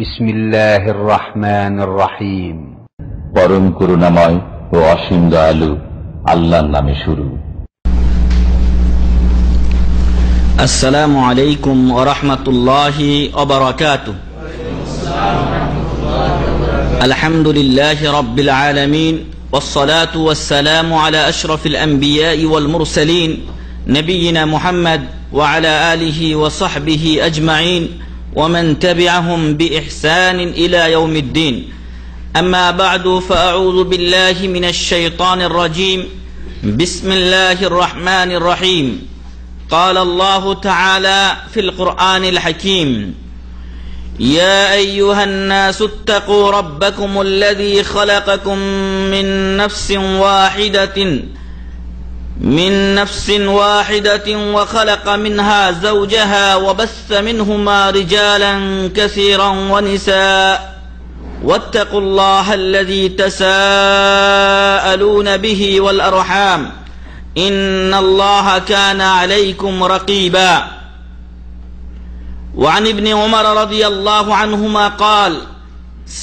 বিসমিল্লাহির রহমানির রহিম। পরম করুণাময় ও অসীম দয়ালু আল্লাহর নামে শুরু। আসসালামু আলাইকুম ওয়া রাহমাতুল্লাহি ওয়া বারাকাতুহু। আলহামদুলিল্লাহি রাব্বিল আলামিন ওয়াসসালাতু ওয়াসসালামু আলা আশরাফিল আম্বিয়া'i ওয়াল মুরসালিন নবিয়িনা মুহাম্মদ ওয়া আলা আলিহি ওয়া সাহবিহি আজমাইন ওয়া মান তাবি'আহুম বিইহসানিন ইলা ইয়াউমিদ্দিন। আম্মা বা'দু ফাআউযু বিল্লাহি মিনাশ শাইতানির রাজীম। বিসমিল্লাহির রহমানির রহিম। قال الله تعالى في القرآن الحكيم: يا أيها الناس اتقوا ربكم الذي خلقكم من نفس واحدة وخلق منها زوجها وبث منهما رجالا كثيرا ونساء واتقوا الله الذي تساءلون به والأرحام إن الله كان عليكم رقيبا. وعن ابن عمر رضي الله عنهما قال: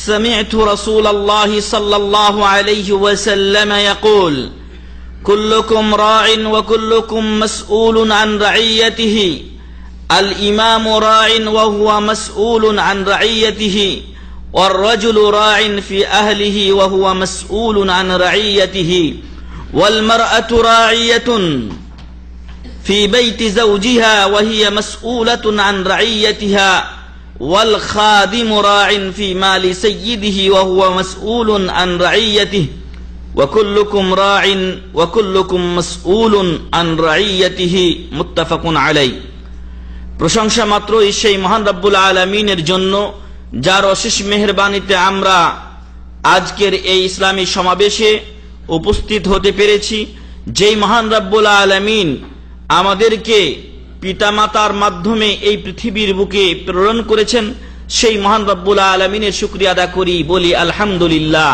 سمعت رسول الله صلى الله عليه وسلم يقول: كلكم راع وكلكم مسؤول عن رعيته. الإمام راع وهو مسؤول عن رعيته، والرجل راع في أهله وهو مسؤول عن رعيته، والمرأة راعية في بيت زوجها وهي مسؤولة عن رعيتها، والخادم راع في مال سيده وهو مسؤول عن رعيته، وكلكم راع وكلكم مسؤول عن رعيته. متفق عليه. প্রশংসা মাত্রই সেই মহান রব্বুল আলামিনের জন্য, যার অশেষ মেহেরবানিতে আমরা আজকের এই ইসলামী সমাবেশে উপস্থিত হতে পেরেছি। যেই মহান রব্বুল আলামিন আমাদেরকে পিতামাতার মাধ্যমে এই পৃথিবীর বুকে প্রেরণ করেছেন, সেই মহান রব্বুল আলামিনের শুকরিয়া আদা করি, বলি আলহামদুলিল্লাহ।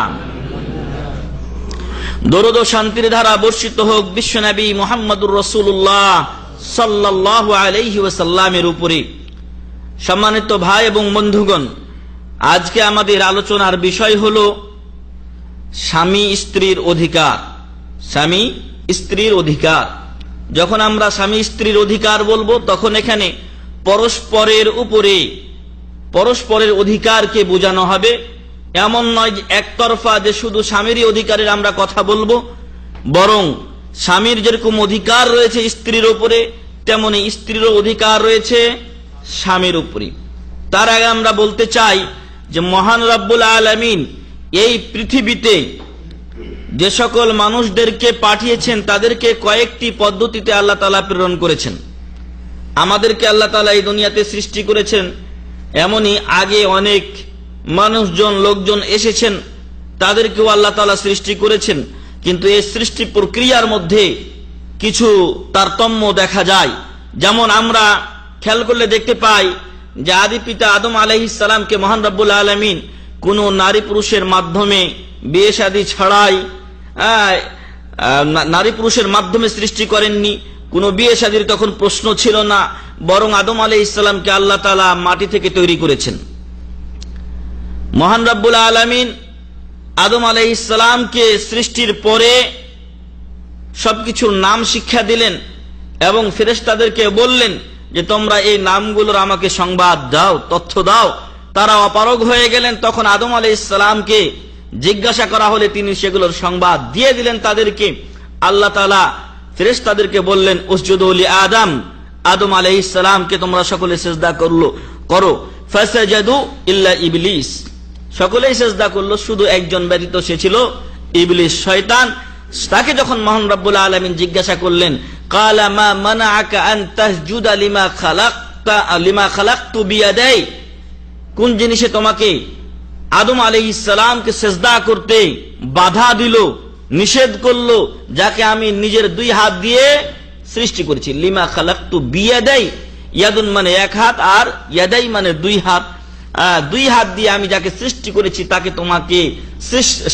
দরুদ ও শান্তির ধারা বর্ষিত হোক বিশ্বনবী মুহাম্মদুর রাসূলুল্লাহ সাল্লাল্লাহু আলাইহি ওয়াসাল্লামের উপরে। সম্মানিত ভাই এবং বন্ধুগণ, আজকে আমাদের আলোচনার বিষয় হলো স্বামী স্ত্রীর অধিকার। স্বামী স্ত্রীর অধিকার। যখন আমরা স্বামী স্ত্রীর অধিকার বলবো, তখন এখানে পরস্পরের উপরে পরস্পরের অধিকারকে বোঝানো হবে। এমন নয় যে একতরফা যে শুধু স্বামীরই অধিকারের আমরা কথা বলবো, বরং স্বামীর যেরকম অধিকার রয়েছে স্ত্রীর উপরে, তেমনি স্ত্রীরও অধিকার রয়েছে স্বামীর উপরে। তার আগে আমরা বলতে চাই যে মহান রব্বুল আলামিন এই পৃথিবীতে যে সকল মানুষদেরকে পাঠিয়েছেন, তাদেরকে কয়েকটি পদ্ধতিতে আল্লাহ তাআলা প্রেরণ করেছেন। আমাদেরকে আল্লাহ তাআলা এই দুনিয়াতে সৃষ্টি করেছেন, এমনি আগে অনেক মানুষজন লোকজন এসেছেন, তাদেরকেও আল্লাহ তাআলা সৃষ্টি করেছেন। কিন্তু এই সৃষ্টি প্রক্রিয়ার মধ্যে কিছু তারতম্য দেখা যায়। যেমন আমরা খেয়াল করলে দেখতে পাই যে আদি পিতা আদম আলাইহিস সালামকে মহান রব্বুল আলামিন কোন নারী পুরুষের মাধ্যমে বিয়ে শাদী ছাড়াই নারী পুরুষের মাধ্যমে সৃষ্টি করেননি। কোন বিয়ে শাদীর তখন প্রশ্ন ছিল না, বরং আদম আলাইহিস সালামকে আল্লাহ তাআলা মাটি থেকে তৈরি করেছেন। মহান রব্বুল আলামিন আদম আলাইহিস সালামকে সৃষ্টির পরে সবকিছুর নাম শিক্ষা দিলেন এবং ফেরেশতাদেরকে বললেন যে তোমরা এই নামগুলোর আমাকে সংবাদ দাও, তথ্য দাও। তারা অপারগ হয়ে গেলেন। তখন আদম আলাইহিস সালামকে জিজ্ঞাসা করা হলে তিনি সেগুলোর সংবাদ দিয়ে দিলেন তাদেরকে। আল্লাহ তাআলা ফেরেশতাদেরকে বললেন, উসজুদু লি আদম, আদম আলাইহিস সালামকে তোমরা সকলে সিজদা করো। ফাসাজাদু ইল্লা ইবলিস, সকলেই সিজদা করলো, শুধু একজন ব্যতীত, সে ছিল ইবলিস, শয়তান। তাকে যখন মহান রব্বুল আলামিন জিজ্ঞাসা করলেন, ক্বালা মা মানাআকা আন তাসজুদা লিমা খালাকতু বিয়াদাই, কোন জিনিসে তোমাকে আদম আলাইহিস সালামকে সিজদা করতে বাধা দিল, নিষেধ করলো, যাকে আমি নিজের দুই হাত দিয়ে সৃষ্টি করেছি। লিমা খালাকতু বিয়াদাই, ইয়াদুন মানে এক হাত, আর ইয়াদাই মানে দুই হাত। দুই হাত দিয়ে আমি যাকে সৃষ্টি করেছি তাকে তোমাকে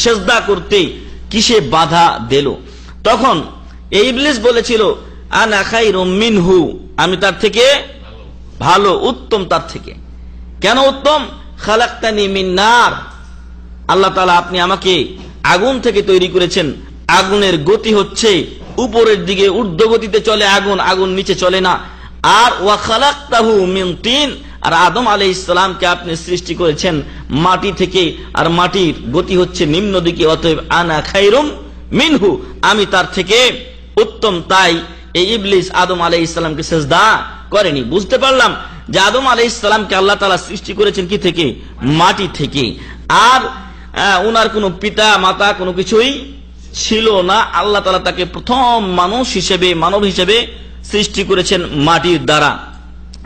সিজদা করতে কিসে বাধা দিল? তখন ইবলিস বলেছিল, আনা খায়রুম মিনহু, আমি তার থেকে ভালো, উত্তম তার থেকে। কেন উত্তম? খালাকতানি মিন নার, আল্লাহ তাআলা আপনি আমাকে আগুন থেকে তৈরি করেছেন। আগুনের গতি হচ্ছে উপরের দিকে, ঊর্ধ্বগতিতে চলে আগুন, আগুন নিচে চলে না। আর ওয়া খালাকতাহু মিন তিন, আর আদম আলাইহিস সালামকে আপনি সৃষ্টি করেছেন মাটি থেকে, আর মাটির গতি হচ্ছে নিম্ন দিকে, অতএব আনা খায়রুম মিনহু, আমি তার থেকে উত্তম। তাই এই ইবলিস আদম আলাইহিস সালামকে সিজদা করেনি। বুঝতে পারলাম যে আদম আলাইহিস সালামকে আল্লাহ তাআলা সৃষ্টি করেছেন কি থেকে? মাটি থেকে। আর ওনার কোনো পিতা মাতা কোনো কিছুই ছিল না। আল্লাহ তাআলা তাকে প্রথম মানুষ হিসেবে, মানব হিসেবে সৃষ্টি করেছেন মাটির দ্বারা।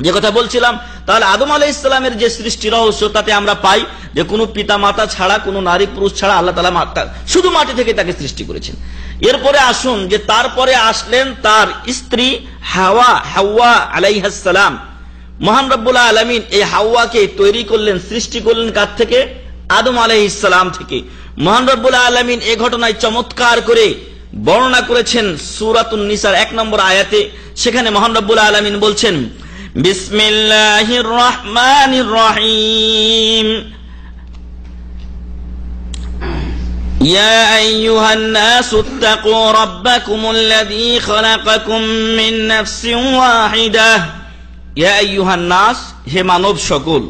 যে কথা বলছিলাম, তাহলে আদম আলাইহিস সালামের যে সৃষ্টি রহস্য, তাতে আমরা পাই যে কোনো পিতা মাতা ছাড়া, কোনো নারী পুরুষ ছাড়া আল্লাহ তাআলা শুধু মাটি থেকে তাকে সৃষ্টি করেছেন। এরপরে আসুন যে তারপরে আসলেন তার স্ত্রী হাওয়া আলাইহাস সালাম। মহান রব্বুল আলামিন এই হাওয়াকে তৈরি করলেন, সৃষ্টি করলেন কার থেকে? আদম আলাইহিস সালাম থেকে। মহান রব্বুল আলামিন এই ঘটনায় চমৎকার করে বর্ণনা করেছেন সূরাতুন নিসার 1 নম্বর আয়াতে। সেখানে মহান রব্বুল আলামিন বলছেন, বিসমিল্লাহির রহমানির রহিম, ইয়া আইয়ুহান নাসু ইত্তাকু রাব্বাকুমুল্লাযী খালাকাকুম মিন নাফসিন ওয়াহিদাহ। ইয়া আইয়ুহান নাস, হে মানব সকল।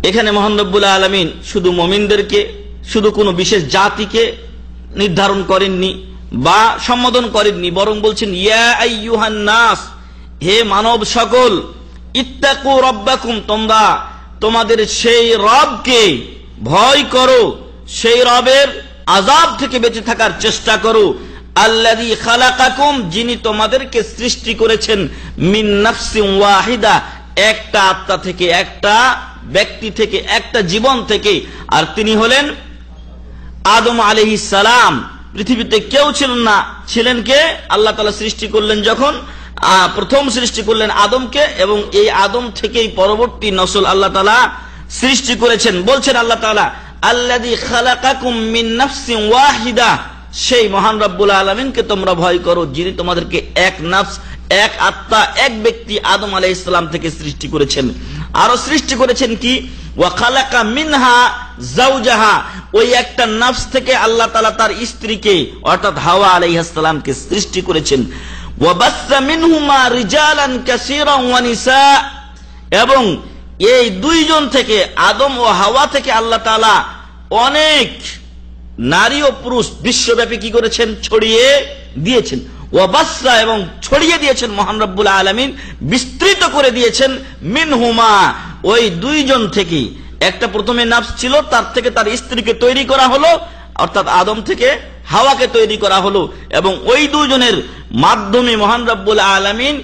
এখানে মহান রব্বুল আলামিন শুধু মুমিনদেরকে, শুধু কোনো বিশেষ জাতিকে নির্ধারণ করেননি বা সম্বোধন করেননি, বরং বলছেন ইয়া আইয়ুহান নাস, হে মানব সকল। ইত্তাকু রাব্বাকুম, তোমরা তোমাদের সেই রবকে ভয় করো, সেই রবের আযাব থেকে বেঁচে থাকার চেষ্টা করো। আল্লাযী খালাকাকুম, যিনি তোমাদেরকে সৃষ্টি করেছেন, মিন নাফসিন ওয়াহিদা, একটা আত্মা থেকে, একটা ব্যক্তি থেকে, একটা জীবন থেকে। আর তিনি হলেন আদম আলাইহিস সালাম। পৃথিবীতে কেউ ছিলেন না, ছিলেন কে? আল্লাহ তাআলা সৃষ্টি করলেন যখন, প্রথম সৃষ্টি করলেন আদমকে, এবং এই আদম থেকেই পরবর্তী নসল আল্লাহ তাআলা সৃষ্টি করেছেন। বলছেন আল্লাহ তাআলা, আল্লাযী খালাকাকুম মিন নাফসিন ওয়াহিদা, সেই মহান রব্বুল আলামিনকে তোমরা ভয় করো, যিনি তোমাদেরকে এক নফস, এক আত্মা, এক ব্যক্তি আদম আলাইহিস সালাম থেকে সৃষ্টি করেছেন। আরো সৃষ্টি করেছেন কি? ওয়া খালাকা মিনহা যাওজাহা, ওই একটা নফস থেকে আল্লাহ তাআলা তার স্ত্রীকে অর্থাৎ হাওয়া আলাইহিস সালামকে সৃষ্টি করেছেন। ওয়া বাসসা মিনহুমা রিজালান কাসীরান ওয়া নিসা, এবং এই দুইজন থেকে, আদম ও হাওয়া থেকে আল্লাহ তাআলা অনেক নারী ও পুরুষ বিশ্বব্যাপী কি করেছেন? ছড়িয়ে দিয়েছেন। ওয়া বাসসা, এবং ছড়িয়ে দিয়েছেন মহান রব্বুল আলামিন, বিস্তৃত করে দিয়েছেন। মিনহুমা, ওই দুইজন থেকে। একটা প্রথমে নফস ছিল, তার থেকে তার স্ত্রীকে তৈরি করা হলো, অর্থাৎ আদম থেকে হাওয়াকে তৈরি করা হলো, এবং ওই দুজনের মাধ্যমে মহান রব্বুল আলামিন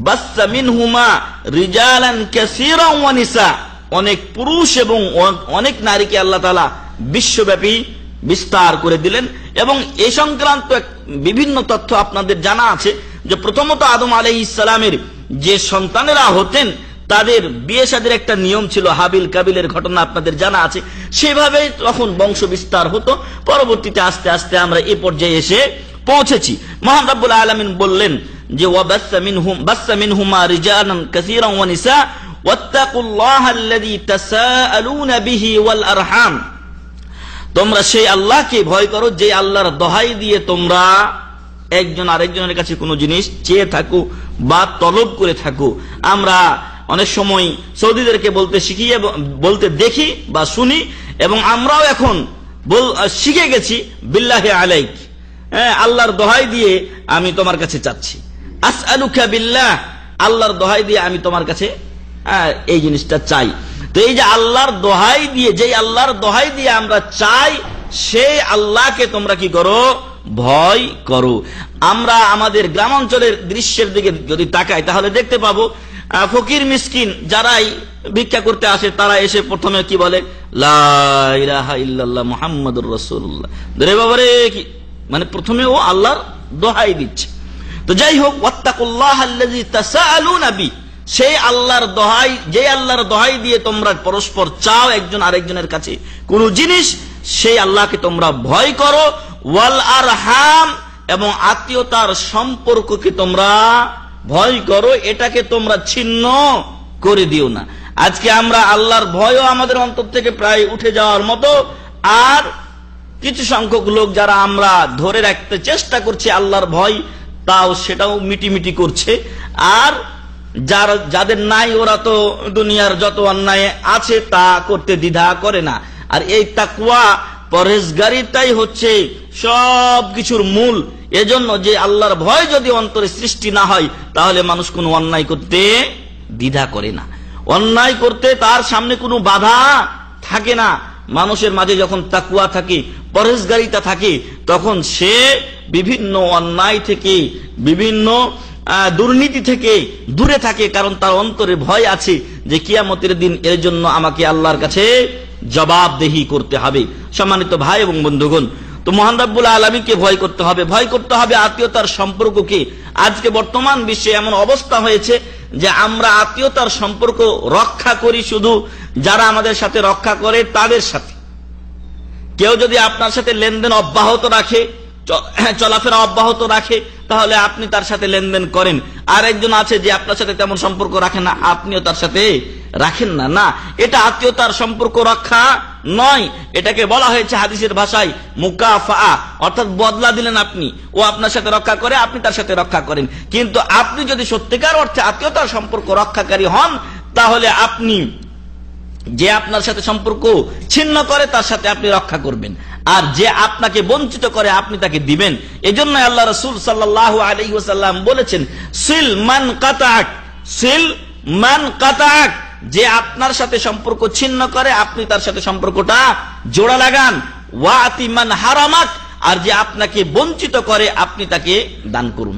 বাসসা মিনহুমা রিজালান কাসীরান ওয়া নিসা, অনেক পুরুষ এবং অনেক নারীকে আল্লাহ তাআলা বিশ্বব্যাপী বিস্তার করে দিলেন। এবং এই সংক্রান্ত বিভিন্ন তথ্য আপনাদের জানা আছে যে প্রথমত আদম আলাইহিস সালামের যে সন্তানেরা হতেন, তাদের বিয়ে শাদীর একটা নিয়ম ছিল, হাবিল কাবিলের ঘটনা আপনাদের জানা আছে। সেভাবে তখন বংশ বিস্তার হতো। পরবর্তীতে আস্তে আস্তে আমরা এই পর্যায়ে এসে পৌঁছেছি। মহান রব্বুল আলামিন বললেন যে ওয়া বাসসা মিনহুমা রিজালান কাসীরান ওয়া নিসা ওয়াত্তাকুল্লাহাল্লাযী তাসাআলুনা বিহি ওয়াল আরহাম, তোমরা সেই আল্লাহকে ভয় করো, যে আল্লাহর দোহাই দিয়ে তোমরা একজন আরেকজনের কাছে কোনো জিনিস চেয়ে থাকো বা তলব করে থাকো। আমরা অনেক সময় সৌদিদেরকে বলতে দেখি বা শুনি, এবং আমরাও এখন শিখে গেছি বিল্লাহি আলাইক, আল্লাহর দোহাই দিয়ে আমি তোমার কাছে চাচ্ছি। আসআলুকা বিল্লাহ, আল্লাহর দোহাই দিয়ে আমি তোমার কাছে এই জিনিসটা চাই। তো এই যে আল্লাহর দোহাই দিয়ে, যেই আল্লাহর দোহাই দিয়ে আমরা চাই, সেই আল্লাহকে তোমরা কি করো? ভয় করো। আমরা আমাদের গ্রামাঞ্চলের দৃশ্যের দিকে যদি তাকাই, তাহলে দেখতে পাবো ফকির মিসকিন যারাই ভিক্ষা করতে আসে, তারা এসে প্রথমে কি বলে? লা ইলাহা ইল্লাল্লাহ মুহাম্মাদুর রাসূলুল্লাহ। রে বাবারে, কি মানে প্রথমে ও আল্লাহর দোহাই দিচ্ছে। তো যাই হোক, ওয়াত্তাকুল্লাহাল্লাযী তাসাআলুনা বি, সেই আল্লাহর দোহাই, যে আল্লাহর দোহাই দিয়ে তোমরা পরস্পর চাও একজন আরেকজনের কাছে কোন জিনিস, সেই আল্লাহকে তোমরা ভয় করো। ওয়াল আরহাম, এবং আত্মীয়তার সম্পর্ককে তোমরা ভয় করো, এটাকে তোমরা ছিন্ন করে দিও না। আজকে আমরা আল্লাহর ভয়ও আমাদের অন্তর থেকে প্রায় উঠে যাওয়ার মতো, আর কিছু সংখ্যক লোক যারা আমরা ধরে রাখতে চেষ্টা করছি আল্লাহর ভয়, তাও সেটাও মিটিমিটি করছে। আর যাদের নাই ওরা তো দুনিয়ার যত অন্যায় আছে তা করতে দ্বিধা করে না। আর এই তাকওয়া পরহেজগারিতাই হচ্ছে সব কিছুর মূল। এজন্য যে আল্লাহর ভয় যদি অন্তরে সৃষ্টি না হয়, তাহলে মানুষ কোনো অন্যায় করতে দ্বিধা করে না, অন্যায় করতে তার সামনে কোনো বাধা থাকে না। মানুষের মাঝে যখন তাকওয়া থাকে, পরহেজগারিতা থাকে, তখন সে বিভিন্ন অন্যায় থেকে, বিভিন্ন দুর্নীতি থেকে দূরে থাকে, কারণ তার অন্তরে ভয় আছে যে কিয়ামতের দিন এর জন্য আমাকে আল্লাহর কাছে জবাবদেহি করতে হবে। সম্মানিত ভাই এবং বন্ধুগণ, তো মহান রব্বুল আলামিনকে ভয় করতে হবে, ভয় করতে হবে আত্মীয়তার সম্পর্ককে। আজকে বর্তমান বিশ্বে এমন অবস্থা হয়েছে যে আমরা আত্মীয়তার সম্পর্ক রক্ষা করি শুধু যারা আমাদের সাথে রক্ষা করে তাদের সাথে। কেউ যদি আপনার সাথে লেনদেন অব্যাহত রাখে, চলাফেরা অব্যাহত রাখে, তাহলে আপনি তার সাথে লেনদেন করেন। আর একজন আছে যে আপনার সাথে তেমন সম্পর্ক রাখে না, আপনিও তার সাথে রাখেন না। না, এটা আত্মীয়তার সম্পর্ক রক্ষা নয়। এটাকে বলা হয়েছে হাদিসের ভাষায় মুকাফা, অর্থাৎ বদলা দিলেন আপনি। ও আপনার সাথে রক্ষা করে, আপনি তার সাথে রক্ষা করেন। কিন্তু আপনি যদি সত্যিকার অর্থে আত্মীয়তার সম্পর্ক রক্ষাকারী হন, তাহলে আপনি যে আপনার সাথে সম্পর্ক ছিন্ন করে তার সাথে আপনি রক্ষা করবেন, আর যে আপনাকে বঞ্চিত করে আপনি তাকে দিবেন। এজন্য আল্লাহ রাসূল সাল্লাল্লাহু আলাইহি ওয়াসাল্লাম বলেছেন, সিল মান কাতাক, সিল মান কাতাক, যে আপনার সাথে সম্পর্ক ছিন্ন করে আপনি তার সাথে সম্পর্কটা জোড়া লাগান। ওয়াতি মান হারামাক, আর যে আপনাকে বঞ্চিত করে আপনি তাকে দান করুন।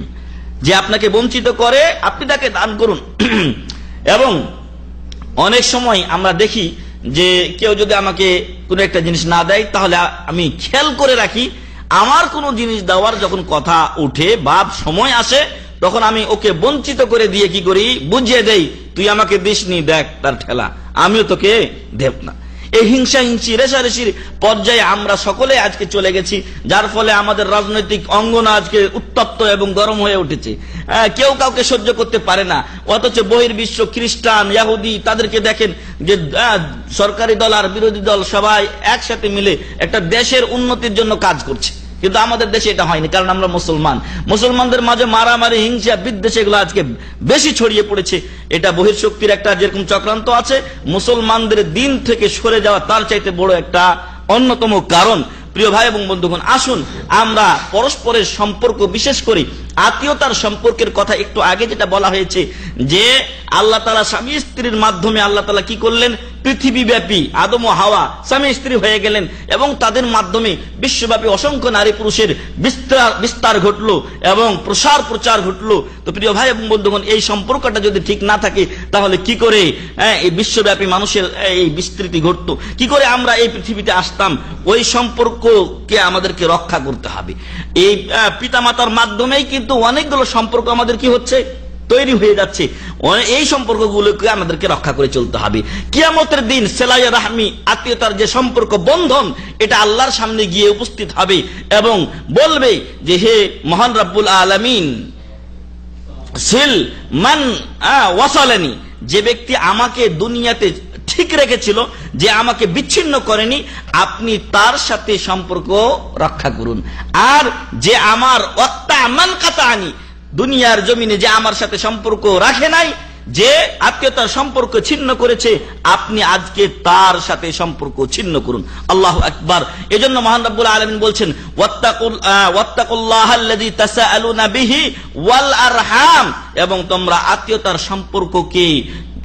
যে আপনাকে বঞ্চিত করে আপনি তাকে দান করুন। এবং অনেক সময় আমরা দেখি যে কেউ যদি আমাকে কোনো একটা জিনিস না দেয়, তাহলে আমি খেয়াল করে রাখি, আমার কোনো জিনিস দেওয়ার যখন কথা উঠে বা সময় আসে, তখন আমি ওকে বঞ্চিত করে দিয়ে কি করি, বুঝিয়ে দেই, তুই আমাকে দিসনি, দেখ তার ঠেলা, আমিও তোকে দেব না। এই হিংসা হিংসি রেশারেশির পর্যায়ে আমরা সকলে আজকে চলে গেছি, যার ফলে আমাদের রাজনৈতিক অঙ্গন আজকে উত্তপ্ত এবং গরম হয়ে উঠেছে। কেউ কাউকে সহ্য করতে পারে না, অথচ বহির্বিশ্ব খ্রিস্টান, ইহুদি, তাদেরকে দেখেন যে সরকারি দল আর বিরোধী দল সবাই একসাথে মিলে একটা দেশের উন্নতির জন্য কাজ করছে। কিন্তু আমাদের দেশে এটা হয়নি, কারণ আমরা মুসলমান। মুসলমানদের মাঝে মারামারি, হিংসা, বিদ্বেষ এগুলো আজকে বেশি ছড়িয়ে পড়েছে। এটা বহির্শক্তির একটা যেরকম চক্রান্ত আছে, মুসলমানদের দিন থেকে সরে যাওয়া তার চাইতে বড় একটা অন্যতম কারণ। প্রিয় ভাই এবং বন্ধুগণ, আসুন আমরা পরস্পরের সম্পর্ক, বিশেষ করে আত্মীয়তার সম্পর্কের কথা একটু আগে যেটা বলা হয়েছে যে আল্লাহ তাআলা স্বামী স্ত্রীর মাধ্যমে আল্লাহ তাআলা কি করলেন, পৃথিবীব্যাপী আদম ও হাওয়া স্বামী স্ত্রী হয়ে গেলেন, এবং তাদের মাধ্যমে বিশ্বব্যাপী অসংখ্য নারী পুরুষের বিস্তার ঘটলো এবং প্রচার ঘটলো। তো প্রিয় ভাই এবং বন্ধুগণ, এই সম্পর্কটা যদি ঠিক না থাকে, তাহলে কি করে এই বিশ্বব্যাপী মানুষের এই বিস্তৃতি ঘটতো, কি করে আমরা এই পৃথিবীতে আসতাম? ওই সম্পর্ককে আমাদেরকে রক্ষা করতে হবে। এই পিতামাতার মাধ্যমেই কিন্তু অনেকগুলো সম্পর্ক আমাদের কি হচ্ছে, তৈরি হয়ে যাচ্ছে। এই সম্পর্কগুলোকে আমাদেরকে রক্ষা করে চলতে হবে। কিয়ামতের দিন সেলায়ে রাহমি, আত্মীয়তার যে সম্পর্ক বন্ধন, এটা আল্লাহর সামনে গিয়ে উপস্থিত হবে এবং বলবে যে হে মহান রব্বুল আলামিন, সিল মান ওয়াসালানি, যে ব্যক্তি আমাকে দুনিয়াতে ঠিক রেখেছিল, যে আমাকে বিচ্ছিন্ন করেনি, আপনি তার সাথে সম্পর্ক রক্ষা করুন। আর যে আমার ওয়াক্তা মান কাতানি, দুনিয়ার জমিনে যে আমার সাথে সম্পর্ক রাখে নাই, যে আত্মীয়তার সম্পর্ক ছিন্ন করেছে, আপনি আজকে তার সাথে সম্পর্ক ছিন্ন করুন। আল্লাহু আকবার। এজন্য মহান রব্বুল আলামিন বলছেন, ওয়াত্তাকুল্লাহাল্লাযী তাসাআলুনা বিহি ওয়াল আরহাম, এবং তোমরা আত্মীয়তার সম্পর্ককে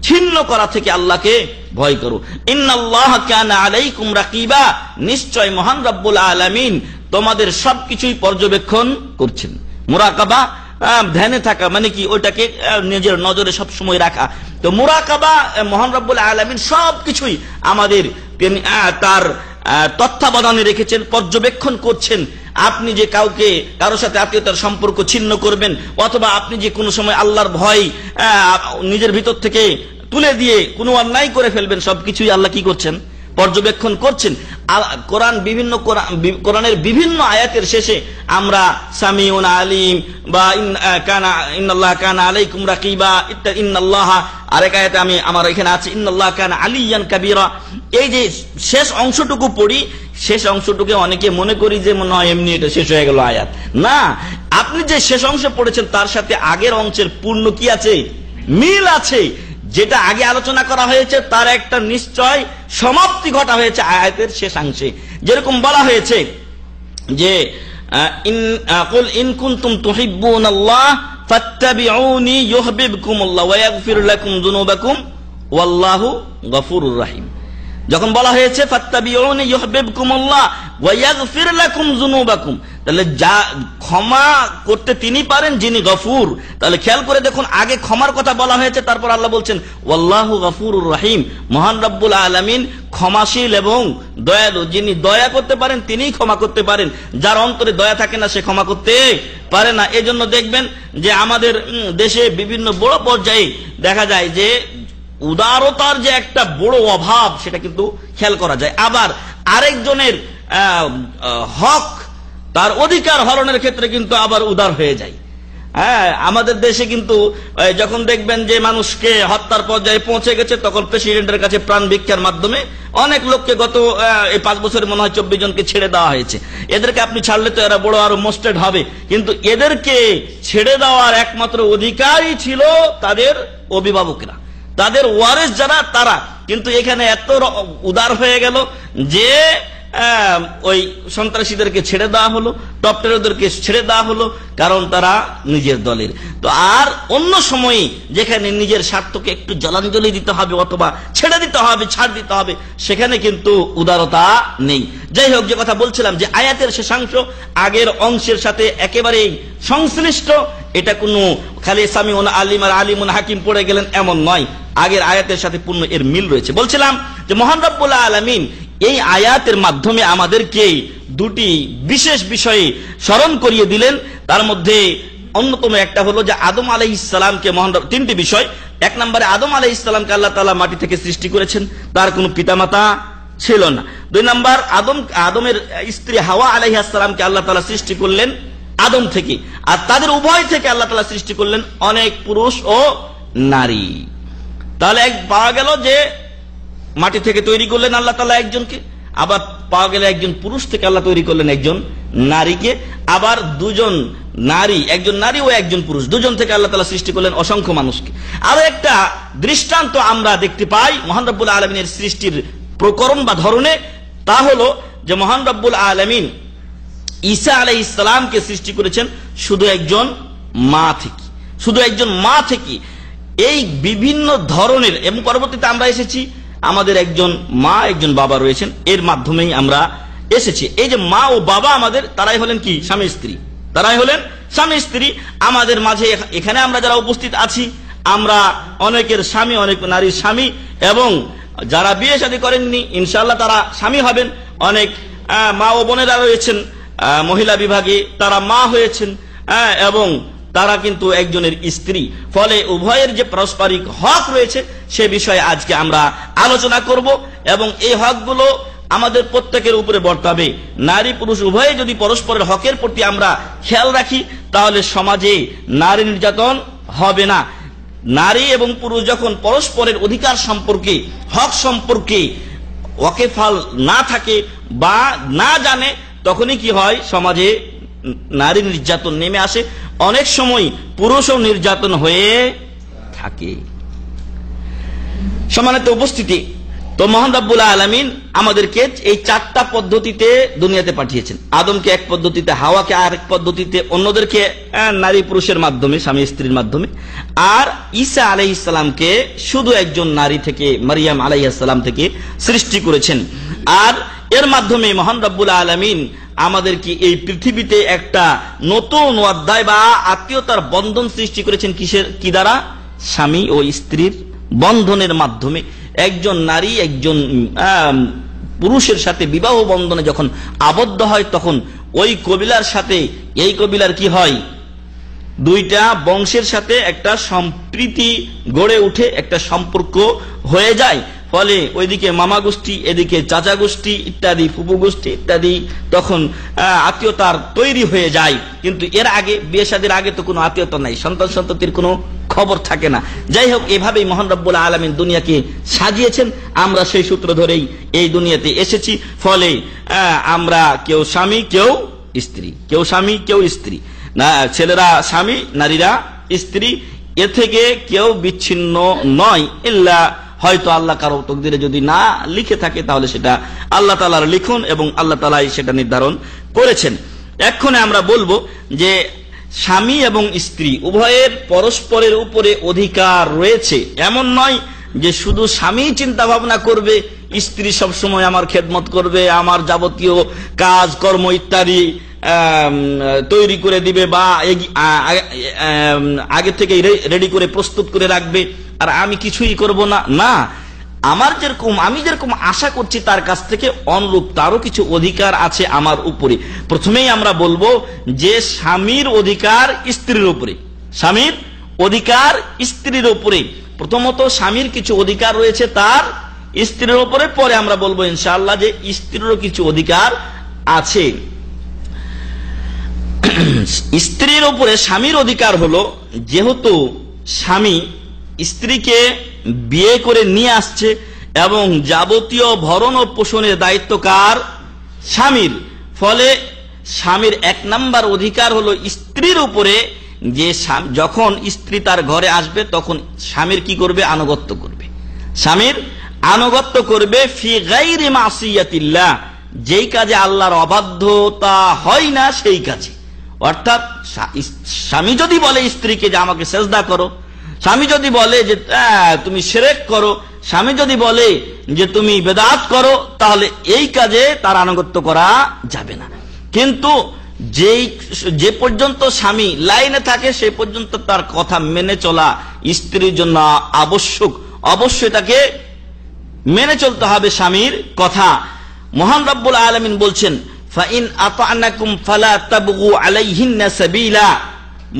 ছিন্ন করা থেকে আল্লাহকে ভয় করো। ইন্নাল্লাহা কানা আলাইকুম রাকিবা, নিশ্চয় মহান রব্বুল আলামিন তোমাদের সবকিছুই পর্যবেক্ষণ করছেন। মুরাকাবা, ধ্যানে থাকা মানে কি, ওইটাকে নিজের নজরে সব সময় রাখা। তো মুরাকাবা, মহান রব্বুল আলামিন সবকিছুই আমাদের তার তত্ত্বাবধানে রেখেছেন, পর্যবেক্ষণ করছেন। আপনি যে কারোর সাথে আত্মীয়তার সম্পর্ক ছিন্ন করবেন, অথবা আপনি যে কোনো সময় আল্লাহর ভয় নিজের ভিতর থেকে তুলে দিয়ে কোনো অন্যায় করে ফেলবেন, সবকিছুই আল্লাহ কি করছেন, পর্যবেক্ষণ করছেন। কোরআনের বিভিন্ন আয়াতের শেষে আমরা সামিউন আলিম বা ইন্নাল্লাহ কানা আলাইকুম রাকিবা ইন্নাল্লাহ, আরেক আয়াতে আমার এখানে আছে ইন্নাল্লাহ কানা আলিয়ান কাবীরা, এই যে শেষ অংশটুকু পড়ি, শেষ অংশটুকু অনেকে মনে করি যে মনে হয় এমনি এটা শেষ হয়ে গেল আয়াত। না, আপনি যে শেষ অংশ পড়েছেন তার সাথে আগের অংশের পূর্ণ কি আছে? মিল আছে। যেটা আগে আলোচনা করা হয়েছে তার একটা নিশ্চয় সমাপ্তি ঘটা হয়েছে আয়াতের শেষাংশে। যেরকম বলা হয়েছে যে কুল ইন কুনতুম তুহিব্বুনাল্লাহ ফাত্তাবিউনি ইউহিব্বুকুমুল্লাহ ওয়া ইয়াগফির লাকুম যুনুবাকুম ওয়াল্লাহু গফুরুর রহিম। যখন বলা হয়েছে ফাত্তাবিউনি ইউহিব্বুকুমুল্লাহ ওয়া ইয়াগফির লাকুম যুনুবাকুম, তাহলে যা ক্ষমা করতে তিনি পারেন যিনি গফুর। তাহলে খেয়াল করে দেখুন, আগে ক্ষমার কথা বলা হয়েছে, তারপর আল্লাহ বলছেন ওয়াল্লাহু গফুরুর রহিম, মহান রব্বুল আলামিন ক্ষমাশীল এবং দয়ালু। যিনি দয়া করতে পারেন তিনিই ক্ষমা করতে পারেন, যার অন্তরে দয়া থাকে না সে ক্ষমা করতে পারে না। এজন্য দেখবেন যে আমাদের দেশে বিভিন্ন বড় পর্যায়ে দেখা যায় যে উদারতার যে একটা বড় অভাব সেটা কিন্তু খেয়াল করা যায়। আবার আরেকজনের হক তার অধিকার হরণের ক্ষেত্রে কিন্তু আবার উদার হয়ে যায়। হ্যাঁ, আমাদের দেশে কিন্তু যখন দেখবেন যে মানুষকে হত্যার পর্যায়ে পৌঁছে গেছে তখন প্রেসিডেন্টের কাছে প্রাণ ভিক্ষার মাধ্যমে অনেক লোককে গত এই 5 বছরে মনে হয় 24 জনকে ছেড়ে দেওয়া হয়েছে। এদেরকে আপনি ছাড়লে তো এরা বড় আরো মোস্টেড হবে, কিন্তু এদেরকে ছেড়ে দেওয়ার একমাত্র অধিকারই ছিল তাদের অভিভাবকরা, তাদের ওয়ারিস যারা তারা। কিন্তু এখানে এত উদার হয়ে গেল যে ওই সন্ত্রাসীদেরকে ছেড়ে দেওয়া হলো, টপটেরোদেরকে ছেড়ে দেওয়া হলো, কারণ তারা নিজের দলের। তো আর অন্য সময়ে যেখানে নিজের স্বার্থকে একটু জলাঞ্জলি দিতে হবে অথবা ছেড়ে দিতে হবে, ছাড় দিতে হবে, সেখানে কিন্তু উদারতা নেই। যাই হোক, যে কথা বলছিলাম যে আয়াতের শেষাংশ আগের অংশের সাথে একেবারেই সংশ্লিষ্ট। এটা কোনো খালি সামিউন আলিম আর আলিমুন হাকিম পড়ে গেলেন এমন নয়, আগের আয়াতের সাথে পূর্ণ এর মিল রয়েছে। বলছিলাম যে মহান রব্বুল আলামিন এই আয়াতের মাধ্যমে আমাদেরকে দুটি বিশেষ বিষয়ে স্মরণ করিয়ে দিলেন। তার মধ্যে অন্যতম একটা হলো যে আদম আলাইহিস সালামকে তিনটি বিষয়। 1 নম্বরে আদম আলাইহিস সালামকে আল্লাহ তাআলা মাটি থেকে সৃষ্টি করেছেন, তার কোনো পিতামাতা ছিল না। 2 নম্বর আদমের স্ত্রী হাওয়া আলাইহিস সালামকে আল্লাহ তাআলা সৃষ্টি করলেন আদম থেকে, আর তাদের উভয় থেকে আল্লাহ তাআলা সৃষ্টি করলেন অনেক পুরুষ ও নারী। তাহলে পাওয়া গেল যে মাটি থেকে তৈরি করলেন আল্লাহ তাআলা একজনকে, আবার পাওয়া গেল একজন পুরুষ থেকে আল্লাহ তৈরি করলেন একজন নারীকে, আবার দুজন নারী, একজন নারী ও একজন পুরুষ, দুজন থেকে আল্লাহ তাআলা সৃষ্টি করলেন অসংখ্য মানুষকে। আরো একটা দৃষ্টান্ত আমরা দেখতে পাই মহান রব্বুল আলামিনের সৃষ্টির প্রকরণ বা ধরনে, তা হলো যে মহান রব্বুল আলামিন ঈসা আলাইহিস সালামকে সৃষ্টি করেছেন শুধু একজন মা থেকে, শুধু একজন মা থেকে। এই বিভিন্ন ধরনের, এবং পরবর্তীতে আমরা এসেছি আমাদের একজন মা একজন বাবা রয়েছেন, এর মাধ্যমেই আমরা এসেছি। এই যে মা ও বাবা আমাদের, তারাই হলেন কি? স্বামী স্ত্রী। তারাই হলেন স্বামী স্ত্রী। আমাদের মাঝে এখানে আমরা যারা উপস্থিত আছি, আমরা অনেকের স্বামী, অনেক নারীর স্বামী, এবং যারা বিয়ে শাদী করেননি ইনশাআল্লাহ তারা স্বামী হবেন। অনেক মা ও বোনেরা রয়েছেন মহিলা বিভাগে, তারা মা হয়েছেন এবং তারা কিন্তু একজনের স্ত্রী। ফলে উভয়ের যে পারস্পরিক হক রয়েছে সে বিষয়ে আজকে আমরা আলোচনা করব, এবং এই হকগুলো আমাদের প্রত্যেকের উপরে বর্তাবে। নারী পুরুষ উভয়ে যদি পরস্পরের হকের প্রতি আমরা খেয়াল রাখি তাহলে সমাজে নারী নির্যাতন হবে না। নারী এবং পুরুষ যখন পরস্পরের অধিকার সম্পর্কে, হক সম্পর্কে ওয়াকিফাল না থাকে বা না জানে, তখনই কি হয়? সমাজে নারী নির্যাতন নেমে আসে। অনেক সময় পুরুষও নির্যাতন হয়ে থাকে। সম্মানিত উপস্থিতি, তো মহান রব্বুল আলামিন আমাদেরকে এই 4টা পদ্ধতিতে দুনিয়াতে পাঠিয়েছেন। আদমকে এক পদ্ধতিতে, হাওয়াকে আরেক পদ্ধতিতে, অন্যদেরকে নারী পুরুষের মাধ্যমে, স্বামী স্ত্রীর মাধ্যমে, আর ঈসা আলাইহিস সালামকে শুধু একজন নারী থেকে, মারিয়াম আলাইহিস সালাম থেকে সৃষ্টি করেছেন। আর এর মাধ্যমে মহান রব্বুল আলামিন আমাদেরকে এই পৃথিবীতে একটা নতুন অধ্যায় বা আত্মীয়তার বন্ধন সৃষ্টি করেছেন। কি দ্বারা? স্বামী ও স্ত্রীর বন্ধনের মাধ্যমে। একজন নারী একজন পুরুষের সাথে বিবাহ বন্ধনে যখন আবদ্ধ হয় তখন ওই কবিলার সাথে এই কবিলার কি হয়? দুইটা বংশের সাথে একটা সম্প্রীতি গড়ে উঠে, একটা সম্পর্ক হয়ে যায়। ফলে ওইদিকে মামা গোষ্ঠী, এদিকে চাচা গোষ্ঠী ইত্যাদি, ফুপু গোষ্ঠী ইত্যাদি, তখন আত্মীয়তার তৈরি হয়ে যায়। কিন্তু এর আগে, বিয়ে শাদীর আগে তো কোনো আত্মীয়তা নাই, সন্তান সন্ততির কোনো খবর থাকে না। যাই হোক, এভাবেই মহান রব্বুল আলামিন দুনিয়াকে সাজিয়েছেন। আমরা সেই সূত্র ধরেই এই দুনিয়াতে এসেছি। ফলে আমরা কেউ স্বামী, কেউ স্ত্রী, কেউ স্বামী, কেউ স্ত্রী, না ছেলেরা স্বামী, নারীরা স্ত্রী, এ থেকে কেউ বিচ্ছিন্ন নয়। ইল্লা হয়তো আল্লাহ কারো তকদিরে যদি না লিখে থাকে, তাহলে সেটা আল্লাহ তাআলার লিখন এবং আল্লাহ তাআলাই সেটা নির্ধারণ করেছেন। এক্ষণে আমরা বলবো যে স্বামী এবং স্ত্রী উভয়ের পরস্পরের উপরে অধিকার রয়েছে। এমন নয় যে শুধু স্বামী চিন্তা ভাবনা করবে, স্ত্রী সবসময় আমার খেদমত করবে, আমার যাবতীয় কাজ কর্ম ইত্যাদি তৈরি করে দিবে বা আগে থেকে রেডি করে প্রস্তুত করে রাখবে, আর আমি কিছুই করব না। না, আমি যেরকম আশা করছি তার কাছ থেকে অনুরূপ তারও কিছু অধিকার আছে আমার উপরে। প্রথমেই আমরা বলবো যে স্বামীর অধিকার স্ত্রীর উপরে, স্বামীর অধিকার স্ত্রীর উপরে। প্রথমত স্বামীর কিছু অধিকার রয়েছে তার স্ত্রীর উপরে, পরে আমরা বলবো ইনশাআল্লাহ যে স্ত্রীরও কিছু অধিকার আছে। স্ত্রীর উপরে স্বামীর অধিকার হলো, যেহেতু স্বামী স্ত্রীকে বিয়ে করে নিয়ে আসছে এবং যাবতীয় ভরণ ও পোষণের দায়িত্ব কার? স্বামীর। ফলে স্বামীর এক নাম্বার অধিকার হলো স্ত্রীর উপরে, যে যখন স্ত্রী তার ঘরে আসবে তখন স্বামীর কি করবে? আনুগত্য করবে। স্বামীর আনুগত্য করবে ফি গায়রি মাসিয়াতিল্লাহ, যেই কাজে আল্লাহর অবাধ্যতা হয় না সেই কাজে। অর্থাৎ স্বামী যদি বলে স্ত্রীকে যে আমাকে সেজদা করো, স্বামী যদি বলে যে তুমি শিরক করো, স্বামী যদি বলে যে তুমি বেদাত করো, তাহলে এই কাজে তার আনুগত্য করা যাবে না। কিন্তু যে পর্যন্ত স্বামী লাইনে থাকে সে পর্যন্ত তার কথা মেনে চলা স্ত্রীর জন্য আবশ্যক। অবশ্যই তাকে মেনে চলতে হবে স্বামীর কথা। মহান রব্বুল আলামিন বলছেন, ফাইন আতা'নাকুম ফালা তাবগু আলাইহিন্না সাবিলা,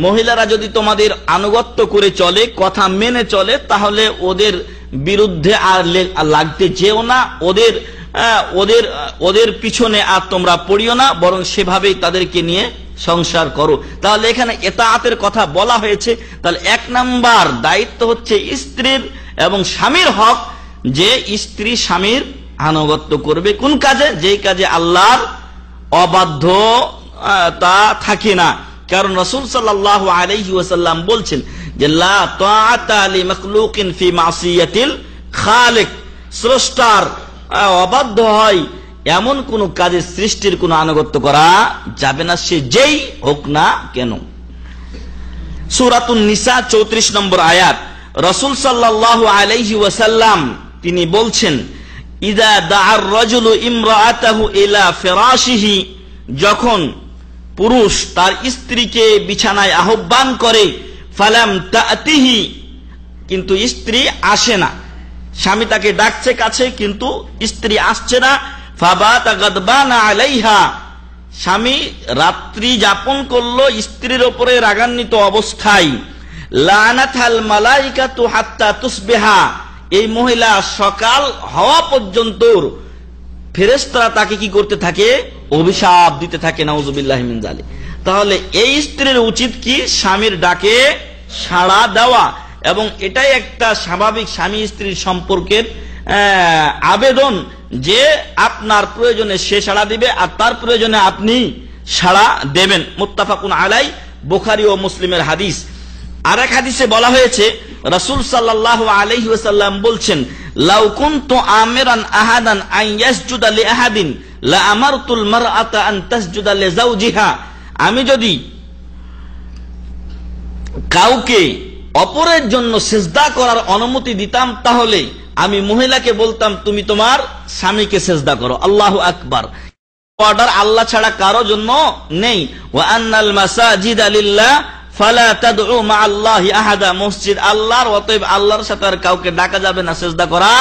মহিলারা যদি তোমাদের আনুগত্য করে চলে, কথা মেনে চলে, তাহলে ওদের বিরুদ্ধে আর লাগতে যেও না, ওদের পিছনে আর তোমরা পড়িও না, বরং সেভাবেই তাদেরকে নিয়ে সংসার করো। তাহলে এখানে ইতাআতের কথা বলা হয়েছে। তাহলে এক নাম্বার দায়িত্ব হচ্ছে স্ত্রীর এবং স্বামীর হক যে স্ত্রী স্বামীর আনুগত্য করবে। কোন কাজে? যেই কাজে আল্লাহর অবাধ্যতা থাকে না। কারণ রাসূল সাল্লাল্লাহু আলাইহি ওয়াসাল্লাম বলছেন যে লা তাআতা লিমাখলুকিন ফি মাসিয়াতিল খালিক, স্রষ্টার অবাধ্য হয় এমন কোন কাজে সৃষ্টির কোন আনুগত্য করা যাবে না, সে যেই হোক না কেন। সূরাতুন নিসা 34 নম্বর আয়াত, রাসূল সাল্লাল্লাহু আলাইহি ওয়াসাল্লাম তিনি বলছেন, ইযা দা'আর রাজুলু ইমরাআতাহু ইলা ফিরাশিহি, যখন পুরুষ তার স্ত্রীকে বিছানায় আহ্বান করে, ফালাম তা'তিহি, কিন্তু স্ত্রী আসে না, স্বামী তাকে ডাকছে কাছে কিন্তু স্ত্রী আসছে না, ফাবাতা গাদবানা আলাইহা, স্বামী রাত্রি যাপন করলো স্ত্রীর উপরে রাগান্বিত অবস্থায়, লানাতাল মালাইকাতু হাত্তা তুসবিহা, এই মহিলা সকাল হওয়া পর্যন্ত ফেরেশতারা তাকে কি করতে থাকে? অভিশাপ দিতে থাকে, নাউযুবিল্লাহি মিন যালিক। তাহলে এই স্ত্রীর উচিত কি? স্বামীর ডাকে সাড়া দেওয়া, এবং এটাই একটা স্বাভাবিক স্বামী স্ত্রীর সম্পর্কের আবেদন, যে আপনার প্রয়োজনে সে সাড়া দিবে আর তার প্রয়োজনে আপনি সাড়া দেবেন। মুত্তাফাকুন আলাই, বুখারী ও মুসলিমের হাদিস। আর এক হাদিসে বলা হয়েছে, রাসূল সাল্লাল্লাহু আলাইহি ওয়াসাল্লাম বলছেন, লাউ কুনতু আমিরান আহাদান আন ইয়াসজুদা লি আহাদিন লা আমারতুল মারআতা আন তাসজুদা লি যাওজিহা, আমি যদি কাউকে অপরের জন্য সিজদা করার অনুমতি দিতাম, তাহলে আমি মহিলাকে বলতাম তুমি তোমার স্বামীকে সিজদা করো। আল্লাহু আকবার। অর্ডার আল্লাহ ছাড়া কারো জন্য নেই। ওয়া আন্নাল মাসাজিদা লিল্লাহ ফালা তাদউ মা'আল্লাহি আহাদা, মসজিদ আল্লাহর, অতএব আল্লাহর সাথে আর কাউকে ডাকা যাবে না, সিজদা করা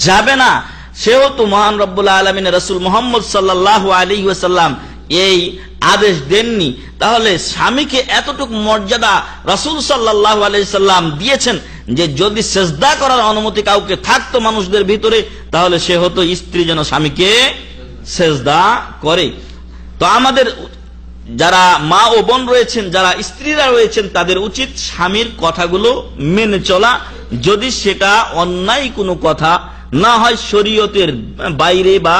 যাবে না। সেহেতু মহান রব্বুল আলামিনের রাসূল মুহাম্মদ সাল্লাল্লাহু আলাইহি ওয়াসাল্লাম এই আদেশ দেননি। তাহলে স্বামীকে এতটুকু মর্যাদা রাসূল সাল্লাল্লাহু আলাইহি সাল্লাম দিয়েছেন যে যদি সেজদা করার অনুমতি কাউকে থাকতো মানুষদের ভিতরে, তাহলে সে হতো স্ত্রী যেন স্বামীকে সেজদা করে। তো আমাদের যারা মা ও বোন রয়েছেন, যারা স্ত্রীরা রয়েছেন, তাদের উচিত স্বামীর কথাগুলো মেনে চলা, যদি সেটা অন্যায় কোনো কথা না হয়, শরীয়তের বাইরে বা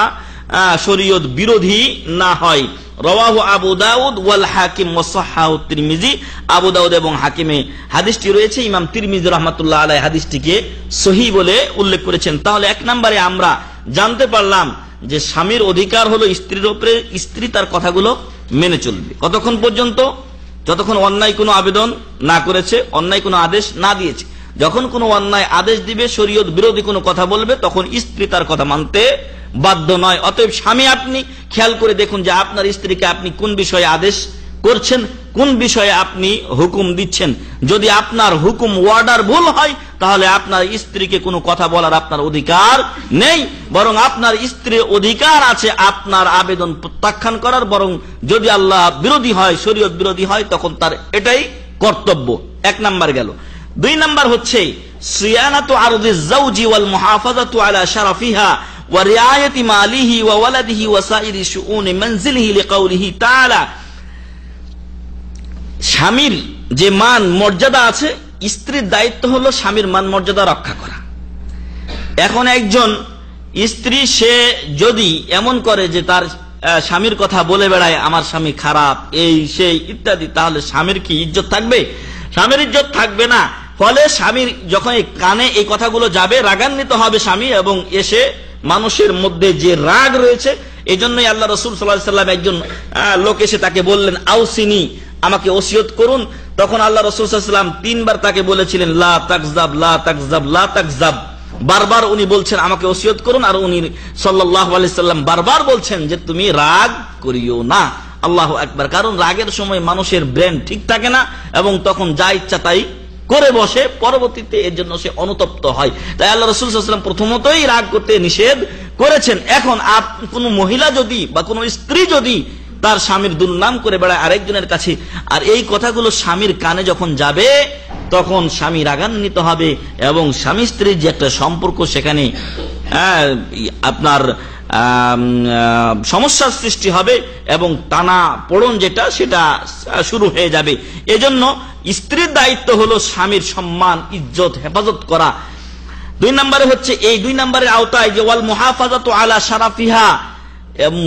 শরীয়ত বিরোধী না হয়। রাওয়াহু আবু দাউদ ওয়াল হাকিম ওয়া সাহহাহু তিরমিজি। আবু দাউদ এবং হাকিমে হাদিসটি রয়েছে। ইমাম তিরমিজি রাহমাতুল্লাহ আলাইহি হাদিসটিকে সহিহ বলে উল্লেখ করেছেন। তাহলে এক নম্বরে আমরা জানতে পারলাম যে স্বামীর অধিকার হলো স্ত্রীর উপরে, স্ত্রী তার কথাগুলো মেনে চলবে। কতক্ষণ পর্যন্ত? যতক্ষণ অন্যায় কোনো আবেদন না করেছে, অন্যায় কোনো আদেশ না দিয়েছে। যখন কোনো অন্যায় আদেশ দিবে, শরীয়ত বিরোধী কোনো কথা বলবে, তখন স্ত্রী তার কথা মানতে বাধ্য নয়। অতএব স্বামী, আপনি খেয়াল করে দেখুন যে আপনার স্ত্রীকে আপনি কোন বিষয়ে আদেশ করছেন, কোন বিষয়ে আপনি হুকুম দিচ্ছেন। যদি আপনার হুকুম ওয়ার্ডার ভুল হয়, তাহলে আপনার স্ত্রীকে কোনো কথা বলার আপনার অধিকার নেই, বরং আপনার স্ত্রীর অধিকার আছে আপনার আবেদন প্রত্যাখ্যান করার। বরং যদি আল্লাহ বিরোধী হয়, শরীয়ত বিরোধী হয়, তখন তার এটাই কর্তব্য। এক নাম্বার গেল। দুই নাম্বার হচ্ছে সিয়ানাতু আরদিজ যাওজি ওয়াল মুহাফাজাতু আলা শারাফিহা ওয়া রিআয়াতি মালিহি ওয়া ওয়ালাদিহি ওয়া সাইরি শুউনি মানজিলিহি লিকাউলিহি তাআলা। স্বামীর যে মান মর্যাদা আছে, স্ত্রীর দায়িত্ব হলো স্বামীর মান মর্যাদা রক্ষা করা। এখন একজন স্ত্রী, সে যদি এমন করে যে তার স্বামীর কথা বলে বেড়ায়, আমার স্বামী খারাপ, এই সেই ইত্যাদি, তাহলে স্বামীর কি ইজ্জত থাকবে? স্বামীর ইজ্জত থাকবে না। ফলে স্বামীর যখন এই কানে এই কথাগুলো যাবে, রাগান্বিত হবে স্বামী, এবং এসে মানুষের মধ্যে যে রাগ রয়েছে, এই জন্যই আল্লাহ রাসূল সাল্লাল্লাহু আলাইহি ওয়াসাল্লাম, একজন লোক এসে তাকে বললেন, আউসিনি, আমাকে ওসিয়ত করুন। তখন আল্লাহ রাসূল সাল্লাল্লাহু আলাইহি ওয়াসাল্লাম 3 বার তাকে বলেছিলেন, লা তাকযাব, লা তাকযাব, লা তাকযাব। বারবার উনি বলছেন আমাকে ওসিয়ত করুন, আর উনি সাল্লাল্লাহু আলাইহি ওয়াসাল্লাম বারবার বলছেন যে তুমি রাগ করিও না। আল্লাহু আকবার। কারণ রাগের সময় মানুষের ব্রেন ঠিক থাকে না, এবং তখন যা ইচ্ছা তাই করে বসে, পরবর্তীতে এর জন্য সে অনুতপ্ত হয়। তাই আল্লাহ রাসূল সাল্লাল্লাহু আলাইহি ওয়াসাল্লাম প্রথমতই রাগ করতে নিষেধ করেছেন। এখন কোন মহিলা যদি বা কোন স্ত্রী যদি তার স্বামীর দুর্নাম করে বেড়ায় আরেকজনের কাছে, আর এই কথাগুলো স্বামীর কানে যখন যাবে, তখন স্বামী রাগান্বিত হবে, এবং স্বামী স্ত্রীর যে একটা সম্পর্ক, সেখানে আপনার সমস্যার সৃষ্টি হবে, এবং টানা পোড়ন যেটা, সেটা শুরু হয়ে যাবে। এজন্য স্ত্রীর দায়িত্ব হলো স্বামীর সম্মান, ইজ্জত হেফাজত করা। 2 নম্বরে হচ্ছে, এই 2 নম্বরের আওতায় যে ওয়াল মুহাফাজাতু আলা শারাফিহা,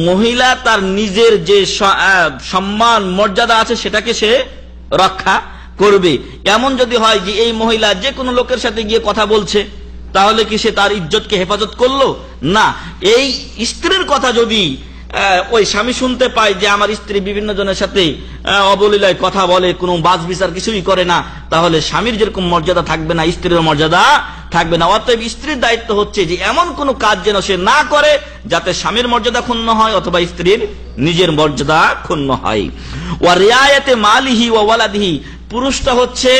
মহিলা তার নিজের যে সম্মান মর্যাদা আছে সেটাকে সে রক্ষা করবে। এমন যদি হয় যে এই মহিলা যে কোনো লোকের সাথে গিয়ে কথা বলছে, তাহলে কি সে তার ইজ্জতকে হেফাজত করলো? না। এই স্ত্রীর কথা যদি ওই স্বামী শুনতে পায় যে আমার স্ত্রী বিভিন্ন জনের সাথে অবলীলায় কথা বলে, কোনো বাজ বিচার কিছুই করে না, তাহলে স্বামীর যেরকম মর্যাদা থাকবে না, স্ত্রীর মর্যাদা থাকবে না। অতএব স্ত্রীর দায়িত্ব হচ্ছে যে এমন কোন কাজ যেন সে না করে যাতে স্বামীর মর্যাদা ক্ষুণ্ণ হয় অথবা স্ত্রীর নিজের মর্যাদা ক্ষুণ্ণ হয়। ওয়া রিআয়াতে মালিহি ওয়া ওয়ালাদিহি, পুরুষটা হচ্ছে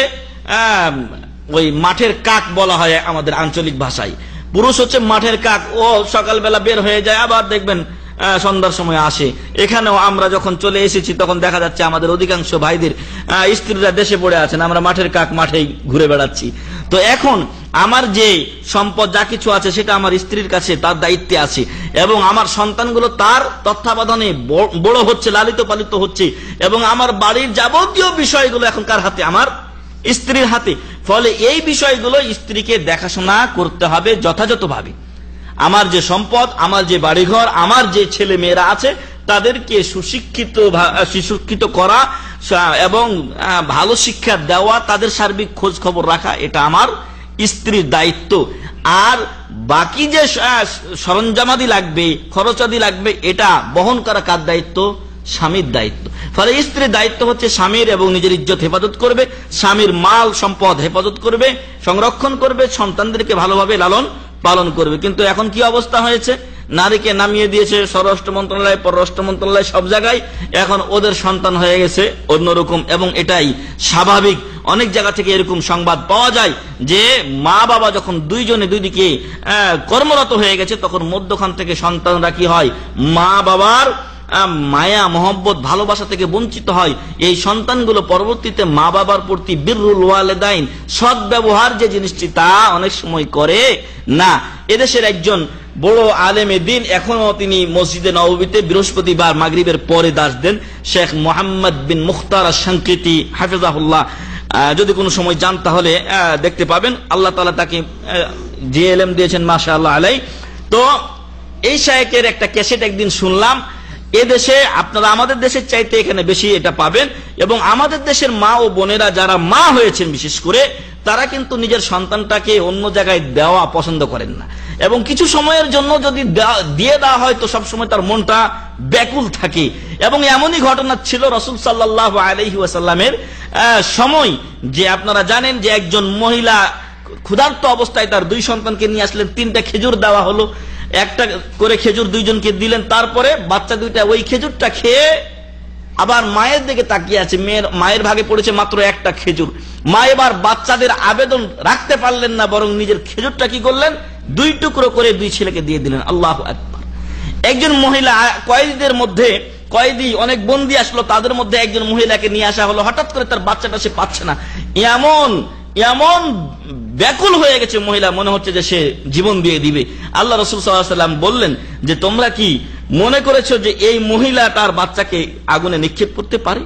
ওই মাঠের কাক বলা হয় আমাদের আঞ্চলিক ভাষায়। পুরুষ হচ্ছে মাঠের কাক, ও সকালবেলা বের হয়ে যায়, আবার দেখবেন সন্ধ্যার সময় আসে। এখানেও আমরা যখন চলে এসেছি তখন দেখা যাচ্ছে আমাদের অধিকাংশ ভাইদের স্ত্রীরা দেশে পড়ে আছেন, আমরা মাঠের কাক, মাঠেই ঘুরে বেড়াচ্ছি। তো এখন আমার যে সম্পদ যা কিছু আছে সেটা আমার স্ত্রীর কাছে, তার দায়িত্বে আছে, এবং আমার সন্তানগুলো তার তত্ত্বাবধানে বড় হচ্ছে, লালিত পালিত হচ্ছে, এবং আমার বাড়ির যাবতীয় বিষয়গুলো এখন কার হাতে? আমার স্ত্রীর হাতে। ফলে এই বিষয়গুলো স্ত্রীকে দেখাশোনা করতে হবে যথাযথভাবে। আমার যে সম্পদ, আমার যে বাড়িঘর, আমার যে ছেলে মেয়েরা আছে, তাদেরকে সুশিক্ষিত করা এবং ভালো শিক্ষা দেওয়া, তাদের সার্বিক খোঁজ খবর রাখা, এটা আমার স্ত্রীর দায়িত্ব। আর বাকি যে সরঞ্জামাদি লাগবে, খরচাদি লাগবে, এটা বহন করা কার দায়িত্ব? স্বামীর দায়িত্ব। ফলে স্ত্রীর দায়িত্ব হচ্ছে স্বামীর এবং নিজের ইজ্জত হেফাজত করবে, স্বামীর মাল সম্পদ হেফাজত করবে, সংরক্ষণ করবে, সন্তানদেরকে ভালোভাবে লালন পালন করবে। কিন্তু এখন কি অবস্থা হয়েছে? নারীকে নামিয়ে দিয়েছে স্বরাষ্ট্র মন্ত্রণালয়, পররাষ্ট্র মন্ত্রণালয়, সব জায়গায়। এখন ওদের সন্তান হয়ে গেছে অন্যরকম, এবং এটাই স্বাভাবিক। অনেক জায়গা থেকে এরকম সংবাদ পাওয়া যায় যে মা বাবা যখন দুইজনে দুই দিকে কর্মরত হয়ে গেছে, তখন মধ্যখান থেকে সন্তানরা কি হয়, মা বাবার মায়া মহব্বত ভালোবাসা থেকে বঞ্চিত হয়, এই সন্তানগুলো পরবর্তীতে মা বাবার প্রতি বিররুল ওয়ালিদাইন সৎ ব্যবহার যে জিনিসটি তা অনেক সময় করে না। এদেশের একজন বড় আলেমে দিন, এখনো তিনি মসজিদে নববীতে বৃহস্পতিবার মাগরিবের পরে দাস দেন, শেখ মোহাম্মদ বিন মুখতার আশ-শানকিতি হাফিজাহুল্লাহ। যদি কোনো সময় যান তাহলে দেখতে পাবেন। আল্লাহ তাআলা তাকে যে ইলম দিয়েছেন মাশাআল্লাহ আলাই। তো এই শায়েখের একটা ক্যাসেট একদিন শুনলাম। এদেশে আপনারা আমাদের দেশের চাইতে এখানে বেশি এটা পাবেন, এবং আমাদের দেশের মা ও বোনেরা যারা মা হয়েছেন বিশেষ করে, তারা কিন্তু নিজের সন্তানটাকে অন্য জায়গায় দেওয়া পছন্দ করেন না, এবং কিছু সময়ের জন্য যদি দিয়ে দেওয়া হয় তো সবসময় তার মনটা ব্যাকুল থাকে। এবং এমনই ঘটনা ছিল রাসূল সাল্লাল্লাহু আলাইহি ওয়াসাল্লামের সময়, যে আপনারা জানেন যে একজন মহিলা ক্ষুধার্ত অবস্থায় তার 2 সন্তানকে নিয়ে আসলেন, 3টা খেজুর দেওয়া হলো, একটা করে খেজুর 2 জনকে দিলেন। তারপরে বাচ্চা 2টা ওই খেজুরটা খেয়ে আবার মায়ের দিকে তাকিয়ে আছে, মায়ের ভাগে পড়েছে মাত্র একটা খেজুর। মা এবার বাচ্চাদের আবেদন রাখতে পারলেন না, বরং নিজের খেজুরটা কি করলেন, 2 টুকরো করে 2 ছেলেকে দিয়ে দিলেন। আল্লাহু আকবার। একজন মহিলা কয়েদিদের মধ্যে, কয়েদি অনেক বন্দী আসলো, তাদের মধ্যে একজন মহিলাকে নিয়ে আসা হলো। হঠাৎ করে তার বাচ্চাটা সে পাচ্ছে না, এমন ব্যাকুল হয়ে গেছে মহিলা, মনে হচ্ছে যে সে জীবন দিয়ে দিবে। আল্লাহ রাসূল সাল্লাল্লাহু আলাইহি ওয়াসাল্লাম বললেন যে তোমরা কি মনে করেছো যে এই মহিলা তার বাচ্চাকে আগুনে নিক্ষেপ করতে পারে?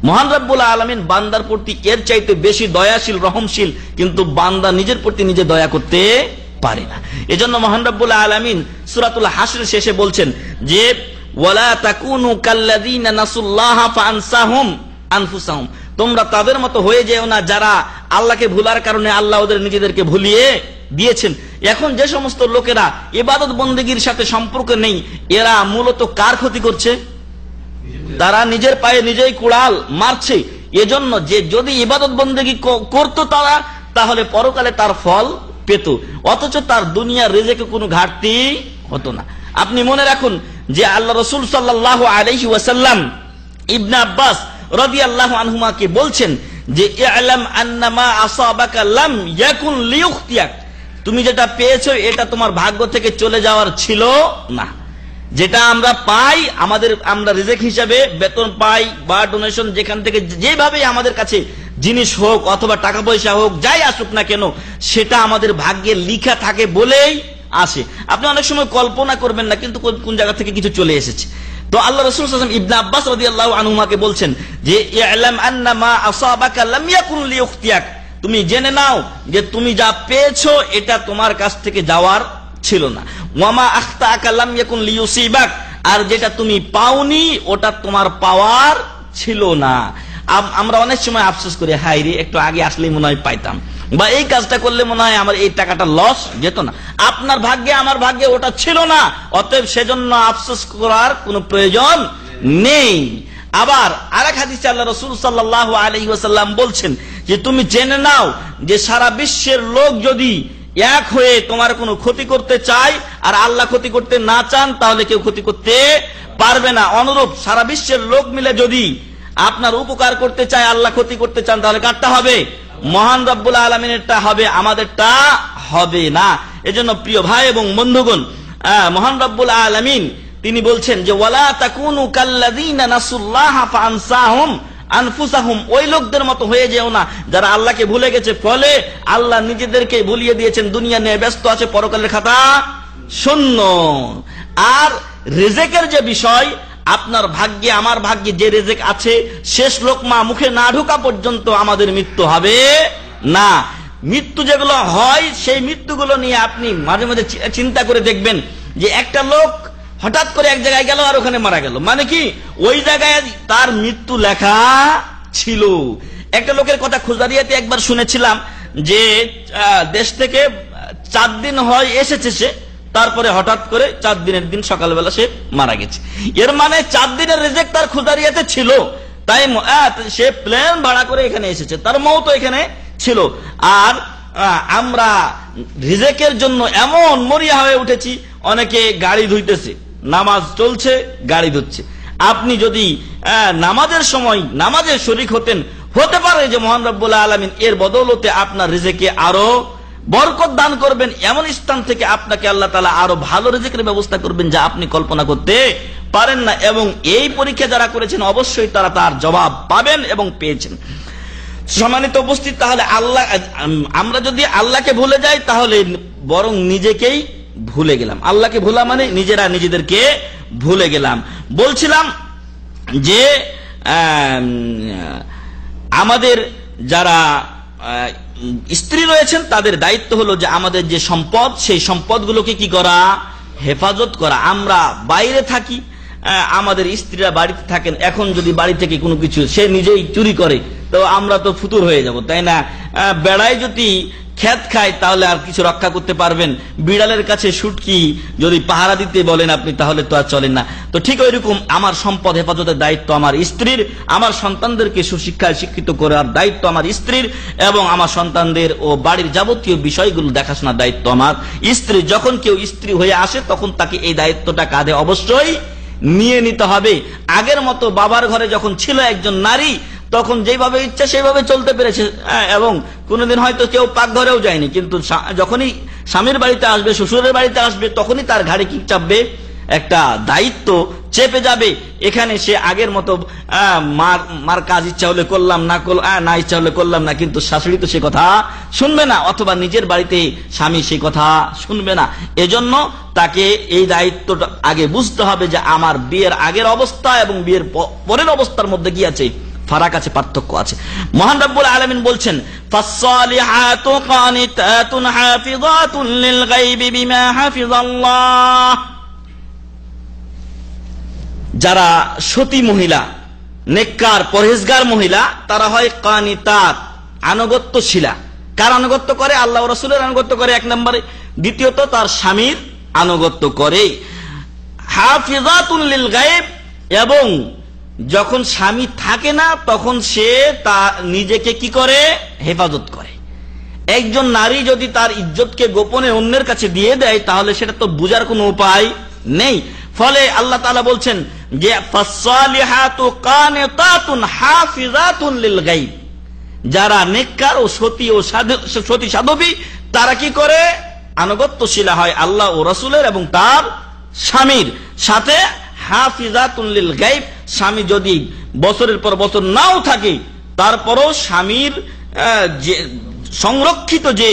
মহান রব্বুল আলামিন বান্দার প্রতি এর চাইতে বেশি দয়াশীল, রহমশীল, কিন্তু বান্দা নিজের প্রতি নিজে দয়া করতে পারে না। এজন্য মহান রব্বুল আলামিন সূরাতুল হাশর শেষে বলছেন যে ওয়ালা তাকুনু কাল্লাযীনা নাসুল্লাহা ফাআনসাহুম আনফুসাহুম, তোমরা তাদের মতো হয়ে যেও না যারা আল্লাহকে ভুলার কারণে আল্লাহ ওদের নিজেদেরকে ভুলিয়ে দিয়েছেন। এখন যে সমস্ত লোকেরা ইবাদত বন্দেগীর সাথে সম্পর্ক নেই, এরা মূলত কার ক্ষতি করছে? তারা নিজের পায়ে নিজেই কুড়াল মারছে। এজন্য যে যদি ইবাদত বন্দেগী করতো তারা, তাহলে পরকালে তার ফল পেত, অথচ তার দুনিয়ার রিজেকে কোনো ঘাটতি হতো না। আপনি মনে রাখুন যে আল্লাহ রাসূল সাল্লাল্লাহু আলাইহি ওয়াসাল্লাম ইবনে আব্বাস রাদিয়াল্লাহু আনহুমাকে বলছেন যে ইআলাম আন্নামা আসাবাকা লাম ইয়াকুন লিউখতিয়াক, তুমি যেটা পেয়েছো এটা তোমার ভাগ্য থেকে চলে যাওয়ার ছিল না। যেটা আমরা পাই, আমরা রিজেক হিসাবে বেতন পাই বা ডোনেশন, যেখান থেকে যেভাবে আমাদের কাছে জিনিস হোক অথবা টাকা পয়সা হোক, যাই আসুক না কেন, সেটা আমাদের ভাগ্যে লিখা থাকে বলেই আসে। আপনি অনেক সময় কল্পনা করবেন না কিন্তু কোন জায়গা থেকে কিছু চলে এসেছে। তো আল্লাহ রাসূল সাল্লাল্লাহু আলাইহি ওয়াসাল্লাম ইবনে আব্বাস রাদিয়াল্লাহু আনহুমাকে বলছেন যে ইআলাম আন্নামা আসাবাকা লাম ইয়াকুন লিউখতিয়াক, তুমি জেনে নাও যে তুমি যা পেয়েছো এটা তোমার কাছ থেকে যাওয়ার ছিল না। ওয়ামা আখতাআকা লাম ইয়াকুন লিউসিবাক, আর যেটা তুমি পাওনি ওটা তোমার পাওয়ার ছিল না। আমরা অনেক সময় আফসোস করি, হাই রে একটু আগে আসলেই মনে হয় পাইতাম, বা এই কাজটা করলে মনে হয় আমার এই টাকাটা লস যেত না। আপনার ভাগ্যে আমার ভাগ্যে ওটা ছিল না, অতএব সেজন্য আফসোস করার কোনো প্রয়োজন নেই। আবার আরেক হাদিসে আল্লাহ রাসূল সাল্লাল্লাহু আলাইহি ওয়াসাল্লাম বলছেন যে তুমি জেনে নাও যে সারা বিশ্বের লোক যদি এক হয়ে তোমার কোনো ক্ষতি করতে চায় আর আল্লাহ ক্ষতি করতে না চান, তাহলে কেউ ক্ষতি করতে পারবে না। অনুরূপ সারা বিশ্বের লোক মিলে যদি আপনার উপকার করতে চায়, আল্লাহ ক্ষতি করতে চান, তাহলে কারটা হবে? মহান রব্বুল আলামিনেরটা হবে, আমাদেরটা হবে না। এজন্য প্রিয় ভাই এবং বন্ধুগণ, মহান রব্বুল আলামিন তিনি বলছেন যে ওয়ালা তাকুনু কাল্লাযীনা নাসুল্লাহা ফাআনসাহুম আনফুসাহুম, ওই লোকদের মতো হয়ে যেও না যারা আল্লাহকে ভুলে গেছে, ফলে আল্লাহ নিজেদেরকে ভুলিয়ে দিয়েছেন, দুনিয়া নিয়ে ব্যস্ত আছে, পরকালের খাতা শূন্য। আর রিজেকের যে বিষয়, আপনার ভাগ্যে আমার ভাগ্যে যে রিজেক আছে, শেষ লোকমা মুখে না ঢোকা পর্যন্ত আমাদের মৃত্যু হবে না। মৃত্যু যেগুলো হয় সেই মৃত্যুগুলো নিয়ে আপনি মাঝে মাঝে চিন্তা করে দেখবেন যে একটা লোক হঠাৎ করে এক জায়গায় গেল আর ওখানে মারা গেল, মানে কি ওই জায়গায় তার মৃত্যু লেখা ছিল। একটা লোকের কথা খুজারিয়াতে একবার শুনেছিলাম যে দেশ থেকে 4 দিন হয় এসেছে সে, তারপরে হঠাৎ করে 4 দিনের দিন সকালবেলা সে মারা গেছে। এর মানে 4 দিনের রিজেক তার খুজারিয়াতে ছিল, তাই সে প্লেন ভাড়া করে এখানে এসেছে, তার মওত এখানে ছিল। আর আমরা রিজেকের জন্য এমন মরিয়া হয়ে উঠেছি, অনেকে গাড়ি ধুইতেছে, নামাজ চলছে গাড়ি ধুচ্ছে। আপনি যদি নামাজের সময় নামাজের শরীক হতেন, হতে পারে যে মহান রব্বুল আলামিন এর বদৌলতে আপনার রিজেকে আরো বরকত দান করবেন, এমন স্থান থেকে আপনাকে আল্লাহ তাআলা আরো ভালো রিজেকের ব্যবস্থা করবেন যা আপনি কল্পনা করতে পারেন না, এবং এই পরীক্ষা যারা করেছেন অবশ্যই তারা তার জবাব পাবেন এবং পেয়েছেন। সম্মানিত উপস্থিত, তাহলে আল্লাহ, আমরা যদি আল্লাহকে ভুলে যাই তাহলে বরং নিজেকেই ভুলে গেলাম। আল্লাহকে ভুলা মানে নিজেরা নিজেদেরকে ভুলে গেলাম। বলছিলাম যে আমাদের যারা স্ত্রী রয়েছেন তাদের দায়িত্ব হলো যে আমাদের যে সম্পদ, সেই সম্পদগুলোকে কি করা, হেফাজত করা। আমরা বাইরে থাকি, আমাদের স্ত্রীরা বাড়িতে থাকেন। এখন যদি বাড়ি থেকে কোনো কিছু সে নিজেই চুরি করে তো আমরা তো ফুতুর হয়ে যাব, তাই না? বেড়ায় যদি খেত খায় তাহলে আর কিছু রক্ষা করতে পারবেন? বিড়ালের কাছে শুটকি যদি পাহারা দিতে বলেন আপনি তাহলে তো আর চলেন না। তো ঠিক ওইরকম আমার সম্পদ হেফাজতের দায়িত্ব আমার স্ত্রীর, আমার সন্তানদেরকে সুশিক্ষায় শিক্ষিত করার দায়িত্ব আমার স্ত্রীর, এবং আমার সন্তানদের ও বাড়ির যাবতীয় বিষয়গুলো দেখাশোনার দায়িত্ব আমার স্ত্রীর। যখন কেউ স্ত্রী হয়ে আসে তখন তাকে এই দায়িত্বটা কাঁধে অবশ্যই নিয়ে নিতে হবে। আগের মতো বাবার ঘরে যখন ছিল একজন নারী, তখন যেভাবে ইচ্ছা সেইভাবে চলতে পেরেছে, এবং কোনোদিন হয়তো কেউ পাকঘরেও যায়নি, কিন্তু যখনই স্বামীর বাড়িতে আসবে, শ্বশুরের বাড়িতে আসবে, তখনই তার ঘাড়ে কি চাপবে, একটা দায়িত্ব চেপে যাবে। এখানে সে আগের মতো মার কাজ ইচ্ছা হলে করলাম, না ইচ্ছা হলে করলাম না, কিন্তু শাশুড়ি তো সে কথা শুনবে না, অথবা নিজের বাড়িতে স্বামী সেই কথা শুনবে না। এজন্য তাকে এই দায়িত্বটা আগে বুঝতে হবে যে আমার বিয়ের আগের অবস্থা এবং বিয়ের পরের অবস্থার মধ্যে কি আছে, ফারাক আছে, পার্থক্য আছে। মহান রব্বুল আলামিন বলছেন, ফাসসালিহাতু কানিতাতুন হাফিযাতুন লিল গায়বি বিমা হাফিজাল্লাহ। যারা সতী মহিলা, নেককার পরহেজগার মহিলা, তারা হয় কানিতাত, আনুগত্যশীলা। কার আনুগত্য করে? আল্লাহ ও রাসূলের আনুগত্য করে এক নম্বরে, দ্বিতীয়ত তার স্বামীর আনুগত্য করে। হাফিযাতুন লিল গায়ব, এবং যখন স্বামী থাকে না তখন সে তা নিজেকে কি করে, হেফাজত করে। একজন নারী যদি তার ইজ্জতকে গোপনে অন্যের কাছে দিয়ে দেয় তাহলে সেটা তো বুঝার কোনো উপায় নেই। ফলে আল্লাহ তাআলা বলছেন যে ফাসসালিহাতু কানিতাতুন হাফিযাতুন লিল গায়ব, যারা নেককার ও সতী ও সতী সাধবী তারা কি করে, আনুগত্যশীলা হয় আল্লাহ ও রাসূলের এবং তার স্বামীর সাথে। হাফিযাতুন লিল গায়ব, স্বামী যদি বছরের পর বছর নাও থাকে তারপরও স্বামীর যে সংরক্ষিত যে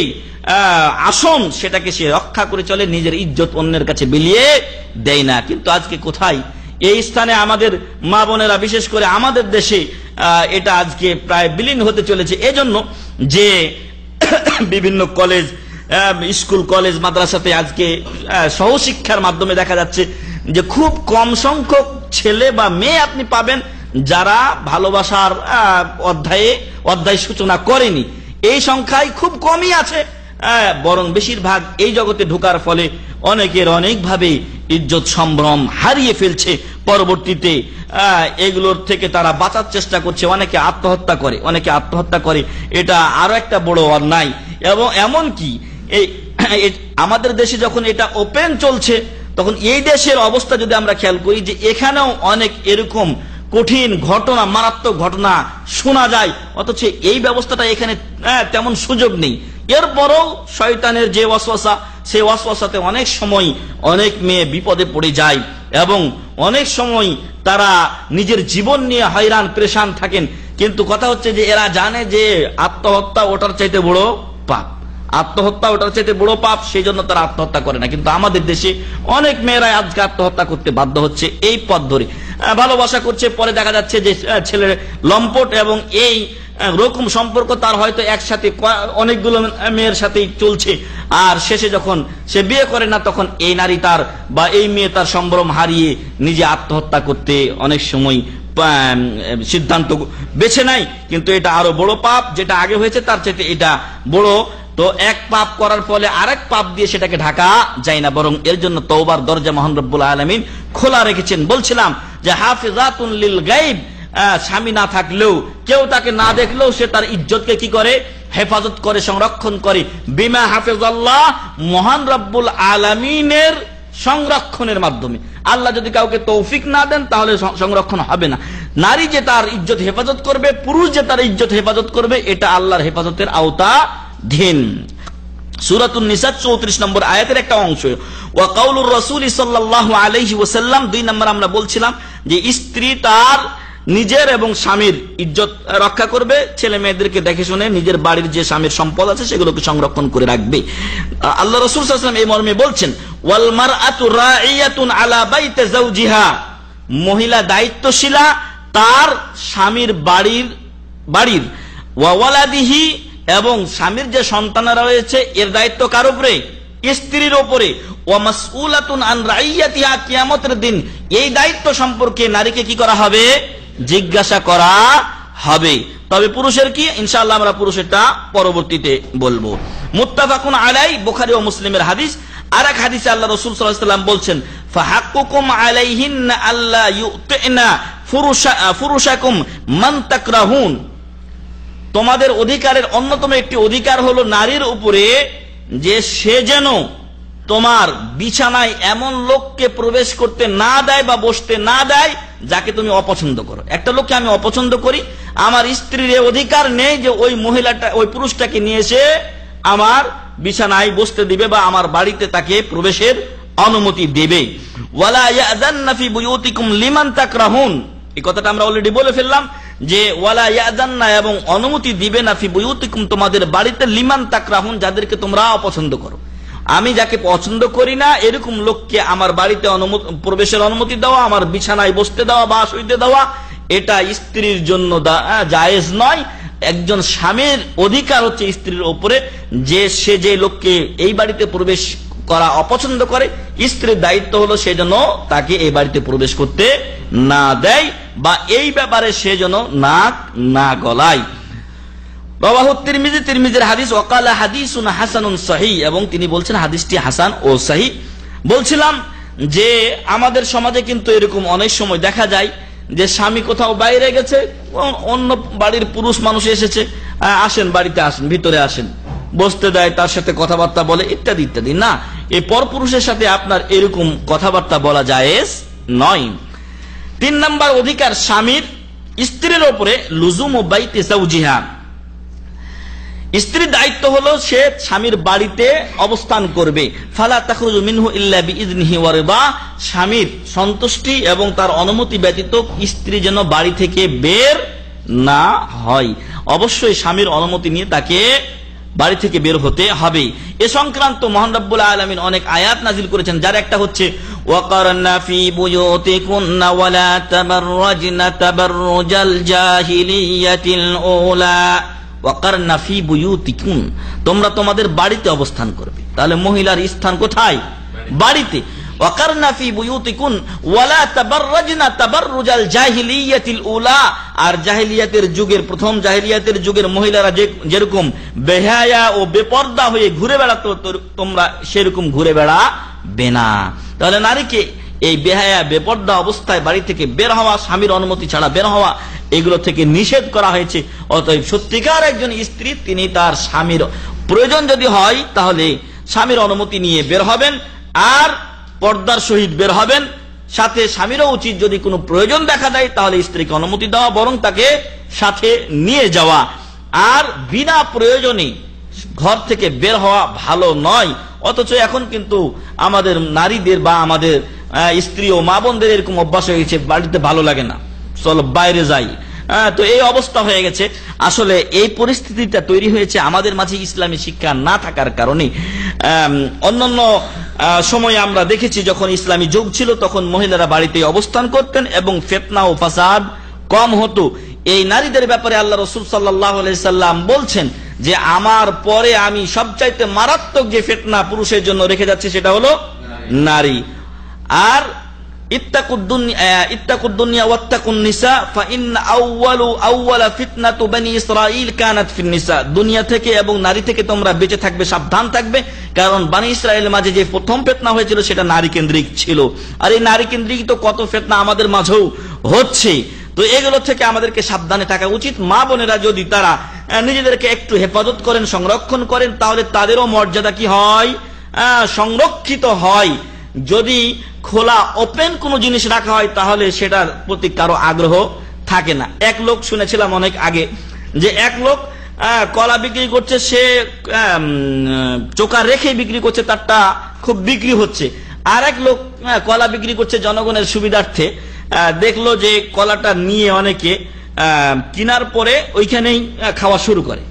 আসন সেটাকে সে রক্ষা করে চলে, নিজের ইজ্জত অন্যের কাছে বিলিয়ে দেয় না। কিন্তু আজকে কোথায় এই স্থানে আমাদের মা বোনেরা, বিশেষ করে আমাদের দেশে এটা আজকে প্রায় বিলীন হতে চলেছে। এজন্য যে বিভিন্ন কলেজ, স্কুল, কলেজ, মাদ্রাসাতে আজকে সহশিক্ষার মাধ্যমে দেখা যাচ্ছে যে খুব কম সংখ্যক ছেলে বা মেয়ে আপনি পাবেন যারা ভালোবাসার অধ্যায় সূচনা করেনি। এই সংখ্যায় খুব কমই আছে, বরং বেশিরভাগ এই জগতে ঢোকার ফলে অনেকের অনেকভাবে ইজ্জত সম্ভ্রম হারিয়ে ফেলছে। পরবর্তীতে এগুলোর থেকে তারা বাঁচার চেষ্টা করছে, অনেকে আত্মহত্যা করে। এটা আরো একটা বড় অন্যায়। এবং এমনকি আমাদের দেশে যখন এটা ওপেন চলছে তখন এই দেশের অবস্থা যদি আমরা খেয়াল করি যে এখানেও অনেক এরকম কঠিন ঘটনা, মারাত্মক ঘটনা শোনা যায়, অথচ এই ব্যবস্থাটা এখানে তেমন সুযোগ নেই। এরপরও শয়তানের যে ওয়াসওয়াসা, সেই ওয়াসওয়াসাতে অনেক সময় অনেক মেয়ে বিপদে পড়ে যায়, এবং অনেক সময় তারা নিজের জীবন নিয়ে হয়রান পেরেশান থাকেন। কিন্তু কথা হচ্ছে যে এরা জানে যে আত্মহত্যা ওটার চাইতে বড় পাপ, সেই জন্য তারা আত্মহত্যা করে না। কিন্তু আমাদের দেশে অনেক মেয়েরাই আজকে আত্মহত্যা করতে বাধ্য হচ্ছে এই পথ ধরে। ভালোবাসা করছে, পরে দেখা যাচ্ছে যে ছেলের লম্পট, এবং এই রকম সম্পর্ক তার হয়তো একসাথে অনেকগুলো মেয়ের সাথেই চলছে, আর শেষে যখন সে বিয়ে করে না তখন এই নারী তার বা এই মেয়ে তার সম্ভ্রম হারিয়ে নিজে আত্মহত্যা করতে অনেক সময় সিদ্ধান্ত বেছে নেয়। কিন্তু এটা আরো বড় পাপ, যেটা আগে হয়েছে তার চাইতে এটা বড়। তো এক পাপ করার ফলে আরেক পাপ দিয়ে সেটাকে ঢাকা যায় না, বরং এর জন্য তওবার দরজা মহান রব্বুল আলামিন খোলা রেখেছেন। বলছিলাম যে হাফিযাতুন লিল গায়ব, স্বামী না থাকলেও, কেউ তাকে না দেখলেও সে তার ইজ্জতকে কি করে, হেফাজত করে, সংরক্ষণ করে। বিমা হাফিজাল্লাহ, মহান রব্বুল আলামিনের সংরক্ষণের মাধ্যমে। আল্লাহ যদি কাউকে তৌফিক না দেন তাহলে সংরক্ষণ হবে না। নারী যে তার ইজ্জত হেফাজত করবে, পুরুষ যে তার ইজ্জত হেফাজত করবে, এটা আল্লাহর হেফাজতের আওতাধীন। সূরাতুন নিসা 34 নম্বর আয়াতের একটা অংশ। ওয়া কাউলুর রাসূল সাল্লাল্লাহু আলাইহি ওয়াসাল্লাম, 2 নম্বর আমরা বলছিলাম যে স্ত্রী তার নিজের এবং স্বামীর ইজ্জত রক্ষা করবে, ছেলে মেয়েদেরকে দেখে শুনে নিজের বাড়ির যে স্বামীর সম্পদ আছে সেগুলোকে সংরক্ষণ করে রাখবে। আল্লাহ রাসূল সাল্লাল্লাহু আলাইহি ওয়াসাল্লাম এই মর্মে বলছেন, ওয়াল মারআতু রাঈয়াতুন আলা বাইতি যাওজিহা, মহিলা দায়িত্বশীলা তার স্বামীর বাড়ির ওয়া ওয়ালাদিহি, এবং স্বামীর যে সন্তানেরা রয়েছে এর দায়িত্ব কার উপরে? স্ত্রীর উপরে। ওয়া মাসউলাতুন আন রাইয়াতিহা, কিয়ামতের দিন এই দায়িত্ব সম্পর্কে নারীকে কি করা হবে? জিজ্ঞাসা করা হবে। তবে পুরুষের কি, ইনশাআল্লাহ আমরা পুরুষেরটা পরবর্তীতে বলবো। মুত্তাফাকুন আলাই, বুখারী ও মুসলিমের হাদিস। আর এক হাদিসে আল্লাহ রাসূল সাল্লাল্লাহু আলাইহি ওয়াসাল্লাম বলছেন, ফাহাক্কুকুম আলাইহিন্না আল্লা ইউতিনা ফুরুশাকুম মান তাকরাহুন, তোমাদের অধিকারের অন্যতম একটি অধিকার হলো নারীর উপরে যে সে যেন তোমার বিছানায় এমন লোককে প্রবেশ করতে না দেয় বা বসতে না দেয় যাকে তুমি অপছন্দ করো। একটা লোককে আমি অপছন্দ করি, আমার স্ত্রীর অধিকার নেই যে ওই মহিলাটা ওই পুরুষটাকে নিয়ে এসে আমার বিছানায় বসতে দিবে বা আমার বাড়িতে তাকে প্রবেশের অনুমতি দেবে। ওয়ালা ইয়াযান্না ফি বুয়ুতিকুম লিমান তাকরাহুন, এই কথাটা আমরা অলরেডি বলে ফেললাম যে ওয়ালা ইয়াযান্না, এবং অনুমতি দিবে না, ফি বুয়ুতিকুম তোমাদের বাড়িতে, লিমান তাকরাহুন যাদেরকে তোমরা অপছন্দ করো। আমি যাকে পছন্দ করি না এরকম লোককে আমার বাড়িতে প্রবেশের অনুমতি দেওয়া, আমার বিছানায় বসতে দেওয়া বা শুইতে দেওয়া, এটা স্ত্রীর জন্য জায়েজ নয়। একজন স্বামীর অধিকার হচ্ছে স্ত্রীর উপরে যে সে যে লোককে এই বাড়িতে প্রবেশ করা অপছন্দ করে, স্ত্রীর দায়িত্ব হলো সে যেন তাকে এই বাড়িতে প্রবেশ করতে না দেয় বা এই ব্যাপারে সে যেন নাক না গলায়। রাওয়াহু তিরমিজি, তিরমিজির হাদিস। ওয়াকালা হাদিসুন হাসানুন সহিহ, এবং তিনি বলছেন হাদিসটি হাসান ও সহিহ। বলছিলাম যে আমাদের সমাজে কিন্তু এরকম অনেক সময় দেখা যায় যে স্বামী কোথাও বাইরে গেছে, অন্য বাড়ির পুরুষ মানুষ এসেছে, আসেন বাড়িতে আসেন, ভিতরে আসেন, বসতে দেয়, তার সাথে কথাবার্তা বলে ইত্যাদি ইত্যাদি। না, এই পরপুরুষের সাথে আপনার এরকম কথাবার্তা বলা জায়েজ নয়। 3 নম্বর অধিকার স্বামীর স্ত্রীর উপরে, লুজুমু বাইতি যাওজিহা, স্ত্রীর দায়িত্ব হলো সে স্বামীর বাড়িতে অবস্থান করবে। ফালা তাখরুজু মিনহু ইল্লা বিইযনিহি ওয়া রিদা, স্বামীর সন্তুষ্টি এবং তার অনুমতি ব্যতীত স্ত্রী যেন বাড়ি থেকে বের না হয়। অবশ্যই স্বামীর অনুমতি নিয়ে তাকে বাড়ি থেকে বের হতে হবে। এ সংক্রান্ত মহান রব্বুল আলামিন অনেক আয়াত নাজিল করেছেন, যার একটা হচ্ছে ওয়াকারনা ফি বুয়ুতিকুন্না ওয়ালা তাবাররাজনা তাবাররুজাল জাহিলিয়াতিল উলা, ওয়াকারনা ফি বুয়ুতিকুন, তোমরা তোমাদের বাড়িতে অবস্থান করবে। তাহলে মহিলার স্থান কোথায়? বাড়িতে। ওয়াকারনা ফি বুয়ুতিকুন ওয়ালা তাবাররাজনা তাবাররুজাল জাহিলিয়াতিল উলা, আর জাহিলিয়াতের যুগের, প্রথম জাহিলিয়াতের যুগের মহিলারা যেরকম বেহায়া ও বেপর্দা হয়ে ঘুরে বেড়াতো, তোমরা সেরকম ঘুরে বেড়াবে না। তাহলে নারীকে এই বেহায়া বেপর্দা অবস্থায় বাড়ি থেকে বের হওয়া, স্বামীর অনুমতি ছাড়া বের হওয়া, এগুলো থেকে নিষেধ করা হয়েছে। অতএব সত্যিকার একজন স্ত্রী তিনি তার স্বামীর প্রয়োজন যদি হয় তাহলে স্বামীর অনুমতি নিয়ে বের হবেন, আর পর্দার সহিত বের হবেন। সাথে স্বামীরও উচিত যদি কোনো প্রয়োজন দেখা দেয় তাহলে স্ত্রীকে অনুমতি দেওয়া, বরং তাকে সাথে নিয়ে যাওয়া। আর বিনা প্রয়োজনে ঘর থেকে বের হওয়া ভালো নয়। অথচ এখন কিন্তু আমাদের নারীদের বা আমাদের স্ত্রী ও মা বোনদের এরকম অভ্যাস হয়ে গেছে, বাড়িতে ভালো লাগে না, চলো বাইরে যাই। তো এই অবস্থা হয়ে গেছে। আসলে এই পরিস্থিতিটা তৈরি হয়েছে আমাদের মাঝে ইসলামী শিক্ষা না থাকার কারণে। অন্যান্য সময়ে আমরা দেখেছি যখন ইসলামী যুগ ছিল তখন মহিলারা বাড়িতে অবস্থান করতেন এবং ফিতনা ও ফাসাদ কম হতো। এই নারীদের ব্যাপারে আল্লাহ রাসূল সাল্লাল্লাহু আলাইহি সাল্লাম বলছেন যে আমার পরে আমি সবচাইতে মারাত্মক যে ফিতনা পুরুষের জন্য রেখে যাচ্ছে সেটা হলো নারী। আর ইত্তাকুদ দুনিয়া ওয়াত্তাকুন নিসা ফাইন্না আউওয়ালা ফিতনাতু বনি ইসরাঈল কানাত ফিন নিসা, দুনিয়া থেকে এবং নারী থেকে তোমরা বেঁচে থাকবে, সাবধান থাকবে, কারণ বনি ইসরাঈলের মাঝে যে প্রথম ফিতনা হয়েছিল সেটা নারী কেন্দ্রিক ছিল। আর এই নারী কেন্দ্রিক তো কত ফিতনা আমাদের মাঝেও হচ্ছে। তো এগুলো থেকে আমাদেরকে সাবধানে থাকা উচিত। মা বোনেরা যদি তারা নিজেদেরকে একটু হেফাজত করেন, সংরক্ষণ করেন, তাহলে তাদেরও মর্যাদা কি হয়? সংরক্ষিত হয়। যদি খোলা ওপেন কোনো জিনিস রাখা হয় তাহলে সেটার প্রতি কারো আগ্রহ থাকে না। এক লোক শুনেছিলাম অনেক আগে যে এক লোক কলা বিক্রি করছে, সে চোকা রেখে বিক্রি করছে, তারটা খুব বিক্রি হচ্ছে। আর এক লোক কলা বিক্রি করছে জনগণের সুবিধার্থে, দেখলো যে কলাটা নিয়ে অনেকে কেনার পরে ওইখানেই খাওয়া শুরু করে,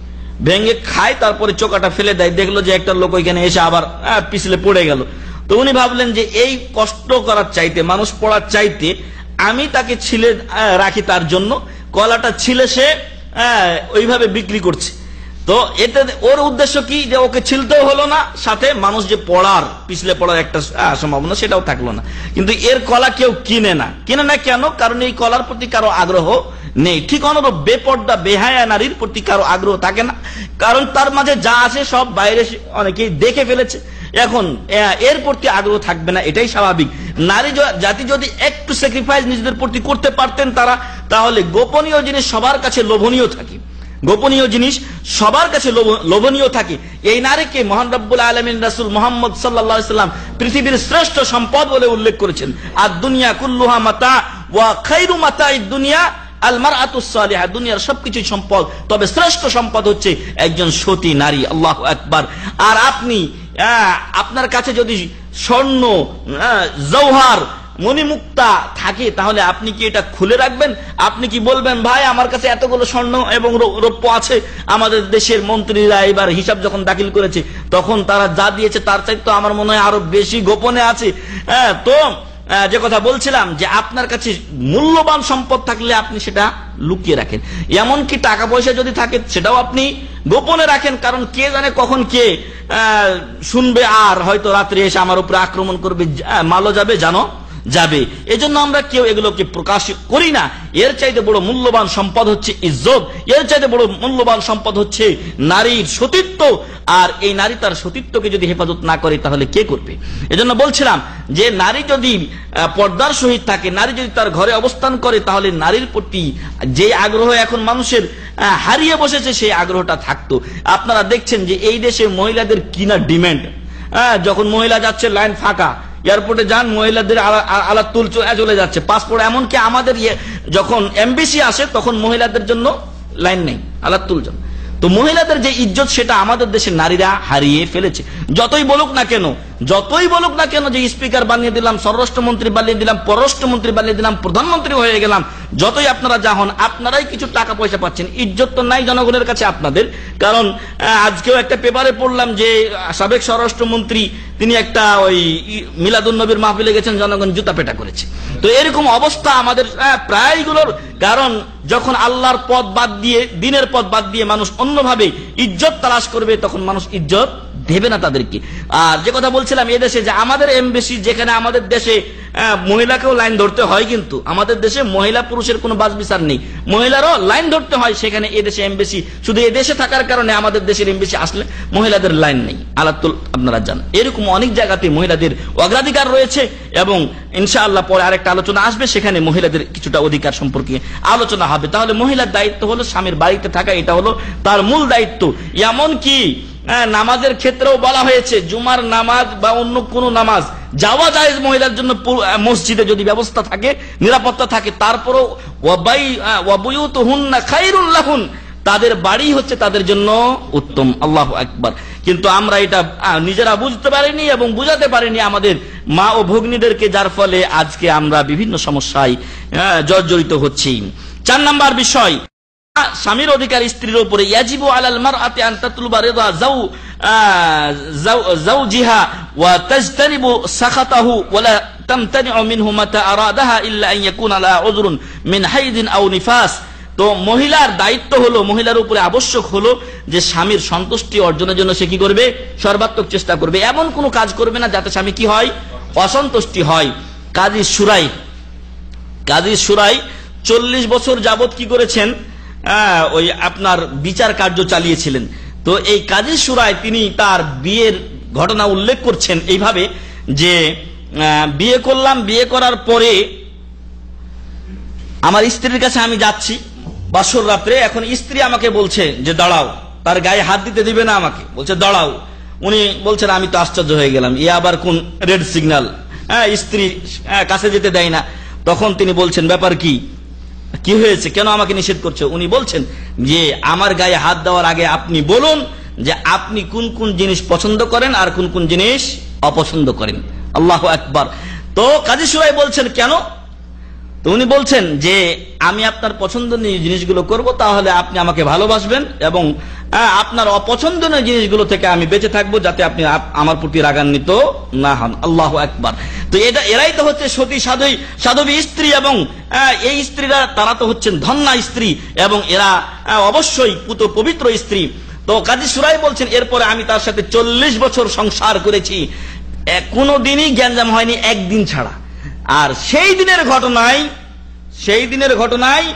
ভেঙে খায়, তারপরে চোকাটা ফেলে দেয়। দেখলো যে একটা লোক ওইখানে এসে আবার পিছলে পড়ে গেল। তো উনি ভাবলেন যে এই কষ্ট করার চাইতে, মানুষ পড়ার চাইতে আমি তাকে ছিলে রাখি, তার জন্য কলাটা ছিলে সে ওইভাবে বিক্রি করছে। তো এতে ওর উদ্দেশ্য কি, যে ওকে ছিলতেও হলো না, সাথে মানুষ যে পড়ার পিছলে পড়ার একটা সম্ভাবনা সেটাও থাকলো না। কিন্তু এর কলা কেউ কিনে না কেন? কারণ এই কলার প্রতি কারো আগ্রহ নেই। ঠিক অনুরূপ বেপর্দা বেহায়া নারীর প্রতি কারো আগ্রহ থাকে না, কারণ তার মাঝে যা আছে সব বাইরে অনেকেই দেখে ফেলেছে। এখন এর প্রতি আগ্রহ থাকবে না, এটাই স্বাভাবিক। নারী জাতি যদি একটু স্যাক্রিফাইস নিজেদের প্রতি করতে পারতেন তারা, তাহলে গোপনীয় জিনিস সবার কাছে লোভনীয় থাকে, গোপনীয় জিনিস সবার কাছে লোভনীয় থাকে। এই নারীকে মহান রব্বুল আলামিন রাসূল মুহাম্মদ সাল্লাল্লাহু আলাইহি ওয়াসাল্লাম পৃথিবীর শ্রেষ্ঠ সম্পদ বলে উল্লেখ করেছেন। আর দুনিয়া কুল্লুহা মাতা ওয়া খায়রু মাতা'id দুনিয়া আল মারআতুস সালিহা, দুনিয়ার সবকিছু সম্পদ, তবে শ্রেষ্ঠ সম্পদ হচ্ছে একজন সতী নারী। আল্লাহু আকবার। আর আপনি আপনার কাছে যদি স্বর্ণ, জওহার, মণিমুক্তা থাকে, তাহলে আপনি কি এটা খুলে রাখবেন? আপনি কি বলবেন ভাই আমার কাছে এতগুলো স্বর্ণ এবং রৌপ্য আছে? আমাদের দেশের মন্ত্রীরা এবার হিসাব যখন দাখিল করেছে, তখন তারা যা দিয়েছে তার চাইতে তো আমার মনে হয় আরো বেশি গোপনে আছে। তো যে কথা বলছিলাম, যে আপনার কাছে মূল্যবান সম্পদ থাকলে আপনি সেটা লুকিয়ে রাখেন, এমনকি টাকা পয়সা যদি থাকে সেটাও আপনি গোপনে রাখেন, কারণ কে জানে কখন কে শুনবে, আর হয়তো রাত্রে এসে আমার উপরে আক্রমণ করবে, মালো যাবে জানো যাবে। এজন্য আমরা কেউ এগুলোকে প্রকাশ করি না। এর চাইতে বড় মূল্যবান সম্পদ হচ্ছে ইজ্জত, এর চাইতে বড় মূল্যবান সম্পদ হচ্ছে নারীর সতীত্ব। আর এই নারী তার সতীত্বকে যদি হেফাজত না করে তাহলে কে করবে? এজন্য বলছিলাম যে নারী যদি পর্দার সহিত থাকে, নারী যদি তার ঘরে অবস্থান করে, তাহলে নারীর প্রতি যে আগ্রহ এখন মানুষের হারিয়ে বসেছে সেই আগ্রহটা থাকতো। আপনারা দেখছেন যে এই দেশে মহিলাদের কিনা ডিমান্ড, যখন মহিলা যাচ্ছে লাইন ফাঁকা, এয়ারপোর্টে যান মহিলাদের আলাতুল চলে যাচ্ছে, পাসপোর্ট, এমনকি আমাদের যখন এমবিসি আসে তখন মহিলাদের জন্য লাইন নেই, আলাতুল জন। তো মহিলাদের যে ইজ্জত সেটা আমাদের দেশের নারীরা হারিয়ে ফেলেছে। যতই বলুক না কেন যে স্পিকার বানিয়ে দিলাম, স্বরাষ্ট্রমন্ত্রী বানিয়ে দিলাম, পররাষ্ট্রমন্ত্রী বানিয়ে দিলাম, প্রধানমন্ত্রী হয়ে গেলাম, যতই আপনারা যা হন, আপনারাই কিছু টাকা পয়সা পাচ্ছেন, ইজ্জত তো নাই জনগণের কাছে আপনাদের। কারণ আজকেও একটা পেপারে পড়লাম যে সাবেক স্বরাষ্ট্রমন্ত্রী তিনি একটা ওই মিলাদুন নবীর মাহফিলে গেছেন, জনগণ জুতা পেটা করেছে। তো এরকম অবস্থা আমাদের প্রায়গুলোর। কারণ যখন আল্লাহর পথ বাদ দিয়ে, দিনের পথ বাদ দিয়ে মানুষ অন্যভাবে ইজ্জত তালাশ করবে, তখন মানুষ ইজ্জত দেবে না তাদেরকে। আর যে কথা বলছিলাম এদেশে যে আমাদের এমবেসি, যেখানে আমাদের দেশে মহিলাকেও লাইন ধরতে হয়, কিন্তু আমাদের দেশে মহিলা পুরুষের কোনো বাছ বিচার নেই, মহিলারও লাইন ধরতে হয়, সেখানে এদেশে এমবেসি, শুধু এদেশে থাকার কারণে আমাদের দেশের এমবেসি আসলে মহিলাদের লাইন নেই, আলাতুল আপনারা জান। এরকম অনেক জায়গাতে মহিলাদের অগ্রাধিকার রয়েছে, এবং ইনশাআল্লাহ পরে আরেকটা আলোচনা আসবে, সেখানে মহিলাদের কিছুটা অধিকার সম্পর্কে আলোচনা হবে। তাহলে মহিলার দায়িত্ব হলো স্বামীর বাড়িতে থাকা, এটা হলো তার মূল দায়িত্ব। এমনকি নামাজের ক্ষেত্রেও বলা হয়েছে, জুমার নামাজ বা অন্য কোন নামাজ যাওয়া যায় মহিলার জন্য মসজিদে যদি ব্যবস্থা থাকে, নিরাপত্তা থাকে, তারপরও ওয়াবুয়ুতুহুন্না খায়রুল লাহুন, তাদের বাড়ি হচ্ছে তাদের জন্য উত্তম। আল্লাহু আকবার। কিন্তু আমরা এটা নিজেরা বুঝতে পারিনি এবং বুঝাতে পারিনি আমাদের মা ও ভগ্নীদেরকে, যার ফলে আজকে আমরা বিভিন্ন সমস্যায় জর্জরিত হচ্ছি। 4 নাম্বার বিষয়, স্বামীর অধিকার স্ত্রীর উপরে। ইয়াজিবু আলাল মারআতি আন তাতলুবা রিদা যাওজিহা ওয়া তাজতানিবু সাখাতাহু ওয়া লা তামতানিউ মিনহু মাতা আরাদাহা ইল্লা আন ইয়াকুনা লা উযরুন মিন হাইদিন আও নিফাস। তো মহিলার দায়িত্ব হলো, মহিলার উপরে আবশ্যক হলো যে স্বামীর সন্তুষ্টি অর্জনের জন্য সে কি করবে? সর্বাত্মক চেষ্টা করবে। এমন কোনো কাজ করবে না যাতে স্বামী কি হয়? অসন্তুষ্টি হয়। কাজী সুরাই 40 বছর যাবত কি করেছেন? ওই আপনার বিচার কার্য চালিয়েছিলেন। তো এই কাজী সুরাই তিনি তার বিয়ের ঘটনা উল্লেখ করছেন এইভাবে যে বিয়ে করলাম, বিয়ে করার পরে আমার স্ত্রীর কাছে আমি যাচ্ছি বাসর রাত্রে, এখন স্ত্রী আমাকে বলছে যে দাঁড়াও, তার গায়ে হাত দিতে দিবে না, আমাকে বলছে দাঁড়াও। উনি বলছেন আমি তো আশ্চর্য হয়ে গেলাম, এ আবার কোন রেড সিগন্যাল, স্ত্রী কাছে যেতে দেয় না। তখন তিনি বলছেন ব্যাপার কি? কি হয়েছে, কেন আমাকে নিষেধ করছো? উনি বলছেন যে আমার গায়ে হাত দেওয়ার আগে আপনি বলুন যে আপনি কোন কোন জিনিস পছন্দ করেন আর কোন কোন জিনিস অপছন্দ করেন। আল্লাহু আকবার। তো কাজী সুরাই বলছেন কেন? তো উনি বলছেন যে আমি আপনার পছন্দনীয় জিনিসগুলো করব, তাহলে আপনি আমাকে ভালোবাসবেন, এবং আপনার অপছন্দনীয় জিনিসগুলো থেকে আমি বেঁচে থাকবো, যাতে আপনি আমার প্রতি রাগান্বিত না হন। আল্লাহু আকবার। তো এরাই তো হচ্ছে সতী সাধবী স্ত্রী, এবং এই স্ত্রীরা তারা তো হচ্ছেন ধন্যা স্ত্রী, এবং এরা অবশ্যই পুত পবিত্র স্ত্রী। তো কাজী সুরাই বলছেন এরপরে আমি তার সাথে 40 বছর সংসার করেছি, কোনোদিনই গ্যাঞ্জাম হয়নি, একদিন ছাড়া। আর সেই দিনের ঘটনায়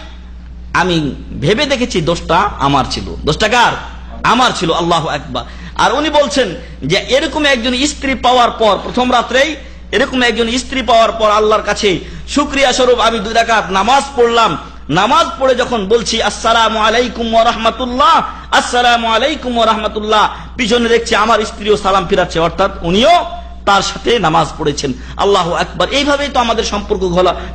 আমি ভেবে দেখেছি দোষটা আমার ছিল। দোষটা কার? আমার ছিল। আল্লাহু আকবার। আর উনি বলছেন যে এরকম একজন স্ত্রী পাওয়ার পর, প্রথম রাত্রেই এরকম একজন স্ত্রী পাওয়ার পর আল্লাহর কাছে শুকরিয়া স্বরূপ আমি 2 রাকাত নামাজ পড়লাম। নামাজ পড়ে যখন বলছি আসসালামু আলাইকুম ওয়া রাহমাতুল্লাহ, আসসালামু আলাইকুম ওয়া রাহমাতুল্লাহ, পিছনে দেখছি আমার স্ত্রীও সালাম ফিরাচ্ছে, অর্থাৎ উনিও তার সাথে নামাজ পড়েছেন। আল্লাহু আকবার। এইভাবেই তো আমাদের সম্পর্ক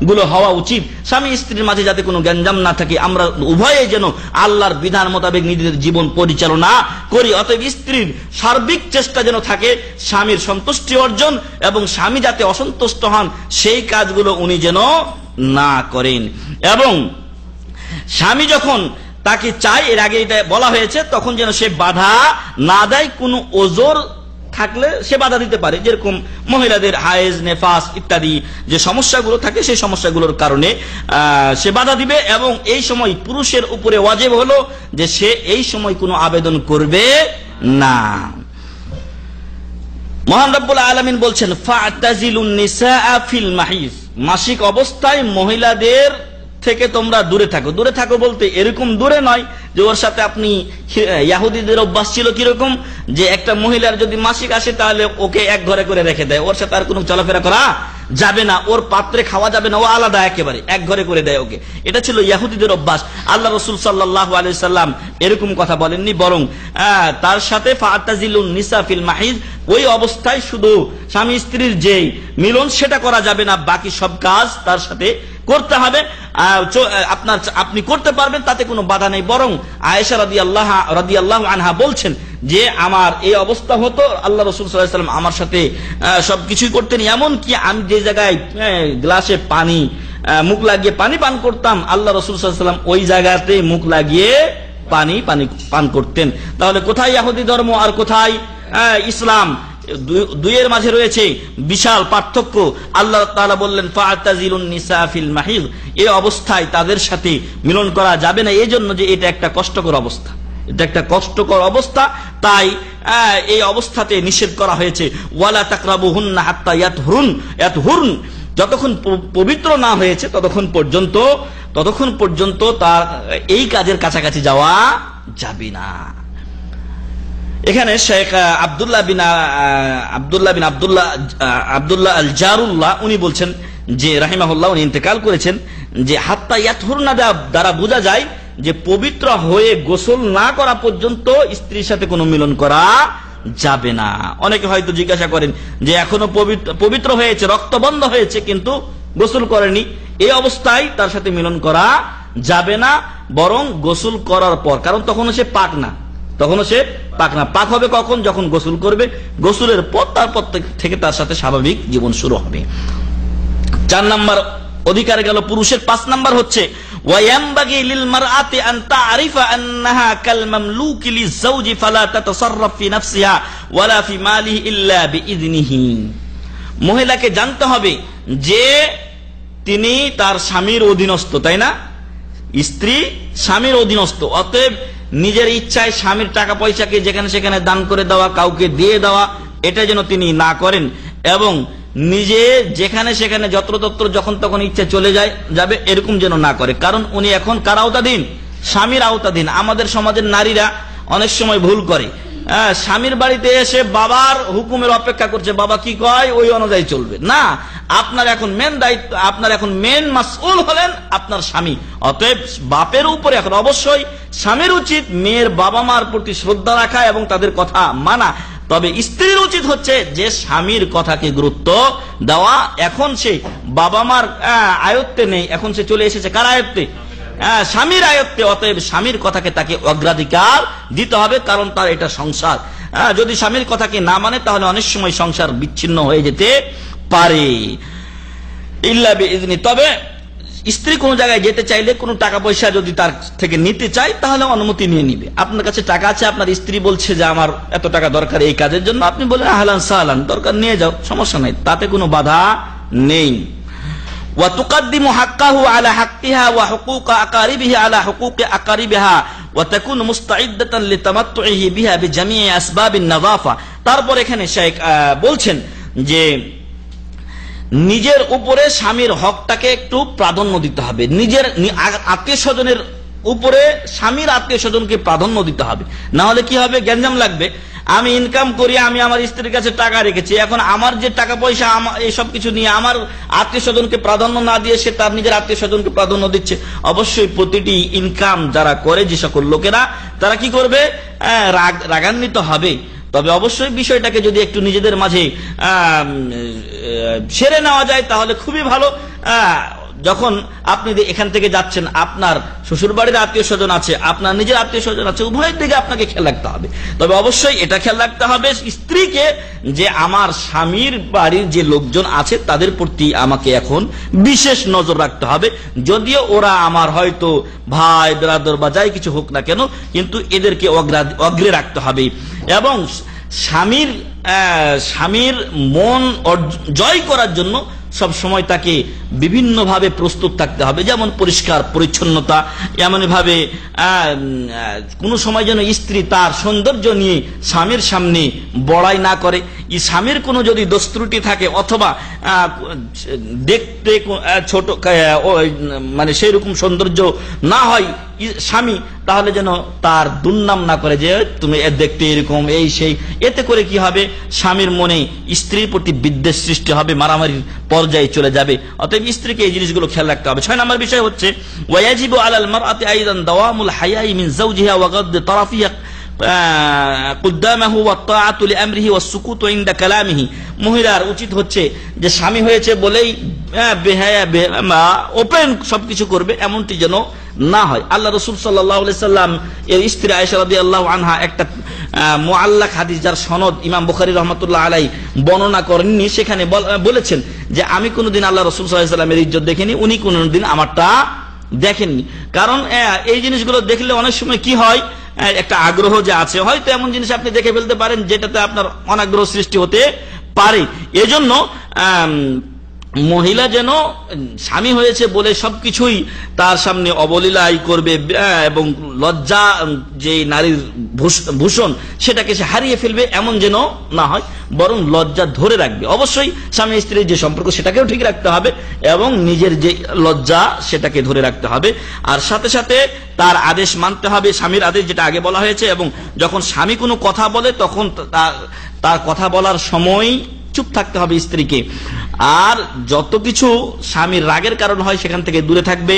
গুলো হওয়া উচিত, স্বামী স্ত্রীর মাঝে যাতে কোনো গ্যাঞ্জাম না থাকে, আমরা উভয়ে যেন আল্লাহর বিধান মোতাবেক নিজেদের জীবন পরিচালনা করি। অতএব স্ত্রীর সার্বিক চেষ্টা যেন থাকে স্বামীর সন্তুষ্টি অর্জন, এবং স্বামী যাতে অসন্তুষ্ট হন সেই কাজগুলো উনি যেন না করেন। এবং স্বামী যখন তাকে চায়, এর আগে এটা বলা হয়েছে, তখন যেন সে বাধা না দেয়। কোনো ওজোর থাকলে সে বাধা দিতে পারে, যেরকম মহিলাদের হায়েজ, নেফাস ইত্যাদি যে সমস্যাগুলো থাকে সেই সমস্যাগুলোর কারণে সে বাধা দিবে, এবং এই সময় পুরুষের উপরে ওয়াজিব হলো যে সে এই সময় কোনো আবেদন করবে না। মহান রব্বুল আলামিন বলছেন ফাতাজিলুন নিসাআ ফিল মাহিজ, মাসিক অবস্থায় মহিলাদের থেকে তোমরা দূরে থাকো। দূরে থাকো বলতে এরকম দূরে নয় যে ওর সাথে আপনি, ইহুদিদের অভ্যাস ছিল কিরকম, যে একটা মহিলার যদি মাসিক আসে তাহলে ওকে এক ঘরে করে রেখে দেয়, ওর সাথে আর কোনো চলাফেরা করা যাবে না, ওর পাত্রে খাওয়া যাবে না, ও আলাদা একেবারে এক ঘরে করে দেয় ওকে। এটা ছিল ইহুদিদের অভ্যাস। আল্লাহ রাসূল সাল্লাল্লাহু আলাইহি সাল্লাম এরকম কথা বলেননি, বরং তার সাথে ফাতাজিলুন নিসা ফিল মাহিজ, ওই অবস্থায় শুধু স্বামী স্ত্রীর যে মিলন সেটা করা যাবে না, বাকি সব কাজ তার সাথে করতে হবে। আপনি করতে পারবেন, তাতে কোনো বাধা নেই। বরং আয়েশা রাদিয়াল্লাহু আনহা বলছেন যে আমার এই অবস্থা হতো, আল্লাহ রাসূল সাল্লাল্লাহু আলাইহি ওয়াসাল্লাম আমার সাথে সবকিছুই করতেন, এমন কি আমি যে জায়গায় গ্লাসে পানি মুখ লাগিয়ে পানি পান করতাম, আল্লাহ রাসূল সাল্লাল্লাহু আলাইহি ওয়াসাল্লাম ওই জায়গাতে মুখ লাগিয়ে পানি পান করতেন। তাহলে কোথায় ইহুদি ধর্ম আর কোথায় ইসলাম? দুইয়ের মাঝে রয়েছে বিশাল পার্থক্য। আল্লাহ তাআলা বললেন ফাতাজিলুন নিসা ফিল মাহিজ, এই অবস্থায় তাদের সাথে মিলন করা যাবে না, এই জন্য যে এটা একটা কষ্টকর অবস্থা, এটা একটা কষ্টকর অবস্থা, তাই এই অবস্থাতে নিষেধ করা হয়েছে। ওয়ালা তাকরাবুহুন্না হাত্তা ইয়াতহুরন, যতক্ষণ পবিত্র না হয়েছে ততক্ষণ পর্যন্ত তার এই কাজের কাছাকাছি যাওয়া যাবে না। এখানে শেখ আব্দুল্লাহ আল জারুল্লাহ উনি বলছেন যে রাহিমাহুল্লাহ, উনি ইন্তেকাল করেছেন, যে হাত্তা ইয়াতহুরনা দ্বারা বোঝা যায় যে পবিত্র হয়ে গোসল না করা পর্যন্ত স্ত্রীর সাথে কোনো মিলন করা যাবে না। অনেকে হয়তো জিজ্ঞাসা করেন যে এখনো পবিত্র হয়েছে, রক্ত বন্ধ হয়েছে, কিন্তু গোসল করেনি, এই অবস্থায় তার সাথে মিলন করা যাবে না, বরং গোসল করার পর, কারণ তখনও সে পাক না। পাক হবে কখন? যখন গোসল করবে, গোসলের পর তারপর থেকে তার সাথে স্বাভাবিক জীবন শুরু হবে। 4 নাম্বার অধিকার গেল পুরুষের। 5 নাম্বার হচ্ছে ওয়ায়ামবাগি লিল মারআতি আন তা'রিফা আন্নাহা কাল মামলুকি লিজ-যাওজি ফালা তাতাসাররাফ ফি নাফসিহা ওয়ালা ফি মালিহি ইল্লা বিইذনিহি। মহিলাকে জানতে হবে যে তিনি তার স্বামীর অধীনস্থ, তাই না? স্ত্রী স্বামীর অধীনস্থ, অতএব নিজের ইচ্ছায় স্বামীর টাকা পয়সাকে যেখানে সেখানে দান করে দেওয়া, কাউকে দিয়ে দেওয়া, এটা যেন তিনি না করেন, এবং নিজে যেখানে সেখানে যত্রতত্র যখন তখন ইচ্ছা চলে যাবে এরকম যেন না করে। কারণ উনি এখন কার আওতাধীন? স্বামীর আওতাধীন। আমাদের সমাজের নারীরা অনেক সময় ভুল করে, স্বামীর বাড়িতে এসে বাবার হুকুমের অপেক্ষা করছে, বাবা কি কয় ওই অনুযায়ী চলবে না। আপনার এখন মেন দায়িত্ব, আপনার এখন মেন মাসউল হলেন আপনার স্বামী। অতএব বাপের উপরে এখন অবশ্যই স্বামীর উচিত মেয়ের বাবা মার প্রতি শ্রদ্ধা রাখা এবং তাদের কথা মানা। তবে স্ত্রীর উচিত হচ্ছে যে স্বামীর কথাকে গুরুত্ব দেওয়া। এখন সে বাবা মার আয়ত্তে নেই, এখন সে চলে এসেছে কার আয়ত্তে? স্বামীর আয়ত্তে, অতএব স্বামীর কথাকে তাকে অগ্রাধিকার দিতে হবে, কারণ তার এটা সংসার। যদি স্বামীর কথাকে না মানে তাহলে অনেক সময় সংসার বিচ্ছিন্ন হয়ে যেতে পারে। ইল্লা বিইذনি, তবে স্ত্রী কোন জায়গায় যেতে চাইলে, কোনো টাকা পয়সা যদি তার থেকে নিতে চায়, তাহলে অনুমতি নিয়ে নিবে। আপনার কাছে টাকা আছে, আপনার স্ত্রী বলছে যে আমার এত টাকা দরকার এই কাজের জন্য, আপনি বলেন আহলান সাহলান, দরকার নিয়ে যাও, সমস্যা নাই, তাতে কোনো বাধা নেই। ওয়া তুকদ্দিমু হাক্কাহু আলা হাক্কিহা ওয়া হুকুক আকারিবিহি আলা হুকুক আকারিবিহা ওয়া তাকুনু মুস্তাইদ্দাতান লিতামাত্তুহি বিহা বিজামিই আসবাবিন নাযাফা। তারপর এখানে শেখ বলছেন যে নিজের উপরে স্বামীর হকটাকে একটু প্রাধান্য দিতে হবে, নিজের আত্মীয় স্বজনের উপরে স্বামীর আত্মীয় স্বজনকে প্রাধান্য দিতে হবে, না হলে কি হবে, গ্যাঞ্জাম লাগবে। আমি ইনকাম করি, আমি আমার স্ত্রীর কাছে টাকা রেখেছি, এখন আমার যে টাকা পয়সা এইসব কিছু নিয়ে আমার আত্মীয় স্বজনকে প্রাধান্য না দিয়ে সে তার নিজের আত্মীয় স্বজনকে প্রাধান্য দিচ্ছে। অবশ্যই প্রতিটি ইনকাম যারা করে, যে সকল লোকেরা, তারা কি করবে, রাগান্বিত হবে। তবে অবশ্যই বিষয়টাকে যদি একটু নিজেদের মাঝে সেরে নেওয়া যায় তাহলে খুবই ভালো। যখন আপনি এখান থেকে যাচ্ছেন, আপনার শ্বশুর বাড়ির আত্মীয় স্বজন আছে, আপনার নিজের আত্মীয় স্বজন আছে, উভয়ের দিকে আপনাকে খেয়াল রাখতে হবে। তবে অবশ্যই এটা খেয়াল রাখতে হবে স্ত্রীকে, যে আমার স্বামীর বাড়ির যে লোকজন আছে তাদের প্রতি আমাকে এখন বিশেষ নজর রাখতে হবে। যদিও ওরা আমার হয়তো ভাই ব্রাদার বা যাই কিছু হোক না কেন, কিন্তু এদেরকে অগ্রে রাখতে হবে। এবং স্বামীর মন জয় করার জন্য সব সময় তাকে বিভিন্ন ভাবে প্রস্তুত থাকতে হবে, যেমন পরিষ্কার পরিচ্ছন্নতা, এমন ভাবে কোন সময় যেন স্ত্রী তার সৌন্দর্য নিয়ে স্বামীর সামনে বড়াই না করে। স্বামীর কোনো যদি দোষ ত্রুটি থাকে অথবা দেখতে ছোট মানে সেই রকম সৌন্দর্য না হয় স্বামী, তাহলে যেন তার দুর্নাম না করে যে তুমি দেখতে এরকম এই সেই। এতে করে কি হবে, স্বামীর মনে স্ত্রীর প্রতি বিদ্বেষ সৃষ্টি হবে, মারামারির পর্যায়ে চলে যাবে। অতএব স্ত্রীকে এই জিনিসগুলো খেয়াল রাখতে হবে। 6 নম্বর বিষয় হচ্ছে ওয়াজিবু আলাল মারআতি আইদান দাওয়ামুল হায়াই মিন যাওজিহা ওয়া গাদ তারাফিহা কুদ্দামাহু ওয়া তাআতু লিআমরিহি ওয়াস সুকুতু ইনদা কালামিহি। মহিলার উচিত হচ্ছে যে স্বামী হয়েছে বলেই বেহায়া ওপেন সবকিছু করবে, এমনটি যেন না হয়। আল্লাহ রাসূল সাল্লাল্লাহু আলাইহি সাল্লাম এর স্ত্রী আয়েশা রাদিয়াল্লাহু আনহা একটা মুআল্লাক হাদিস, যার সনদ ইমাম বুখারী রাহমাতুল্লাহ আলাইহি বর্ণনা করেননি, সেখানে বলেছেন যে আমি কোনদিন আল্লাহ রাসূল সাল্লাল্লাহু আলাইহি সাল্লামের ইজ্জত দেখিনি, উনি কোনদিন আমারটা দেখেননি। কারণ এই জিনিসগুলো দেখলে অনেক সময় কি হয়, একটা আগ্রহ যে আছে, হয়তো এমন জিনিস আপনি দেখে ফেলতে পারেন যেটাতে আপনার অনাগ্রহ সৃষ্টি হতে পারে। এজন্য মহিলা যেন স্বামী হয়েছে বলে সবকিছুই তার সামনে অবলীলাই করবে এবং লজ্জা যে নারীর ভূষণ সেটাকে সে হারিয়ে ফেলবে, এমন যেন না হয়, বরং লজ্জা ধরে রাখবে। অবশ্যই স্বামী স্ত্রীর যে সম্পর্ক সেটাকেও ঠিক রাখতে হবে এবং নিজের যে লজ্জা সেটাকে ধরে রাখতে হবে। আর সাথে সাথে তার আদেশ মানতে হবে, স্বামীর আদেশ যেটা আগে বলা হয়েছে। এবং যখন স্বামী কোনো কথা বলে তখন তার কথা বলার সময় চুপ থাকতে হবে স্ত্রীকে। আর যত কিছু স্বামীর রাগের কারণ হয় সেখান থেকে দূরে থাকবে,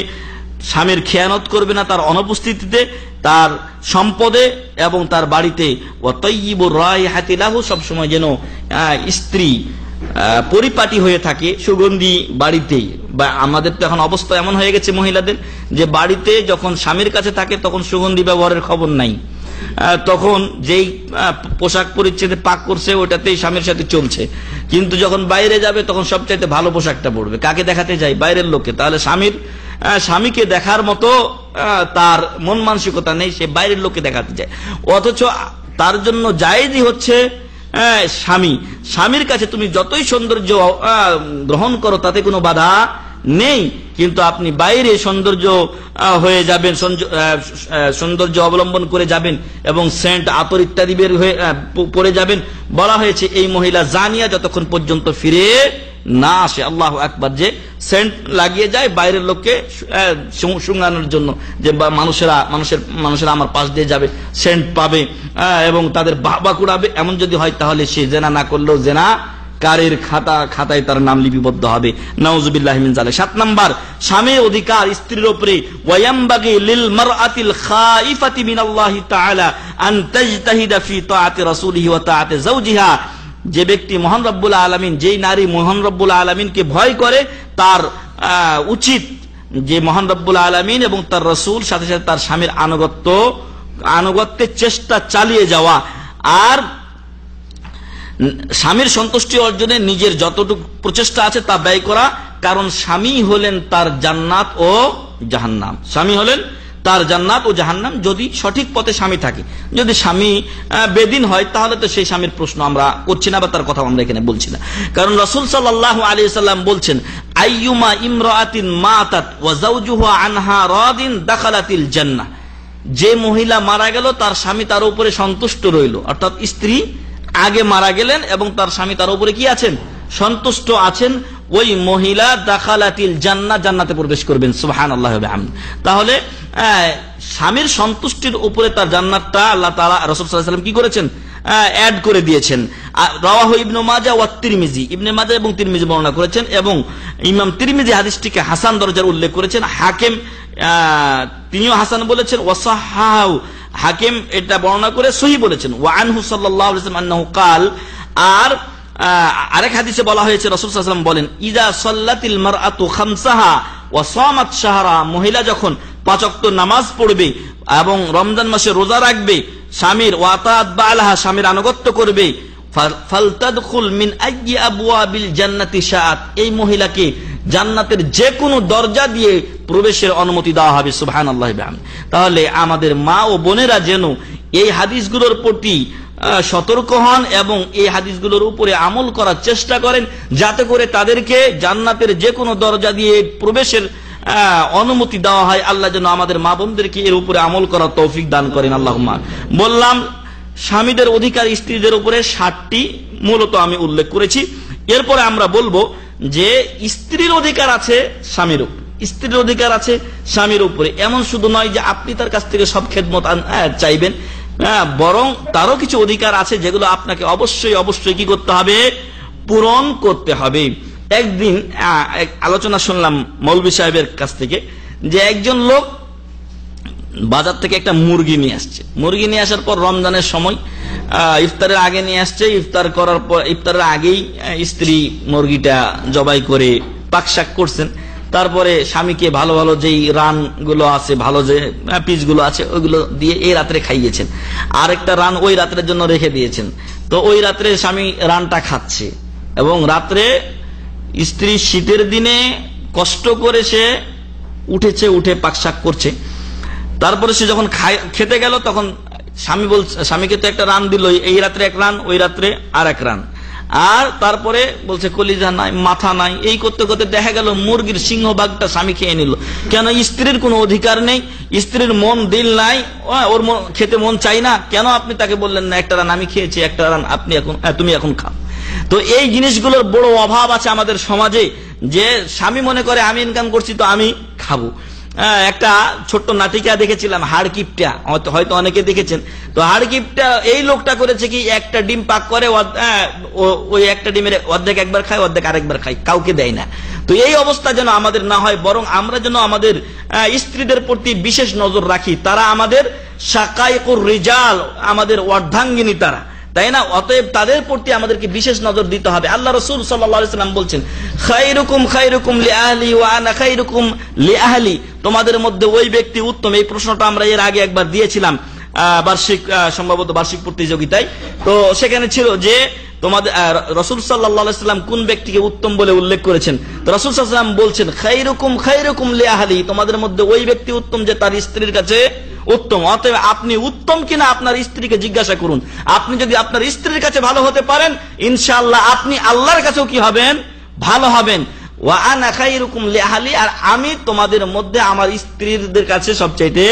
স্বামীর খেয়ানত করবে না তার অনুপস্থিতিতে, তার সম্পদে এবং তার বাড়িতে। ওয়াতাইয়িবুর রাইহাতি লাহু, সবসময় যেন স্ত্রী পরিপাটি হয়ে থাকে, সুগন্ধি বাড়িতেই। বা আমাদের তো এখন অবস্থা এমন হয়ে গেছে মহিলাদের যে বাড়িতে যখন স্বামীর কাছে থাকে তখন সুগন্ধি ব্যবহারের খবর নাই, তখন যেই পোশাক পরিচ্ছেদে পাক করছে ওটাতেই স্বামীর সাথে চলছে, কিন্তু যখন বাইরে যাবে তখন সবচাইতে ভালো পোশাকটা পরবে। কাকে দেখাতে যায়? বাইরের লোককে। তাহলে স্বামীকে দেখার মতো তার মন মানসিকতা নেই, সে বাইরের লোককে দেখাতে যায়। অথচ তার জন্য জায়েজই হচ্ছে স্বামীর কাছে তুমি যতই সৌন্দর্য গ্রহণ করো তাতে কোনো বাধা নেই, কিন্তু আপনি বাইরে সৌন্দর্য হয়ে যাবেন, সৌন্দর্য অবলম্বন করে যাবেন এবং সেন্ট আতর ইত্যাদি বের হয়ে পরে যাবেন। বলা হয়েছে এই মহিলা জানিয়া যতক্ষণ পর্যন্ত ফিরে না আসে, আল্লাহু আকবার, যে সেন্ট লাগিয়ে যায় বাইরের লোককে শুঙ্গানোর জন্য, যে মানুষেরা আমার পাশ দিয়ে যাবে, সেন্ট পাবে এবং তাদের বাহবা কুড়াবে। এমন যদি হয় তাহলে সে জেনা না করলেও জেনা কারের খাতায় তার নাম লিপিবদ্ধ হবে। নাউযুবিল্লাহি মিন যালিক। 7 নাম্বার, স্বামীর অধিকার স্ত্রীর উপরে। ওয়ায়ামবাগি লিল মারআতিল খাইফাতি মিনাল্লাহি তাআলা আন তাজতাহিদা ফি তাআতি রাসূলিহি ওয়া তাআতি যাওজিহা। যে ব্যক্তি মহান রব্বুল আলামিন, যেই নারী মহান রব্বুল আলামিনকে ভয় করে, তার উচিত যে মহান রব্বুল আলামিন এবং তার রাসূল সাথে সাথে তার স্বামীর আনুগত্যের চেষ্টা চালিয়ে যাওয়া, আর স্বামীর সন্তুষ্টি অর্জনে নিজের যতটুকু প্রচেষ্টা আছে তা ব্যয় করা। কারণ স্বামী হলেন তার জান্নাত ও জাহান্নাম, স্বামী হলেন তার জান্নাত ও জাহান্নাম, যদি সঠিক পথে স্বামী থাকে। যদি স্বামী বেদিন হয় তাহলে তো সেই স্বামীর প্রশ্ন আমরা করছি না, বা তার কথা আমরা এখানে বলছি না। কারণ রাসূল সাল্লাল্লাহু আলাইহি ওয়াসাল্লাম বলছেন, আইয়ুমা ইমরাআতিন মাতাত ওয়া যাওজুহু আনহা রাদিন দাখালাতিল জান্নাহ। যে মহিলা মারা গেল তার স্বামী তার উপরে সন্তুষ্ট রইল, অর্থাৎ স্ত্রী আগে মারা গেলেন এবং তার স্বামী তার উপরে কি আছেন, সন্তুষ্ট আছেন, ওই মহিলা দাখালাতিল জান্নাহ, জান্নাতে প্রবেশ করবেন। সুবহানাল্লাহি ওয়া বিহামদিহি। তাহলে স্বামীর সন্তুষ্টির উপরে তার জান্নাতটা আল্লাহ তাআলা রাসূল সাল্লাল্লাহু আলাইহি ওয়াসাল্লাম কি করেছেন, অ্যাড করে দিয়েছেন। রাওয়াহু ইবনে মাজাহ ওয়া তিরমিজি, ইবনে মাজাহ এবং তিরমিজি বর্ণনা করেছেন, এবং ইমাম তিরমিজি হাদিসটিকে হাসান দরজার উল্লেখ করেছেন। হাকিম তিনিও হাসান বলেছেন, ওয়া সাহাহু, হাকিম এটা বর্ণনা করে সহিহ বলেছেন। ওয়া আনহু সাল্লাল্লাহু আলাইহি ওয়াসাল্লাম আন্নাহু কাল, আর আরেক হাদিসে বলা হয়েছে রাসূল সাল্লাল্লাহু আলাইহি ওয়াসাল্লাম বলেন, ইযা সাল্লাতিল মারআতু খামসাহা ওয়া সামাত শাহরা, মহিলা যখন 5 ওয়াক্ত নামাজ পড়বে এবং রমজান মাসে রোজা রাখবে, স্বামীর ওয়াতাত বালাহা, স্বামীর আনুগত্য করবে, ফালতাদখুল মিন আইয়ি আবওয়াবিল জান্নাতি শাআত, এই মহিলাকে জান্নাতের যে কোনো দরজা দিয়ে প্রবেশের অনুমতি দেওয়া হবে। সুবহানাল্লাহি ওয়া বিহামদিহি। তাহলে আমাদের মা ও বোনেরা যেন এই হাদিসগুলোর প্রতি সতর্ক হন এবং এই হাদিসগুলোর উপরে আমল করার চেষ্টা করেন, যাতে করে তাদেরকে জান্নাতের যে কোনো দরজা দিয়ে প্রবেশের অনুমতি দেওয়া হয়। আল্লাহ যেন আমাদের মা বোনদেরকে এর উপরে আমল করার তৌফিক দান করেন। আল্লাহুম্মা। বললাম স্বামীদের অধিকার স্ত্রীদের উপরে 60টি মূলত আমি উল্লেখ করেছি। এরপরে আমরা বলবো যে স্ত্রীর অধিকার আছে স্বামীর উপর, স্ত্রীর অধিকার আছে স্বামীর উপরে। এমন শুধু নয় যে আপনি তার কাছ থেকে সব খেদমত চাইবেন, বরং তারও কিছু অধিকার আছে যেগুলো আপনাকে অবশ্যই অবশ্যই কি করতে হবে, পূরণ করতে হবে। একদিন আলোচনা শুনলাম মৌলভী সাহেবের কাছ থেকে, যে একজন লোক বাজার থেকে একটা মুরগি নিয়ে আসছে। মুরগি নিয়ে আসার পর রমজানের সময় ইফতারের আগে নিয়ে আসছে। ইফতার করার পর, ইফতারের আগেই স্ত্রী মুরগিটা জবাই করে পাকশাক করছেন। তারপরে স্বামীকে ভালো ভালো যেই রান গুলো আছে, ভালো যে পিস গুলো আছে, ওইগুলো দিয়ে এই রাত্রে খাইয়েছেন। আরেকটা রান ওই রাত্রের জন্য রেখে দিয়েছেন। তো ওই রাত্রে স্বামী রানটা খাচ্ছে, এবং রাত্রে স্ত্রী শীতের দিনে কষ্ট করে সে উঠেছে, উঠে পাকশাক করছে। তারপরে সে যখন খেতে গেল, তখন স্বামী বলছে, স্বামীকে তো একটা রান দিল, এই রাত্রে এক রান, ওই রাত্রে আর এক রান, আর তারপরে বলছে কলিজা নাই, মাথা নাই। এই করতে করতে দেখা গেল মুরগির সিংহভাগটা স্বামী খেয়ে নিল। কেন? স্ত্রীর কোনো অধিকার নেই, স্ত্রীর মন দিল নাই, ওর খেতে মন চাই না। কেন আপনি তাকে বললেন না একটা রান আমি খেয়েছি, একটা রান আপনি এখন, তুমি এখন খাও? তো এই জিনিসগুলোর বড় অভাব আছে আমাদের সমাজে, যে স্বামী মনে করে আমি ইনকাম করছি তো আমি খাবো। একটা ছোট্ট নাটিকা দেখেছিলাম, হাড়কিপটা, হয়তো অনেকে দেখেছেন। তো হাড়কিপটা এই লোকটা করেছে কি, একটা ডিম পাক করে, ওই একটা ডিমের অর্ধেক একবার খায়, অর্ধেক আরেকবার খায়, কাউকে দেয় না। তো এই অবস্থা যেন আমাদের না হয়, বরং আমরা যেন আমাদের স্ত্রীদের প্রতি বিশেষ নজর রাখি। তারা আমাদের শাকাইকুর রিজাল, আমাদের অর্ধাঙ্গিনী তারা, তাই না? অতএব তাদের প্রতি আমাদেরকে বিশেষ নজর দিতে হবে। আল্লাহ রাসূল সাল্লাল্লাহু আলাইহি ওয়াসাল্লাম বলছেন, খায়রুকুম খায়রুকুম লিআহলি ওয়া আনা খায়রুকুম লিআহলি, তোমাদের মধ্যে ওই ব্যক্তি উত্তম। এই প্রশ্নটা আমরা এর আগে একবার দিয়েছিলাম বার্ষিক, সম্ভবত বার্ষিক প্রতিযোগিতায়। তো সেখানে ছিল যে তোমাদের রাসূল সাল্লাল্লাহু আলাইহি ওয়াসাল্লাম কোন ব্যক্তিকে উত্তম বলে উল্লেখ করেছেন। তো রাসূল সাল্লাল্লাহু আলাইহি ওয়াসাল্লাম বলছেন, খায়রুকুম খায়রুকুম লিআহলি, তোমাদের মধ্যে ওই ব্যক্তি উত্তম যে তার স্ত্রীর কাছে উত্তম। অতএব আপনি উত্তম কিনা আপনার স্ত্রীকে জিজ্ঞাসা করুন। আপনি যদি আপনার স্ত্রীর কাছে ভালো হতে পারেন, ইনশাআল্লাহ আপনি আল্লাহর কাছেও কি হবেন, ভালো হবেন। ওয়া আনা খায়রুকুম লিআহলি, আর আমি তোমাদের মধ্যে আমার স্ত্রীদের কাছে সবচাইতে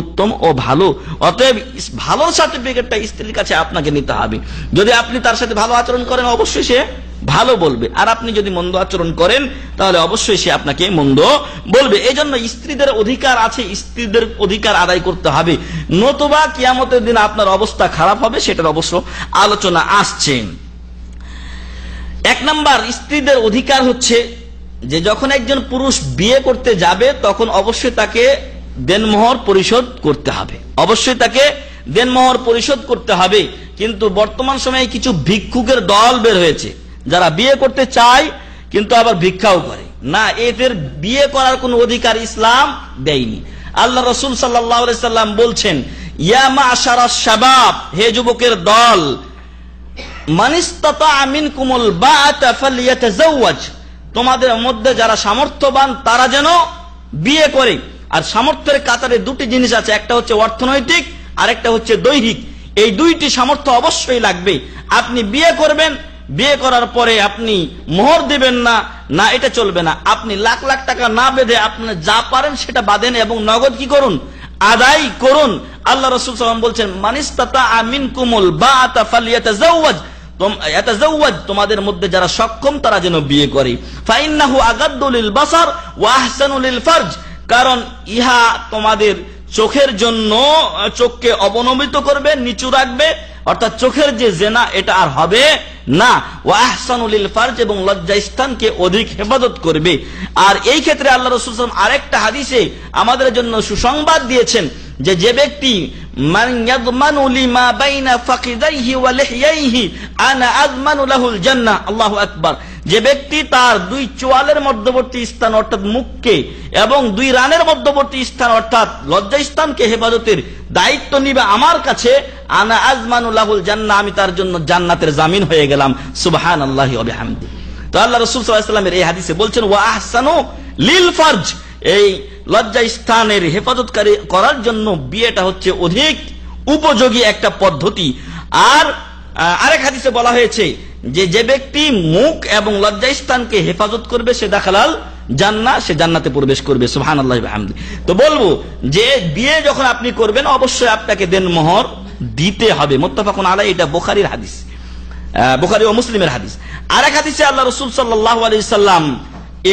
উত্তম ও ভালো। অতএব ভালো সার্টিফিকেটটা স্ত্রীর কাছে আপনাকে নিতে হবে। যদি আপনি তার সাথে ভালো আচরণ করেন, অবশ্যই সে ভালো বলবে, আর আপনি যদি মন্দ আচরণ করেন তাহলে অবশ্যই সে আপনাকে মন্দ বলবে। এই জন্য স্ত্রীদের অধিকার আছে, স্ত্রীদের অধিকার আদায় করতে হবে, নতুবা কিয়ামতের দিন আপনার অবস্থা খারাপ হবে, সেটার অবশ্য আলোচনা আসছে। 1 নাম্বার স্ত্রীদের অধিকার হচ্ছে যে যখন একজন পুরুষ বিয়ে করতে যাবে, তখন অবশ্যই তাকে দেনমোহর পরিশোধ করতে হবে, অবশ্যই তাকে দেনমোহর পরিশোধ করতে হবে। কিন্তু বর্তমান সময়ে কিছু ভিক্ষুকের দল বের হয়েছে, যারা বিয়ে করতে চায় কিন্তু আবার ভিক্ষাও করে। না, এদের বিয়ে করার কোনো অধিকার ইসলাম দেয়নি। আল্লাহ রাসূল সাল্লাল্লাহু আলাইহি সাল্লাম বলছেন, ইয়া মা'শারাশ শাবাব, হে যুবকের দল, মান ইসতাতা'a মিনকুমুল বা'তা ফালইয়াতাযাওয়াজ, তোমাদের মধ্যে যারা সামর্থ্যবান তারা যেন বিয়ে করে। আর সামর্থ্যের কাতারে দুটি জিনিস আছে, একটা হচ্ছে অর্থনৈতিক আর একটা হচ্ছে দৈহিক। এই দুইটি সামর্থ্য অবশ্যই লাগবে। আপনি বিয়ে করবেন, বিয়ে করার পরে আপনি মোহর দিবেন না, না এটা চলবে না। আপনি লাখ লাখ টাকা না বেঁধে আপনি যা পারেন সেটা বাঁধেন এবং নগদ কি করুন, আদায় করুন। আল্লাহ রাসূল সাল্লাল্লাহু আলাইহি ওয়াসাল্লাম বলছেন, মান ইসতাতা'a মিনকুমুল বা'তা ফালইয়াতাযাওয়াজ, তোমাদের মধ্যে যারা সক্ষম তারা যেন বিয়ে করে। ফাইন্নাহু আগাদ্দু লিল বাসার ওয়া আহসানু লিল ফারজ, কারণ ইহা তোমাদের চোখের জন্য, চোখকে অবনমিত করবে, নিচু রাখবে, অর্থাৎ চোখের যে জেনা এটা আর হবে না। ওয়া আহসানু লিল ফারজ, এবং লজ্জাস্থানকে অধিক হেফাজত করবে। আর এই ক্ষেত্রে আল্লাহ রাসূল সাল্লাল্লাহু আলাইহি ওয়াসাল্লাম আরেকটা হাদিসে আমাদের জন্য সুসংবাদ দিয়েছেন যে ব্যক্তি মান ইয়াযমানু লিমা বাইনা ফাকিদাইহি ওয়া লিহইহি আনা আযমানু লাহুল জান্নাহ, আল্লাহু আকবার, যে ব্যক্তি তার দুই চোয়ালের মধ্যবর্তী স্থান অর্থাৎ মুখকে এবং দুই রানের মধ্যবর্তী স্থান অর্থাৎ লজ্জাস্থানকে হেফাজতের দায়িত্ব নিবে আমার কাছে, আনা আযমানু লাহুল জান্নাহ, আমি তার জন্য জান্নাতের জামিন হয়ে গেলাম। সুবহানাল্লাহি ওয়া বিহামদিহি। তো আল্লাহ রাসূল সাল্লাল্লাহু আলাইহি ওয়াসাল্লামের এই হাদিসে বলছেন, ওয়া আহসানু লিল ফারজ, এই লজ্জা স্থানের হেফাজতকারী করার জন্য বিয়েটা হচ্ছে অধিক উপযোগী একটা পদ্ধতি। আর আরেক হাদিসে বলা হয়েছে যে ব্যক্তি মুখ এবং লজ্জা স্থানকে হেফাজত করবে সে দাখালাল জান্নাহ, সে জান্নাতে প্রবেশ করবে। সুবহানাল্লাহি ওয়া বিহামদিহি। তো বলবো যে বিয়ে যখন আপনি করবেন অবশ্যই আপনাকে দেনমোহর দিতে হবে। মুত্তাফাকুন আলাইহি, এটা বুখারীর হাদিস, বুখারী ও মুসলিমের হাদিস। আরেক হাদিসে আল্লাহ রাসূল সাল্লাল্লাহু আলাইহি সাল্লাম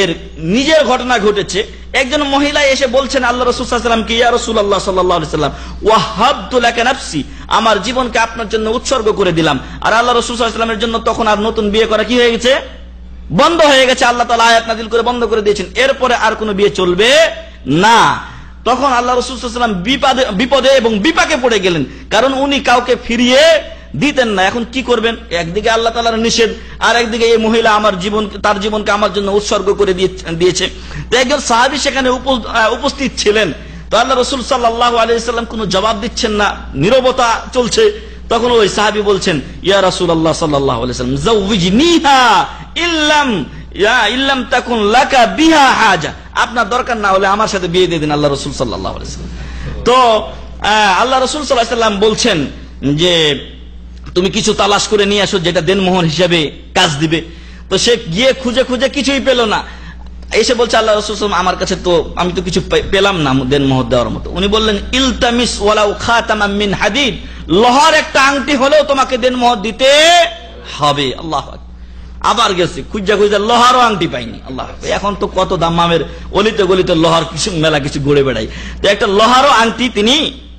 এর নিজের ঘটনা ঘটেছে। একজন মহিলা এসে বলছেন আল্লাহ রাসূল সাল্লাল্লাহু আলাইহি সাল্লামকে, ইয়া রাসূলুল্লাহ সাল্লাল্লাহু আলাইহি সাল্লাম, ওয়াহাবতু লাকা নাফসি, আমার জীবনকে আপনার জন্য উৎসর্গ করে দিলাম। আর আল্লাহ রাসূল সাল্লাল্লাহু আলাইহি সাল্লামের জন্য তখন আর নতুন বিয়ে করা কি হয়ে গেছে, বন্ধ হয়ে গেছে। আল্লাহ তাআলা আয়াত নাযিল করে বন্ধ করে দিয়েছেন, এরপরে আর কোনো বিয়ে চলবে না। তখন আল্লাহ রাসূল সাল্লাল্লাহু আলাইহি সাল্লাম বিপদে এবং বিপাকে পড়ে গেলেন, কারণ উনি কাউকে ফিরিয়ে দিতেন না। এখন কি করবেন? একদিকে আল্লাহ তাআলার নিষেধ, আর একদিকে এই মহিলা তার জীবনকে আমার জন্য উৎসর্গ করে দিয়েছে। তো একজন সাহাবী সেখানে উপস্থিত ছিলেন। তো আল্লাহ রাসূল সাল্লাল্লাহু আলাইহি সাল্লাম কোনো জবাব দিচ্ছেন না, নীরবতা চলছে। তখন ওই সাহাবী বলছেন, ইয়া রাসূলুল্লাহ সাল্লাল্লাহু আলাইহি সাল্লাম, যাওয়িজনিহা ইল্লাম তাকুন লাকা বিহা হাজা, আপনার দরকার না হলে আমার সাথে বিয়ে দিয়ে দিন আল্লাহ রাসূল সাল্লাল্লাহু আলাইহি সাল্লাম। তো আল্লাহ রাসূল সাল্লাল্লাহু আলাইহি সাল্লাম বলছেন যে তুমি কিছু তালাশ করে নিয়ে আসো যেটা দেনমোহর হিসেবে কাজ দিবে। তো সে গিয়ে খুঁজে খুঁজে কিছুই পেল না, এসে বলছে আল্লাহ রাসূল সাল্লাল্লাহু আলাইহি সাল্লাম, আমার কাছে তো আমি তো কিছু পেলাম না দেনমোহর দেওয়ার মতো। উনি বললেন, ইলতামিস ওয়ালাউ খাতামান মিন হাদিদ, লোহার একটা আংটি হলেও তোমাকে দেনমোহর দিতে হবে। আল্লাহু আকবার। আবার গেছে খুঁজা খুঁজা, লোহারও আংটি পাইনি। আল্লাহ, এখন তো কত দামামের অলিতে গলিতে লোহার কিছু মেলা কিছু ঘুরে বেড়াই, তো একটা লোহারও আংটি তিনি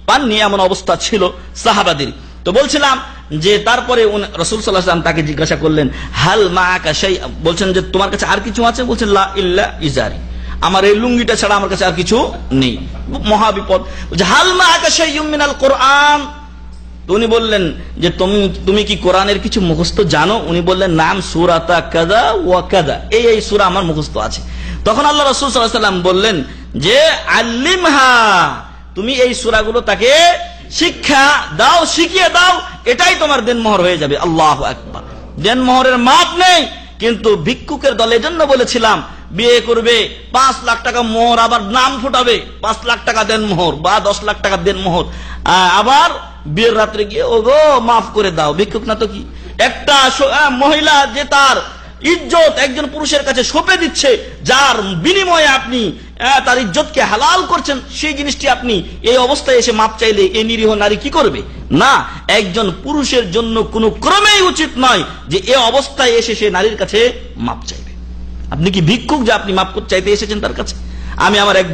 পাননি, এমন অবস্থা ছিল সাহাবাদের। তো বলছিলাম যে তারপরে রাসূল সাল্লাল্লাহু আলাইহি ওয়াসাল্লাম তাকে জিজ্ঞাসা করলেন, হাল মাআকা শাই, বলছেন যে তোমার কাছে আর কিছু আছে? বলছেন, লা ইল্লা ইজারি, আমার এই লুঙ্গিটা ছাড়া আমার কাছে আর কিছু নেই। মহাবিপদ। হাল মাআকা শাইউম মিনাল কোরআন, তো উনি বললেন যে তুমি কি কোরআনের কিছু মুখস্থ জানো? উনি বললেন, নাম সূরাতা কাযা ওয়া কাযা, এই সূরা আমার মুখস্থ আছে। তখন আল্লাহ রাসূল সাল্লাল্লাহু আলাইহি ওয়াসাল্লাম বললেন যে আল্লিমহা, তুমি এই সূরাগুলো তাকে শিক্ষা দাও, শিখিয়ে দাও, এটাই তোমার দেনমোহর হয়ে যাবে। আল্লাহু আকবার। দেনমোহরের মাপ নেই, কিন্তু ভিক্ষুকের দল এজন্য বলেছিলাম বিয়ে করবে 5 লাখ টাকা মোহর, আবার নাম ফুটাবে 5 লাখ টাকা দেনমোহর বা 10 লাখ টাকা দেনমোহর, আবার বিয়ের রাত্রে গিয়ে ওগো মাফ করে দাও। ভিক্ষুক না তো কি? একটা মহিলা যে তার ইজ্জত একজন পুরুষের কাছে সঁপে দিচ্ছে, যার বিনিময়ে আপনি তার ইজ্জতকে হালাল করছেন, সেই জিনিসটি আপনি এই অবস্থায় এসে মাপ চাইলে এই নিরীহ নারী কি করবে? না, একজন পুরুষের জন্য কোনো ক্রমেই উচিত নয় যে এই অবস্থায় এসে সে নারীর কাছে মাপ চাইবে। আপনি কি ভিক্ষুক যে আপনি মাপ চাইতে এসেছেন তার কাছে? আমি আমার এক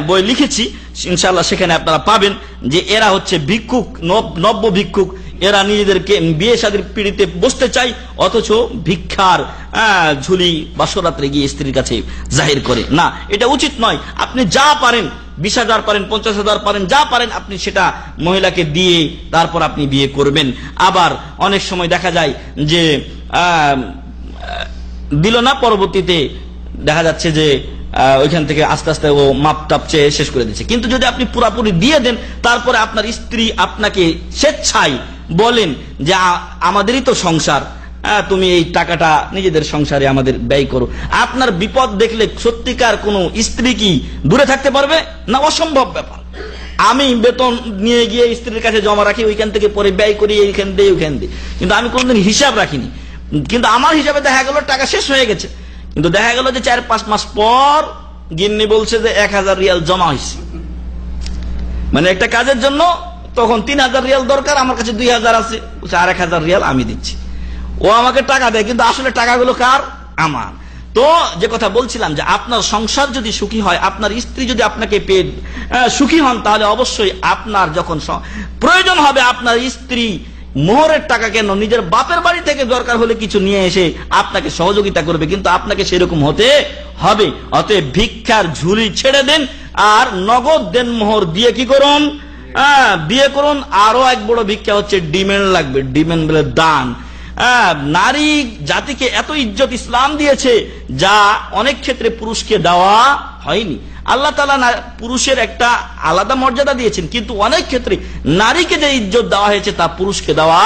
বই লিখেছি, ইনশাআল্লাহ সেখানে আপনারা পাবেন যে এরা হচ্ছে ভিক্ষুক, নব্য ভিক্ষুক। এরা নিজেদেরকে বিয়ে শাদীর পিড়িতে বসতে চায়, অথচ ভিক্ষার ঝুলি বাসরাত্রে গিয়ে স্ত্রীর কাছে জাহির করে। না, এটা উচিত নয়। আপনি যা পারেন, 20,000 পারেন, 50,000 পারেন, যা পারেন আপনি সেটা মহিলাকে দিয়ে তারপর আপনি বিয়ে করবেন। আবার অনেক সময় দেখা যায় যে দিল না, পরবর্তীতে দেখা যাচ্ছে যে ওইখান থেকে আস্তে আস্তে ও মাপ টাপ চেয়ে শেষ করে দিচ্ছে। কিন্তু যদি আপনি পুরাপুরি দিয়ে দেন, তারপরে আপনার স্ত্রী আপনাকে স্বেচ্ছায় বলেন যে আমাদেরই তো সংসার, তুমি এই টাকাটা নিজেদের সংসারে আমাদের ব্যয় করো, আপনার বিপদ দেখলে সত্যিকার কোন স্ত্রী কি দূরে থাকতে পারবে না? অসম্ভব ব্যাপার। আমি বেতন নিয়ে গিয়ে স্ত্রীর কাছে জমা রাখি, ওইখান থেকে পরে ব্যয় করি, এইখান দিয়ে ওইখান দিয়ে, কিন্তু আমি কোনদিন হিসাব রাখিনি। কিন্তু আমার হিসাবে দেখা গেল টাকা শেষ হয়ে গেছে, কিন্তু দেখা গেল যে 4-5 মাস পর গিন্নি বলছে যে 1000 রিয়াল জমা হয়েছে, মানে একটা কাজের জন্য তখন 3000 রিয়াল দরকার, আমার কাছে 2000 আছে, 1000 রিয়াল আমি দিচ্ছি। ও আমাকে টাকা দেয়, কিন্তু আসলে টাকাগুলো কার? আমার। তো যে কথা বলছিলাম যে আপনার সংসার যদি সুখী হয়, আপনার স্ত্রী যদি আপনাকে পেয়ে সুখী হন, তাহলে অবশ্যই আপনার যখন প্রয়োজন হবে আপনার স্ত্রী মোহরের টাকা কেন, নিজের বাপের বাড়ি থেকে দরকার হলে কিছু নিয়ে এসে আপনাকে সহযোগিতা করবে, কিন্তু আপনাকে সেরকম হতে হবে। অতএব ভিক্ষার ঝুলি ছেড়ে দেন আর নগদ দেন মোহর দিয়ে কি করুন? বিয়ে করুন। আরো এক বড় ভিক্ষা হচ্ছে ডিমেন্ড লাগবে, ডিমেন্ড বলে দান। নারী জাতিকে এত ইজ্জত ইসলাম দিয়েছে যা অনেক ক্ষেত্রে পুরুষকে দেওয়া হয়নি। আল্লাহ তাআলা পুরুষের একটা আলাদা মর্যাদা দিয়েছেন, কিন্তু অনেক ক্ষেত্রে নারীকে যে ইজ্জত দেওয়া হয়েছে তা পুরুষকে দেওয়া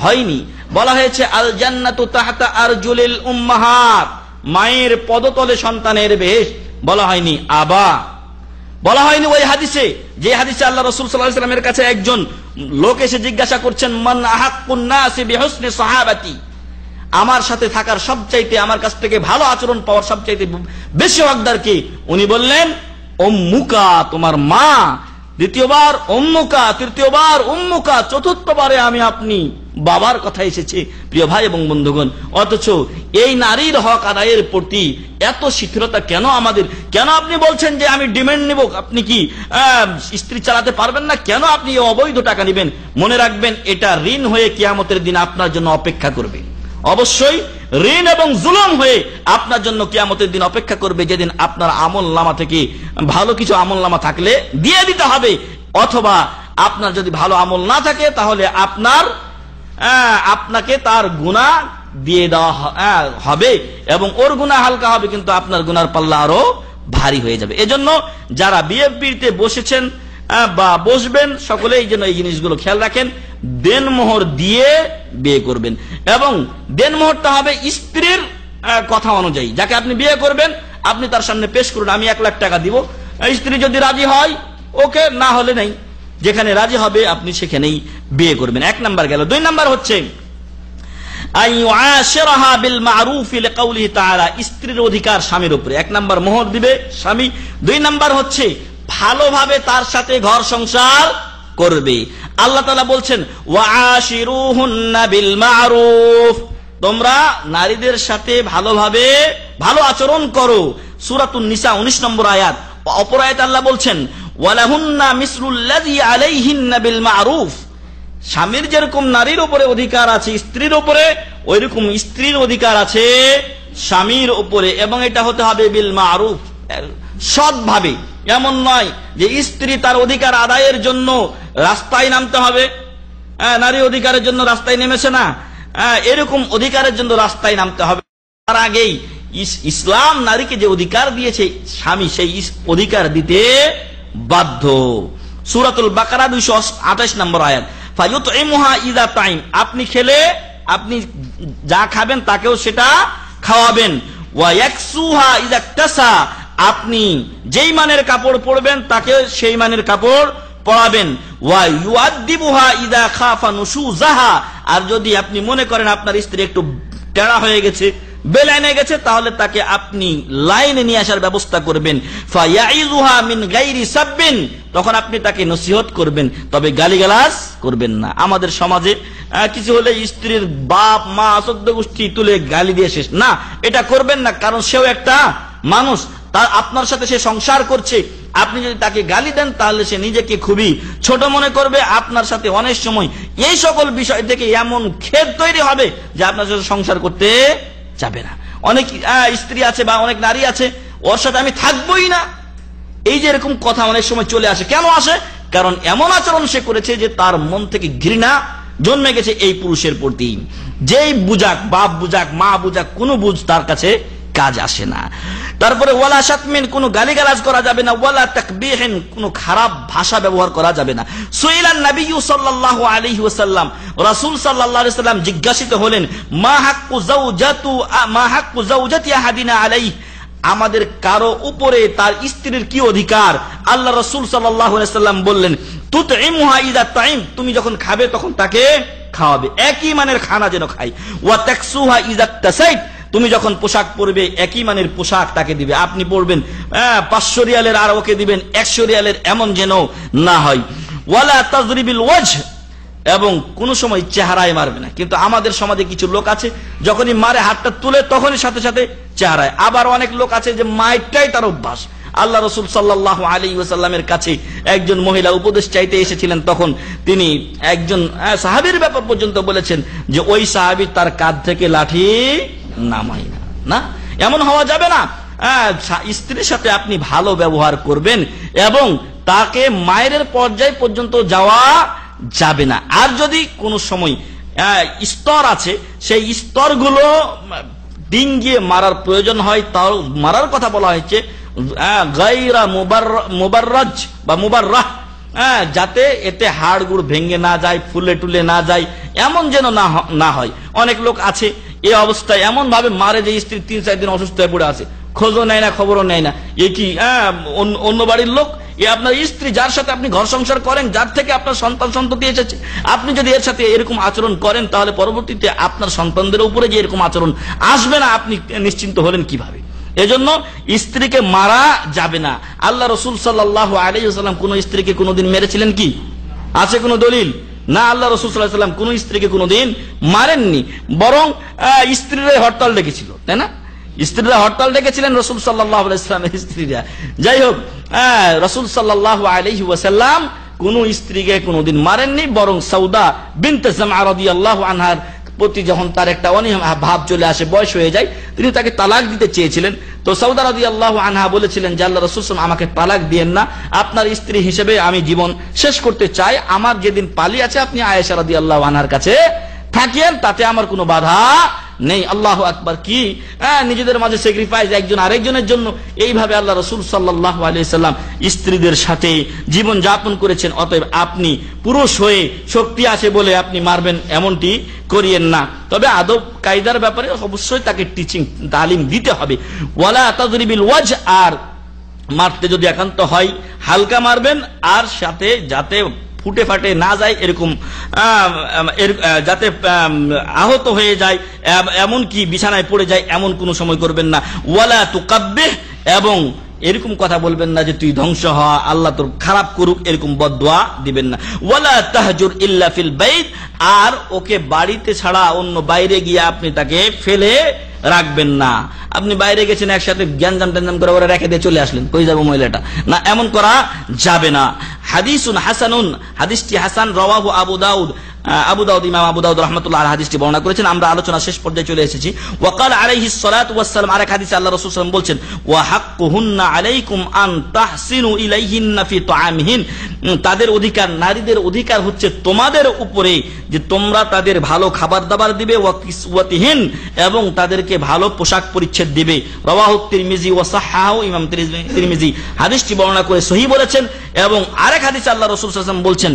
হয়নি। বলা হয়েছে আল জান্নাতু তাহতা আরজুলিল উম্মাহাত, মায়ের পদতলে সন্তানের বেহেশত। বলা হয়নি আবা, বলা হয়নি ওই হাদিসে, যে হাদিসে আল্লাহ রাসূল সাল্লাল্লাহু আলাইহি ওয়াসাল্লামের কাছে একজন লোক এসে জিজ্ঞাসা করছেন, মান আহাক্কুন নাসি বিহুসনি সাহাবাতি, আমার সাথে থাকার সবচাইতে, আমার কাছ থেকে ভালো আচরণ পাওয়ার সবচাইতে বেশি হকদার কি? উনি বললেন উম্মুকা, তোমার মা। দ্বিতীয়বার উম্মুকা, তৃতীয়বার উম্মুকা, চতুর্থবারে আমি আপনি বাবার কথা এসেছে। প্রিয় ভাই এবং বন্ধুগণ, অথচ এই নারীর হক আদায়ের প্রতি এত শিথিলতা কেন আমাদের? কেন আপনি বলছেন যে আমি ডিমান্ড নিব? আপনি কি স্ত্রী চালাতে পারবেন না? কেন আপনি অবৈধ টাকা নেবেন? মনে রাখবেন, এটা ঋণ হয়ে কিয়ামতের দিন আপনার জন্য অপেক্ষা করবে। অবশ্যই ঋণ এবং জুলুম হয়ে আপনার জন্য কিয়ামতের দিন অপেক্ষা করবে, যেদিন আপনার আমলনামা থেকে ভালো কিছু আমলনামা থাকলে দিয়ে দিতে হবে, অথবা আপনার যদি ভালো আমল না থাকে তাহলে আপনাকে তার গুনাহ দিয়ে দেওয়া হবে, এবং ওর গুনাহ হালকা হবে, কিন্তু আপনার গুনার পাল্লা আরো ভারী হয়ে যাবে। এজন্য যারা বিয়েতে বসেছেন বা বসবেন, সকলেই যেন এই জিনিসগুলো খেয়াল রাখেন। দেনমোহর দিয়ে বিয়ে করবেন, এবং দেনমোহরটা হবে স্ত্রীর কথা অনুযায়ী। যাকে আপনি বিয়ে করবেন আপনি তার সামনে পেশ করুন, আমি 1 লাখ টাকা দিব। স্ত্রী যদি রাজি হয় ওকে, না হলে নেই। যেখানে রাজি হবে আপনি সেখানেই বিয়ে করবেন। 1 নাম্বার গেল। 2 নাম্বার হচ্ছে আইয়ুআশিরাহা বিল মারুফ লিকাউলিহি তাআলা, স্ত্রীর অধিকার স্বামীর উপরে। 1 নাম্বার মোহর দিবে স্বামী, 2 নাম্বার হচ্ছে ভালোভাবে তার সাথে ঘর সংসার করবে। আল্লাহ তাআলা বলছেন ওয়াআশিরুহুন্না বিল মারুফ, তোমরা নারীদের সাথে ভালোভাবে ভালো আচরণ করো। সূরাতুন নিসা 19 নম্বর আয়াত। অপর আয়াতে আল্লাহ বলছেন ওয়ালাহুন্না মিসলুল্লাযী আলাইহিন্না বিল মারুফ, স্বামীর যেরকম নারীর উপরে অধিকার আছে স্ত্রীর উপরে, ওইরকম স্ত্রীর অধিকার আছে স্বামীর উপরে, এবং এটা হতে হবে বিল মারুফ, সৎভাবে। এমন নয় যে স্ত্রী তার অধিকার আদায়ের জন্য রাস্তায় নামতে হবে। নারী অধিকারের জন্য রাস্তায় নেমেছে না, এরকম অধিকারের জন্য রাস্তায় নামতে হবে। তার আগেই ইসলাম নারীকে যে অধিকার দিয়েছে, স্বামী সেই অধিকার দিতে বাধ্য। সূরাতুল বাকারা 228 নম্বর আয়াত। ফায়ুতইমুহা ইযা তাইম, আপনি খেলে আপনি যা খাবেন তাকেও সেটা খাওয়াবেন। ওয়া ইয়াকসুহা ইযা তাসা, আপনি যেই মানের কাপড় পরবেন তাকে সেই মানের কাপড় পরাবেন। ওয়া ইউআদ্দিবুহা ইযা খাফা নুশুজাহা, আর যদি আপনি মনে করেন আপনার স্ত্রী একটু টেরা হয়ে গেছে, বেলাইনে গেছে, তাহলে তাকে আপনি লাইনে নিয়ে আসার ব্যবস্থা করবেন। ফায়াইযুহা মিন গায়রি সাববিন, তখন আপনি তাকে নসিহত করবেন, তবে গালিগালাজ করবেন না। আমাদের সমাজে কিছু হলে স্ত্রীর বাপ মা সদ্য গোষ্ঠী তুলে গালি দিয়ে শেষ, না, এটা করবেন না, কারণ সেও একটা মানুষ, তার আপনার সাথে সে সংসার করছে। আপনি যদি তাকে গালি দেন তাহলে সে নিজেকে খুবই ছোট মনে করবে। আপনার সাথে অনেক সময় এই সকল বিষয় থেকে এমন খেদ তৈরি হবে যে আপনার সাথে সংসার করতে যাবে না। অনেক স্ত্রী আছে বা অনেক নারী আছে, ওর সাথে আমি থাকবোই না, এই যে এরকম কথা অনেক সময় চলে আসে। কেন আসে? কারণ এমন আচরণ সে করেছে যে তার মন থেকে ঘৃণা জন্মে গেছে এই পুরুষের প্রতি। যেই বুঝাক, বাপ বুঝাক, মা বুঝাক, কোনো বুঝ তার কাছে কাজ আসে না। তারপরে ওয়ালা শাতমিন, কোনো গালিগালাজ করা যাবে না, ওয়ালা তাকবিহিন, কোনো খারাপ ভাষা ব্যবহার করা যাবে না। সুইলান নবী সাল্লাল্লাহু আলাইহি ওয়াসাল্লাম, রাসূল সাল্লাল্লাহু আলাইহি ওয়াসাল্লাম জিজ্ঞাসিত হলেন, মা হাক্কু যাওজাতি আহাদিনা আলাইহি, আমাদের কারো উপরে তার স্ত্রীর কি অধিকার? আল্লাহ রাসূল সাল্লাল্লাহু আলাইহি ওয়াসাল্লাম বললেন, তুতইমুহা ইযা তাইম, তুমি যখন খাবে তখন তাকে খাওয়াবে, একই মানের খানা যেন খায়। ওয়া তাকসুহা ইযা তাসাইত, তুমি যখন পোশাক পরবে একই মানের পোশাক তাকে দিবে। আপনি পরবেন 500 রিয়ালের আর ওকে দিবেন 100 রিয়ালের, এমন যেন না হয়। ওয়ালা তাজরিবিল ওয়াজহ, এবং কোন সময় চেহারায় মারবে না। কিন্তু আমাদের সমাজে কিছু লোক আছে, যখনই মারে হাতটা তুলে তখনই সাথে সাথে চেহারায়। আবার অনেক লোক আছে যে মাইরটাই তার অভ্যাস। আল্লাহ রাসূল সাল্লাল্লাহু আলাইহি ওয়াসাল্লামের কাছে একজন মহিলা উপদেশ চাইতে এসেছিলেন, তখন তিনি একজন সাহাবীর ব্যাপার পর্যন্ত বলেছেন যে ওই সাহাবী তার কাঁধ থেকে লাঠি নামাই না। না, এমন হওয়া যাবে না। স্ত্রীর সাথে আপনি ভালো ব্যবহার করবেন এবং তাকে মায়ের পর্যায় পর্যন্ত যাওয়া যাবে না। আর যদি কোনো সময় স্তর আছে, সেই স্তরগুলো ডিঙ্গিয়ে মারার প্রয়োজন হয়, তাও মারার কথা বলা হয়েছে গায়রা মুবাররাজ বা মুবাররাহ, যাতে এতে হাড়গুড় ভেঙে না যায়, ফুলে টুলে না যায়, এমন যেন না হয়। অনেক লোক আছে এই অবস্থায় এমন ভাবে মারে যে স্ত্রী 3-4 দিন অসুস্থ হয়ে পড়ে আছে, খোঁজও নেয় না, খবরও নেয় না। এ কি অন্য বাড়ির লোক? এ আপনার স্ত্রী, যার সাথে আপনি ঘর সংসার করেন, যার থেকে আপনার সন্তান সন্ততি এসেছে। আপনি যদি এর সাথে এরকম আচরণ করেন, তাহলে পরবর্তীতে আপনার সন্তানদের উপরে যে এরকম আচরণ আসবে না, আপনি নিশ্চিন্ত হলেন কিভাবে? এজন্য স্ত্রীকে মারা যাবে না। আল্লাহ রাসূল সাল্লাল্লাহু আলাইহি ওয়াসাল্লাম কোন স্ত্রীকে কোনোদিন মেরেছিলেন কি? আছে কোন দলিল? না, আল্লাহ রাসূল সাল্লাল্লাহু আলাইহি ওয়াসাল্লাম কোন স্ত্রীকে কোনোদিন মারেননি, বরং স্ত্রীরা হরতাল ডেকেছিল, তাই না? স্ত্রীরা হরতাল ডেকেছিলেন রাসূল সাল্লাল্লাহু আলাইহি ওয়াসাল্লামের স্ত্রীরা। যাই হোক, রাসূল সাল্লাল্লাহু আলাইহি ওয়াসাল্লাম কোন স্ত্রীকে কোনোদিন মারেননি, বরং সাউদা বিনতে জামআ রাদিয়াল্লাহু আনহার প্রতি যখন তার একটা অনীহা ভাব চলে আসে, বয়স হয়ে যায়, তিনি তাকে তালাক দিতে চেয়েছিলেন। তো সাউদা রাদিয়াল্লাহু আনহা বলেছিলেন যে আল্লাহ রাসূল সাল্লাল্লাহু আলাইহি ওয়াসাল্লাম, আমাকে তালাক দিয়েন না, আপনার স্ত্রী হিসেবে আমি জীবন শেষ করতে চাই। আমার যেদিন পালি আছে আপনি আয়েশা রাদিয়াল্লাহু আনহার কাছে থাকিয়েন, তাতে আমার কোনো বাধা নেই। আল্লাহু আকবার! কি নিজেদের মাঝে স্যাক্রিফাইস একজন আরেকজনের জন্য। এইভাবে আল্লাহ রাসূল সাল্লাল্লাহু আলাইহি ওয়াসাল্লাম স্ত্রীদের সাথে জীবন যাপন করেছেন। অতএব আপনি পুরুষ হয়ে শক্তি আছে বলে আপনি মারবেন, এমনটি করিয়েন না। তবে আদব কায়দার ব্যাপারে অবশ্যই তাকে তালিম দিতে হবে। ওয়ালা তাজরিবিল ওয়াজহ, আর মারতে যদি একান্ত হয় হালকা মারবেন, আর সাথে যাতে ফুটে ফাটে না যায়, এরকম যাতে আহত হয়ে যায়, এমন কি বিছানায় পড়ে যায়, এমন কোন সময় করবেন না। ওয়ালা তুকাব্বিহ, এবং এরকম কথা বলবেন না যে তুই ধ্বংস হ, আল্লাহ তোর খারাপ করুক, এরকম বদদোয়া দিবেন না। ওয়ালা তাহজুর ইল্লা ফিল বাইত, আর ওকে বাড়িতে ছাড়া অন্য বাইরে গিয়ে আপনি তাকে ফেলে রাখবেন না। আপনি বাইরে গেছেন, একসাথে জ্ঞানজাম ট্যানজাম করে ওরা রেখে দিয়ে চলে আসলেন, কই যাবো মহিলাটা, না, এমন করা যাবে না। হাদিসুন হাসানুন, হাদিসটি হাসান, রাওয়াহু আবু দাউদ, ইমাম আবু দাউদ রাহমাতুল্লাহ আলাইহি হাদিসটি বর্ণনা করেছেন। আমরা আলোচনা শেষ পর্যায়ে চলে এসেছি। ওয়াকাল আলাইহিস সালাতু ওয়াস সালাম, আরেক হাদিসে আল্লাহ রাসূল সাল্লাল্লাহু আলাইহি ওয়াসাল্লাম বলছেন, ওয়া হাক্কুহুন্না আলাইকুম আন তাহসিনু ইলাইহিন্না ফি তুআমিহিন, তাদের অধিকার, নারীদের অধিকার হচ্ছে তোমাদের উপরে যে তোমরা তাদের ভালো খাবার দাবার দিবে, ওয়া কিসওয়াতিহিন, এবং তাদেরকে ভালো পোশাক পরিচ্ছদ দিবে। রাওয়াহু তিরমিজি ওয়া সাহহাহু, ইমাম তিরমিজি হাদিসটি বর্ণনা করে সহিহ বলেছেন। এবং আরেক হাদিসে আল্লাহ রাসূল সাল্লাল্লাহু আলাইহি ওয়াসাল্লাম বলছেন,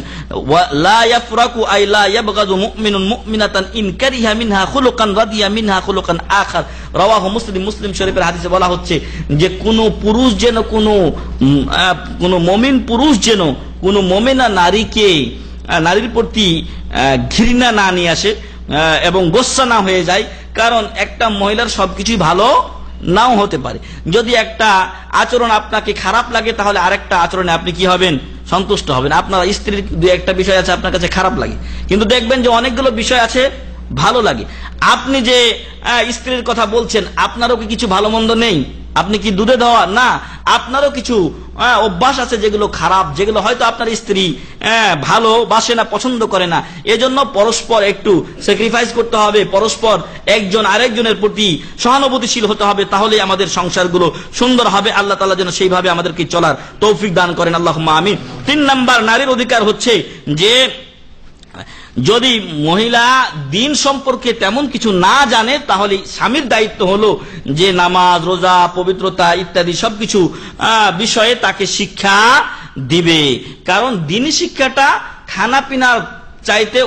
ওয়া লা ইয়াফরাকু আই লা ইয়াবগাযু মুমিনুন মুমিনাতান ইন কারিহা মিনহা খুলুকান রাদিয়া মিনহা খুলুকান আখার। রাওয়াহু মুসলিম, মুসলিম শরীফের হাদিসে বলা হচ্ছে যে কোন পুরুষ যেন, কোন মুমিন পুরুষ যেন কোন মুমিনা নারীর প্রতি ঘৃণা না নিয়ে আসে এবং গোসা না হয়ে যায়। কারণ একটা মহিলার সবকিছুই ভালো নাও হতে পারে। যদি একটা আচরণ আপনাকে খারাপ লাগে, তাহলে আরেকটা আচরণে আপনি কি হবেন? সন্তুষ্ট হবেন। আপনার স্ত্রীর দুই একটা বিষয় আছে আপনার কাছে খারাপ লাগে, কিন্তু দেখবেন যে অনেকগুলো বিষয় আছে ভালো লাগে। আপনি যে স্ত্রীর কথা বলছেন, আপনারও কি কিছু ভালো মন্দ নেই? আপনি কি দুধে দেওয়া? না, আপনারও কিছু অভ্যাস আছে যেগুলো খারাপ, যেগুলো হয়তো আপনার স্ত্রী ভালোবাসে না, পছন্দ করে না। এজন্য পরস্পর একটু স্যাক্রিফাইস করতে হবে, পরস্পর একজন আরেকজনের প্রতি সহানুভূতিশীল হতে হবে, তাহলে আমাদের সংসারগুলো সুন্দর হবে। আল্লাহ তাআলা যেন সেইভাবে আমাদেরকে চলার তৌফিক দান করেন, আল্লাহুম্মা আমিন। 3 নাম্বার, নারীর অধিকার হচ্ছে যে যদি মহিলা দিন সম্পর্কে তেমন কিছু না জানে, তাহলে স্বামীর দায়িত্ব হলো যে নামাজ, রোজা, পবিত্রতা ইত্যাদি সবকিছু বিষয়ে তাকে শিক্ষা দিবে। কারণ দিনী শিক্ষাটা খানা পিনার চাইতে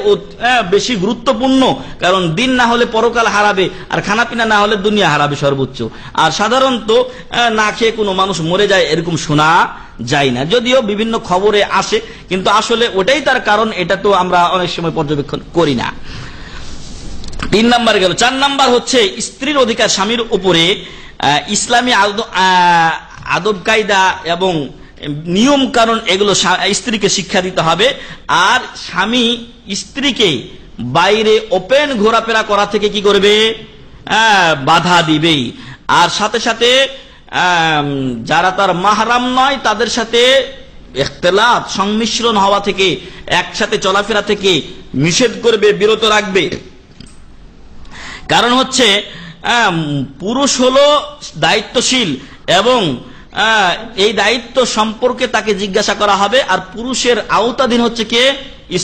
বেশি গুরুত্বপূর্ণ। কারণ দিন না হলে পরকাল হারাবে, আর খানা পিনা না হলে দুনিয়া হারাবে সর্বোচ্চ। আর সাধারণত না খেয়ে কোনো মানুষ মরে যায় এরকম শোনা যায় না, যদিও বিভিন্ন খবরে আসে, কিন্তু আসলে ওটাই তার কারণ, এটা তো আমরা অনেক সময় পর্যবেক্ষণ করি না। 3 নাম্বার গেল। 4 নাম্বার হচ্ছে স্ত্রীর অধিকার স্বামীর উপরে। ইসলামী আদব কায়দা এবং নিয়ম কারণ এগুলো স্ত্রীকে শিক্ষা দিতে হবে। আর স্বামী স্ত্রীকে বাইরে ওপেন ঘোরাফেরা করা থেকে কি করবে? বাধা দিবেই। আর সাথে সাথে যারা তার মাহরাম নয় তাদের সাথে ইখতিলাত, সংমিশ্রণ হওয়া থেকে, একসাথে চলাফেরা থেকে নিষেধ করবে, বিরত রাখবে। কারণ হচ্ছে পুরুষ হলো দায়িত্বশীল এবং এই দায়িত্ব সম্পর্কে তাকে জিজ্ঞাসা করা হবে। আর পুরুষের আওতাধীন হচ্ছে কে?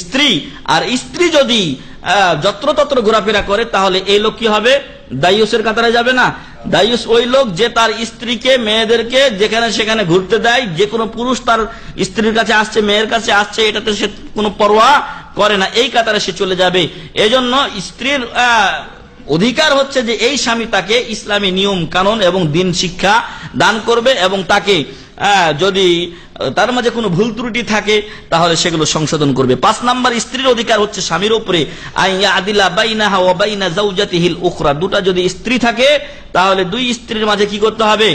স্ত্রী। আর স্ত্রী যদি যত্রতত্র ঘোরাফেরা করে তাহলে এই লোক কি হবে? দায়ুসের কাতারে যাবে না? দায়ুস ওই লোক যে তার স্ত্রীকে, মেয়েদেরকে যেখানে সেখানে ঘুরতে দেয়। যে কোনো পুরুষ তার স্ত্রীর কাছে আসছে, মেয়ের কাছে আসছে, এটাতে সে কোনো পরোয়া করে না, এই কাতারে সে চলে যাবে। এজন্য স্ত্রীর অধিকার হচ্ছে যে এই স্বামী তাকে ইসলামী নিয়ম কানুন এবং দিন শিক্ষা দান করবে এবং তাকে যদি তার মাঝে কোনো ভুল ত্রুটি থাকে তাহলে সেগুলো সংশোধন করবে। 5 নাম্বার স্ত্রীর অধিকার হচ্ছে স্বামীর উপরে আইয়া আদিলা বাইনাহা ওয়া বাইনা যাওজাতিহিল উখরা। দুটা যদি স্ত্রী থাকে তাহলে দুই স্ত্রীর মাঝে কি করতে হবে?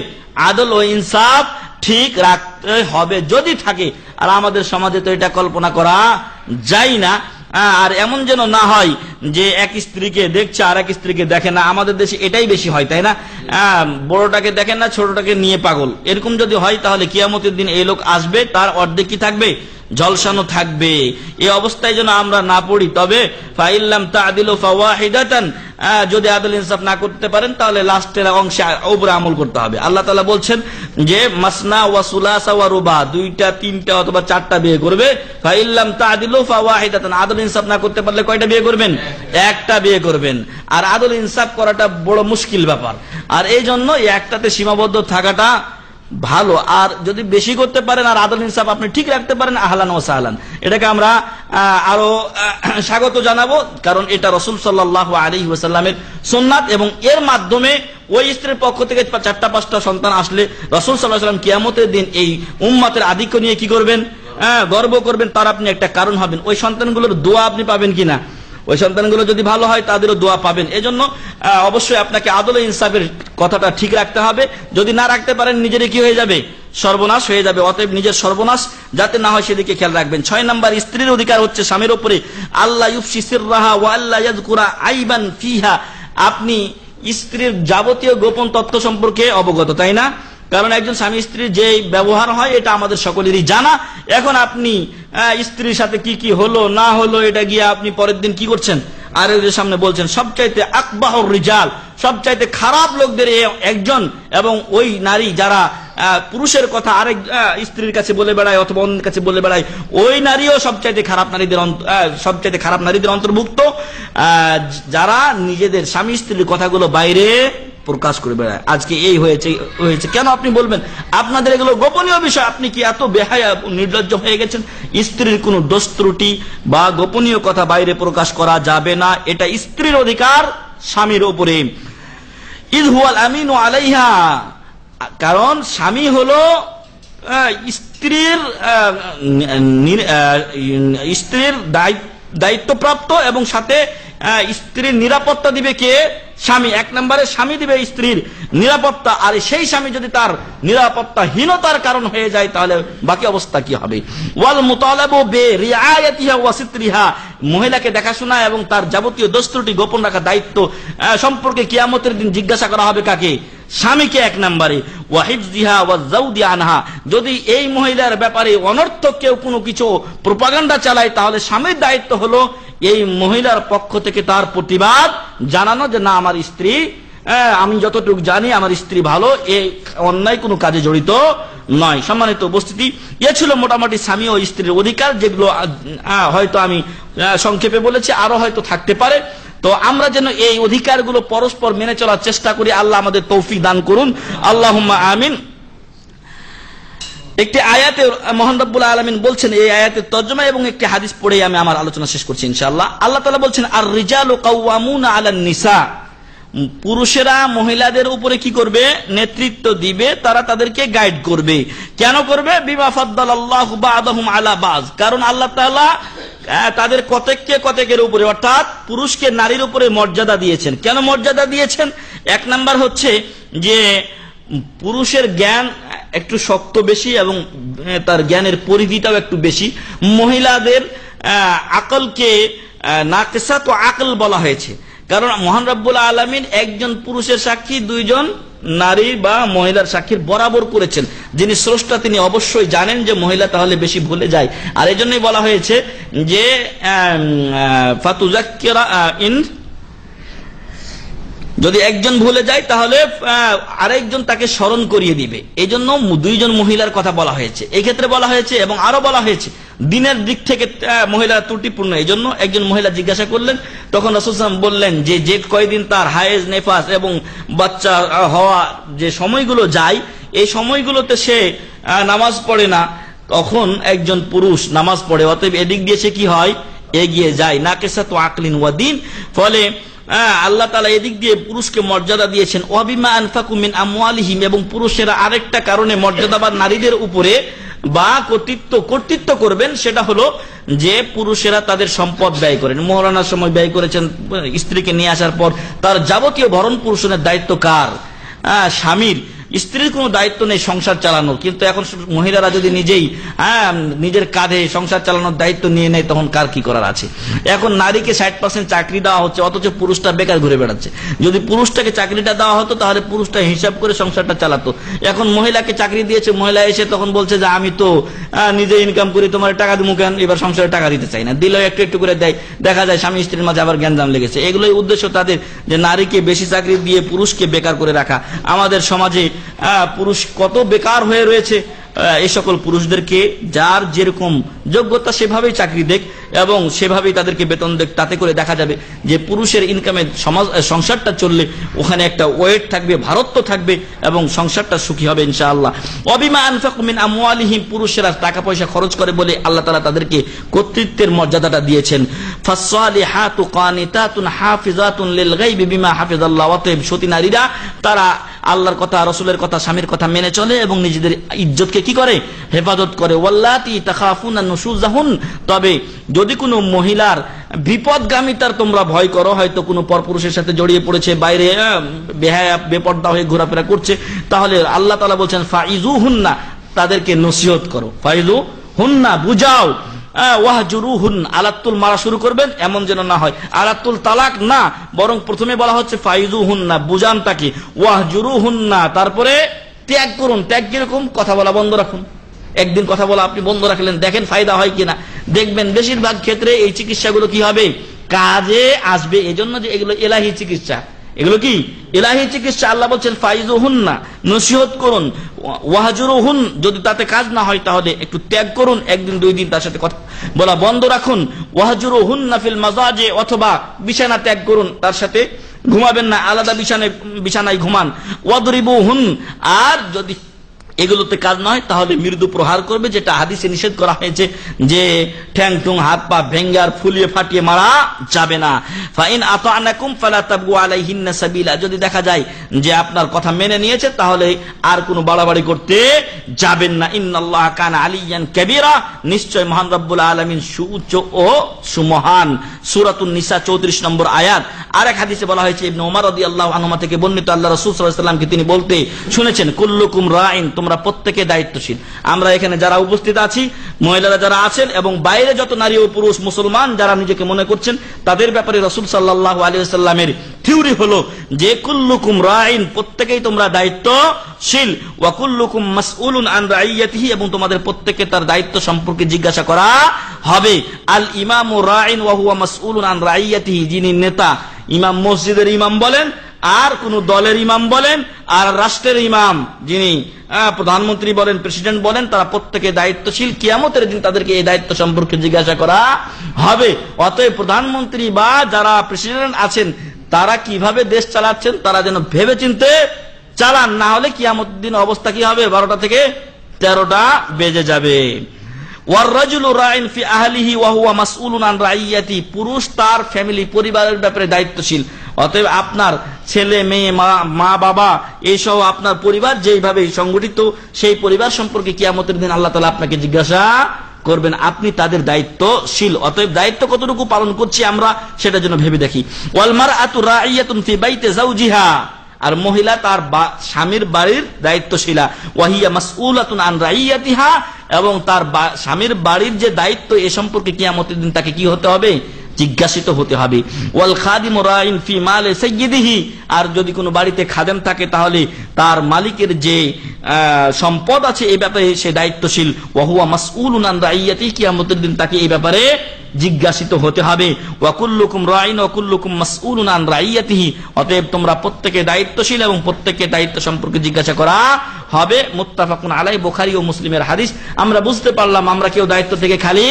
আদল ও ইনসাফ ঠিক রাখতে হবে যদি থাকে। আর আমাদের সমাজে তো এটা কল্পনা করা যায় না। আর এমন যেন না হয় যে এক স্ত্রীকে দেখছে আর এক স্ত্রীকে দেখে না। আমাদের দেশে এটাই বেশি হয়, তাই না? বড়টাকে দেখেন না, ছোটটাকে নিয়ে পাগল। এরকম যদি হয় তাহলে কিয়ামতের দিন এই লোক আসবে, তার অর্ধেক কি থাকবে? ঝলসানো থাকবে। এই অবস্থায় যেন আমরা না পড়ি। তবে ফাইল্লাম তা'দিলু ফাওয়াহিদাতান, যদি আদল ইনসাফ না করতে পারেন তাহলে লাস্টের অংশে উপরে আমল করতে হবে। আল্লাহ তাআলা বলছেন যে মাসনা ওয়া সুলাসা ওয়া রুবা, 2টা 3টা অথবা 4টা বিয়ে করবে। ফাইল্লাম তা'দিলু ফাওয়াহিদাতান, আদল ইনসাফ না করতে পারলে কয়টা বিয়ে করবেন? একটা বিয়ে করবেন। আর আদল ইনসাফ করাটা বড় মুশকিল ব্যাপার। আর এই জন্য একটাতে সীমাবদ্ধ থাকাটা ভালো। আর যদি বেশি করতে পারেন আর আদল ইনসাফ আপনি ঠিক রাখতে পারেন, আহলান ওয়া সাহলান, এটাকে আমরা আরো স্বাগত জানাবো। কারণ এটা রাসূল সাল্লাল্লাহু আলাইহি ওয়াসাল্লামের সুন্নাত এবং এর মাধ্যমে ওই স্ত্রীর পক্ষ থেকে 4টা 5টা সন্তান আসলে রাসূল সাল্লাল্লাহু আলাইহি ওয়াসাল্লাম কিয়ামতের দিন এই উম্মতের আধিক্য নিয়ে কি করবেন? গর্ব করবেন। তার আপনি একটা কারণ হবেন। ওই সন্তানগুলোর দোয়া আপনি পাবেন কিনা? ওই সন্তানগুলো যদি ভালো হয় তাদেরও দোয়া পাবেন। এজন্য অবশ্যই আপনাকে আদল ও ইনসাফের কথাটা ঠিক রাখতে হবে। যদি না রাখতে পারেন নিজেরই কি হয়ে যাবে? সর্বনাশ হয়ে যাবে। অতএব নিজের সর্বনাশ যাতে না হয় সেদিকে খেয়াল রাখবেন। 6 নাম্বার স্ত্রীর অধিকার হচ্ছে স্বামীর উপরে আল্লাহ ইউফশি সিররাহা ওয়া আল্লাহ ইয়াযকুরা আইবান ফিহা। আপনি স্ত্রীর যাবতীয় গোপন তথ্য সম্পর্কে অবগত, তাই না? কারণ একজন স্বামী স্ত্রীর যে ব্যবহার হয় এটা আমাদের সকলেরই জানা। এখন আপনি স্ত্রীর সাথে কি কি হলো না হলো এটা গিয়ে আপনি পরের দিন কি করছেন? আর এদের সামনে বলছেন। সবচাইতে আকবাহুর রিজাল, সবচাইতে খারাপ লোকদের একজন। এবং ওই নারী যারা পুরুষের কথা আরেক স্ত্রীর কাছে বলে বেড়ায় অথবা অন্যের কাছে বলে বেড়ায়, ওই নারীও সবচাইতে খারাপ নারীদের অন্তর্ভুক্ত, যারা নিজেদের স্বামী স্ত্রীর কথাগুলো বাইরে প্রকাশ করে বেড়ায়। আজকে এই হয়েছে। কেন আপনি বলবেন? আপনাদের এগুলো গোপনীয় বিষয়। আপনি কি এত বেহায়া নির্লজ্জ হয়ে গেছেন? স্ত্রীর কোনো দোষ ত্রুটি বা গোপনীয় কথা বাইরে প্রকাশ করা যাবে না। এটা স্ত্রীর অধিকার স্বামীর উপরে। ইয হুয়াল আমিনু আলাইহা, কারণ স্বামী হলো স্ত্রীর দায়িত্বপ্রাপ্ত এবং সাথে স্ত্রীর নিরাপত্তা দিবে কে? স্বামী। 1 নম্বরে স্বামী দিবে স্ত্রীর নিরাপত্তা। আর সেই স্বামী যদি তার নিরাপত্তাহীনতার কারণ হয়ে যায় তাহলে বাকি অবস্থা কি হবে? ওয়াল মুতালাবু বিরিআয়াতিহা ওয়া সিতরিহা, মহিলাকে দেখাশোনা এবং তার যাবতীয় দোষ ত্রুটি গোপন রাখা দায়িত্ব সম্পর্কে কিয়ামতের দিন জিজ্ঞাসা করা হবে কাকে? স্বামীকে 1 নম্বরে। ওয়া হিফযিহা ওয়া যাওদি আনহা, যদি এই মহিলার ব্যাপারে অনর্থক কেউ কোনো কিছু প্রোপাগান্ডা চালায় তাহলে স্বামীর দায়িত্ব হলো এই মহিলার পক্ষ থেকে তার প্রতিবাদ জানানো যে না, আমার স্ত্রী, আমি যতটুকু জানি আমার স্ত্রী ভালো, এই অন্যায় কোনো কাজে জড়িত নয়। সম্মানিত উপস্থিতি, এ ছিল মোটামুটি স্বামী ও স্ত্রীর অধিকার, যেগুলো হয়তো আমি সংক্ষেপে বলেছি, আরো হয়তো থাকতে পারে। তো আমরা যেন এই অধিকারগুলো পরস্পর মেনে চলার চেষ্টা করি। আল্লাহ আমাদের তৌফিক দান করুন, আল্লাহুম্মা আমিন। একটি আয়াতে মহান রব্বুল আলামিন বলছেন, এই আয়াতের তর্জমা এবং একটি হাদিস পড়েই আমি আমার আলোচনা শেষ করছি ইনশাআল্লাহ। আল্লাহ তাআলা বলছেন, আর রিজালু কাওয়ামুনা আলান নিসা, পুরুষেরা মহিলাদের উপরে কি করবে? নেতৃত্ব দিবে, তারা তাদেরকে গাইড করবে। কেন করবে? বিমা ফাদ্দালাল্লাহু বা'দাহুম আলা বা'জ, কারণ আল্লাহ তাআলা তাদের কতককে কতকের উপরে, অর্থাৎ পুরুষকে নারীর উপরে মর্যাদা দিয়েছেন। কেন মর্যাদা দিয়েছেন? এক নাম্বার হচ্ছে যে পুরুষের জ্ঞান একটু শক্ত বেশি এবং তার জ্ঞানের পরিধিটাও একটু বেশি। মহিলাদের আকলকে নাকিসাত ও আকল বলা হয়েছে, কারণ মহান রব্বুল আলামিন একজন পুরুষের সাক্ষী দুইজন নারী বা মহিলার সাক্ষীর বরাবর করেছেন। যিনি স্রষ্টা তিনি অবশ্যই জানেন যে মহিলা তাহলে বেশি ভুলে যায়, আর এই জন্যই বলা হয়েছে যে ফাতুযাক্কিরা ইন, যদি একজন ভুলে যায় তাহলে আরেকজন তাকে স্মরণ করিয়ে দিবে। এই জন্য দুইজন মহিলার কথা বলা হয়েছে এই ক্ষেত্রে বলা হয়েছে, এবং আরো বলা হয়েছে দিনের দিক থেকে মহিলা ত্রুটিপূর্ণ। এই জন্য একজন মহিলা জিজ্ঞাসা করলেন, তখন রাসূল সাল্লাল্লাহু আলাইহি ওয়াসাল্লাম বললেন যে যে কয়দিন তার হায়েজ, নেফাস এবং বাচ্চা হওয়া যে সময়গুলো যায়, এই সময়গুলোতে সে নামাজ পড়ে না, তখন একজন পুরুষ নামাজ পড়ে। অতএব এদিক দিয়ে সে কি হয়? এগিয়ে যায়। নাকিসাতু আকলিন ওয়া দ্বীন। ফলে আল্লাহ তাআলা এদিক দিয়ে পুরুষকে মর্যাদা দিয়েছেন। ওয়াবিমা আনফাকু মিন আমওয়ালিহিম, এবং পুরুষেরা আরেকটা কারণে মর্যাদাবান নারীদের উপরে বা কর্তৃত্ব করবেন, সেটা হলো যে পুরুষেরা তাদের সম্পদ ব্যয় করেন। মোহরানার সময় ব্যয় করেছেন, স্ত্রীকে নিয়ে আসার পর তার যাবতীয় ভরণ পোষণের দায়িত্ব কার? স্বামীর। স্ত্রীর কোনো দায়িত্ব নেই সংসার চালানোর, কিন্তু এখন মহিলারা যদি নিজেই নিজের কাঁধে সংসার চালানোর দায়িত্ব নিয়ে নেয়, তখন কার কি করার আছে? এখন নারীকে 60% চাকরি দেওয়া হচ্ছে, অথচ পুরুষটা বেকার ঘুরে বেড়াচ্ছে। যদি পুরুষটাকে চাকরিটা দেওয়া হতো তাহলে পুরুষটা হিসাব করে সংসারটা চালাতো। এখন মহিলাকে চাকরি দিয়েছে, মহিলা এসে তখন বলছে যে আমি তো নিজে ইনকাম করি, তোমার টাকা দিব কেন? এবার সংসারে টাকা দিতে চাই না, দিলেও একটু একটু করে দেয়। দেখা যায় স্বামী স্ত্রীর মাঝে আবার গ্যাঞ্জাম লেগেছে। এগুলোই উদ্দেশ্য তাদের, যে নারীকে বেশি চাকরি দিয়ে পুরুষকে বেকার করে রাখা। আমাদের সমাজে পুরুষ কত বেকার হয়ে রয়েছে। এই সকল পুরুষদেরকে যার যেরকম যোগ্যতা সেভাবেই চাকরি দেখ এবং সেভাবেই তাদেরকে বেতন দেখ। তাতে করে দেখা যাবে যে পুরুষের ইনকামে সংসারটা চললে ওখানে একটা ওয়েট থাকবে, ভারত্ব থাকবে এবং সংসারটা সুখী হবে ইনশাআল্লাহ। ওয়াবিমা আনফাকু মিন আমওয়ালিহিম, পুরুষেরা টাকা পয়সা খরচ করে বলে আল্লাহ তাআলা তাদেরকে কর্তৃত্বের মর্যাদাটা দিয়েছেন। ফাসসালিহাতু কানিতাতুন হাফিজাতুন লিল গায়বি বিমা হাফিজাল্লাহ, অতএব সতী নারীরা তারা আল্লাহর কথা, রাসূলের কথা, স্বামীর কথা মেনে চলে এবং নিজেদের ইজ্জতকে কি করে? হেফাজত করে। ওয়াল্লাতি তাখাফুনা নুশুজাহুন, তবে যদি কোনো মহিলার বিপদগামিতার তোমরা ভয় করো, হয়তো কোনো পরপুরুষের সাথে জড়িয়ে পড়েছে, বাইরে বেহায়া বেপর্দা হয়ে ঘোরাফেরা করছে, তাহলে আল্লাহ তাআলা বলছেন ফাইজুহুন্না, তাদেরকে নসিহত করো। ফাইজুহুন্না, বুঝাও। ওয়াহজুরুহুন, আলাতুল মারা শুরু করবেন এমন যেন না হয়, আলাতুল তালাক না, বরং প্রথমে বলা হচ্ছে ফাইজুহুন্না, বুঝান তাকে। ওয়াহজুরুহুন্না, তারপরে ত্যাগ করুন। ত্যাগ কিরকম? কথা বলা বন্ধ রাখুন। একদিন কথা বলা আপনি বন্ধ রাখলেন, দেখেন ফায়দা হয় কিনা। দেখবেন বেশিরভাগ ক্ষেত্রে এই চিকিৎসাগুলো কি হবে? কাজে আসবে। এজন্য যে এগুলো এলাহি চিকিৎসা, এগুলো কি ইলাহি চিকিৎসা। আল্লাহ বলছেন ফাইজুহুন্না, নসিহত করুন। ওয়াহজুরুহুন, যদি তাতে কাজ না হয় তাহলে একটু ত্যাগ করুন, একদিন দুই দিন তার সাথে কথা বলা বন্ধ রাখুন। ওয়াহজুরুহুন্না ফিল মাজাজে, অথবা বিছানা ত্যাগ করুন, তার সাথে ঘুমাবেন না, আলাদা বিছানায় ঘুমান। ওয়াদরিবুহুন, আর যদি এগুলোতে কাজ নয় তাহলে মৃদু প্রহার করবে, যেটা হাদিসে নিষেধ করা হয়েছে যে ঠ্যাং টুং হাত পা ভেঙ্গে আর ফুলিয়ে ফাটিয়ে মারা যাবে না। ফাইন আতানাকুম ফালা তাবগু আলাইহিন্না সাবিলা, যদি দেখা যায় যে আপনার কথা মেনে নিয়েছে তাহলে আর কোনো বাড়াবাড়ি করতে যাবেন না। ইন্নাল্লাহা কানা আলিয়ান কাবীরা, নিশ্চয় মহান রব্বুল আলামিন সুউচ্চ ও সুমহান। সূরাতুন নিসা 34 নম্বর আয়াত। আরেক হাদিসে বলা হয়েছে, ইবনে ওমর রাদিয়াল্লাহু আনহুমা থেকে বর্ণিত, আল্লাহ রাসূল সাল্লাল্লাহু আলাইহি ওয়াসাল্লামকে তিনি বলতে শুনেছেন, কুল্লুকুম রাইন, তোমরা প্রত্যেকে দায়িত্বশীল। আমরা এখানে যারা উপস্থিত আছি, মহিলারা যারা আছেন এবং বাইরে যত নারী ও পুরুষ মুসলমান যারা নিজেকে মনে করছেন, তাদের ব্যাপারে রাসূল সাল্লাল্লাহু আলাইহি ওয়াসাল্লামের থিওরি হলো যে কুল্লুকুম রাইন, প্রত্যেকেই তোমরা দায়িত্বশীল। ওয়া কুল্লুকুম মাসউলুন আন রাইয়াতিহি, এবং তোমাদের প্রত্যেককে তার দায়িত্ব সম্পর্কে জিজ্ঞাসা করা হবে। আল ইমামু রাইন ওয়া হুয়া মাসউলুন আন রাইয়াতিহি, যিনি নেতা, ইমাম মসজিদের ইমাম বলেন আর কোন দলের ইমাম বলেন আর রাষ্ট্রের ইমাম যিনি প্রধানমন্ত্রী বলেন, প্রেসিডেন্ট বলেন, তারা প্রত্যেকে দায়িত্বশীল। কিয়ামতের দিন তাদেরকে এই দায়িত্ব সম্পর্কে জিজ্ঞাসা করা হবে। অতএব প্রধানমন্ত্রী বা যারা প্রেসিডেন্ট আছেন তারা কিভাবে দেশ চালাচ্ছেন তারা যেন ভেবে চিন্তে চালান, না হলে কিয়ামতের দিন অবস্থা কি হবে, 12টা থেকে 13টা বেজে যাবে। পুরুষ তার ফ্যামিলি পরিবারের ব্যাপারে দায়িত্বশীল। অতএব আপনার ছেলে মেয়ে মা বাবা এইসব আপনার পরিবার যেইভাবে সংগঠিত, সেই পরিবার সম্পর্কে কিয়ামতের দিন আল্লাহ তাআলা আপনাকে জিজ্ঞাসা করবেন, আপনি তাদের দায়িত্বশীল। অতএব দায়িত্ব কতটুকু পালন করছি আমরা সেটা যেন ভেবে দেখি। ওয়াল মারআতু রাইয়াতুন ফি বাইতি যাওজিহা, আর মহিলা তার স্বামীর বাড়ির দায়িত্বশীলা। ওয়াহিয়া মাসউলাতুন আন রাইয়াতিহা, এবং তার স্বামীর বাড়ির যে দায়িত্ব এ সম্পর্কে কিয়ামতের দিন তাকে কি হতে হবে, জিজ্ঞাসিত হতে হবে। ওয়াল খাদিমু রাইন ফি মালি সাইয়্যিদিহি, আর যদি কোনো বাড়িতে খাদেম থাকে তাহলে তার মালিকের যে সম্পদ আছে এই ব্যাপারে সে দায়িত্বশীল। ওয়া হুয়া মাসউলুন আন রাইয়াতিহি, কিয়ামতের দিন তাকে এই ব্যাপারে জিজ্ঞাসিত হতে হবে। ওয়া কুল্লুকুম রাইন ওয়া কুল্লুকুম মাসউলুন আন রাইয়াতিহি, অতএব তোমরা প্রত্যেকে দায়িত্বশীল এবং প্রত্যেককে দায়িত্ব সম্পর্কে জিজ্ঞাসা করা হবে। মুত্তাফাকুন আলাইহি, বুখারী ও মুসলিমের হাদিস। আমরা বুঝতে পারলাম আমরা কেউ দায়িত্ব থেকে খালি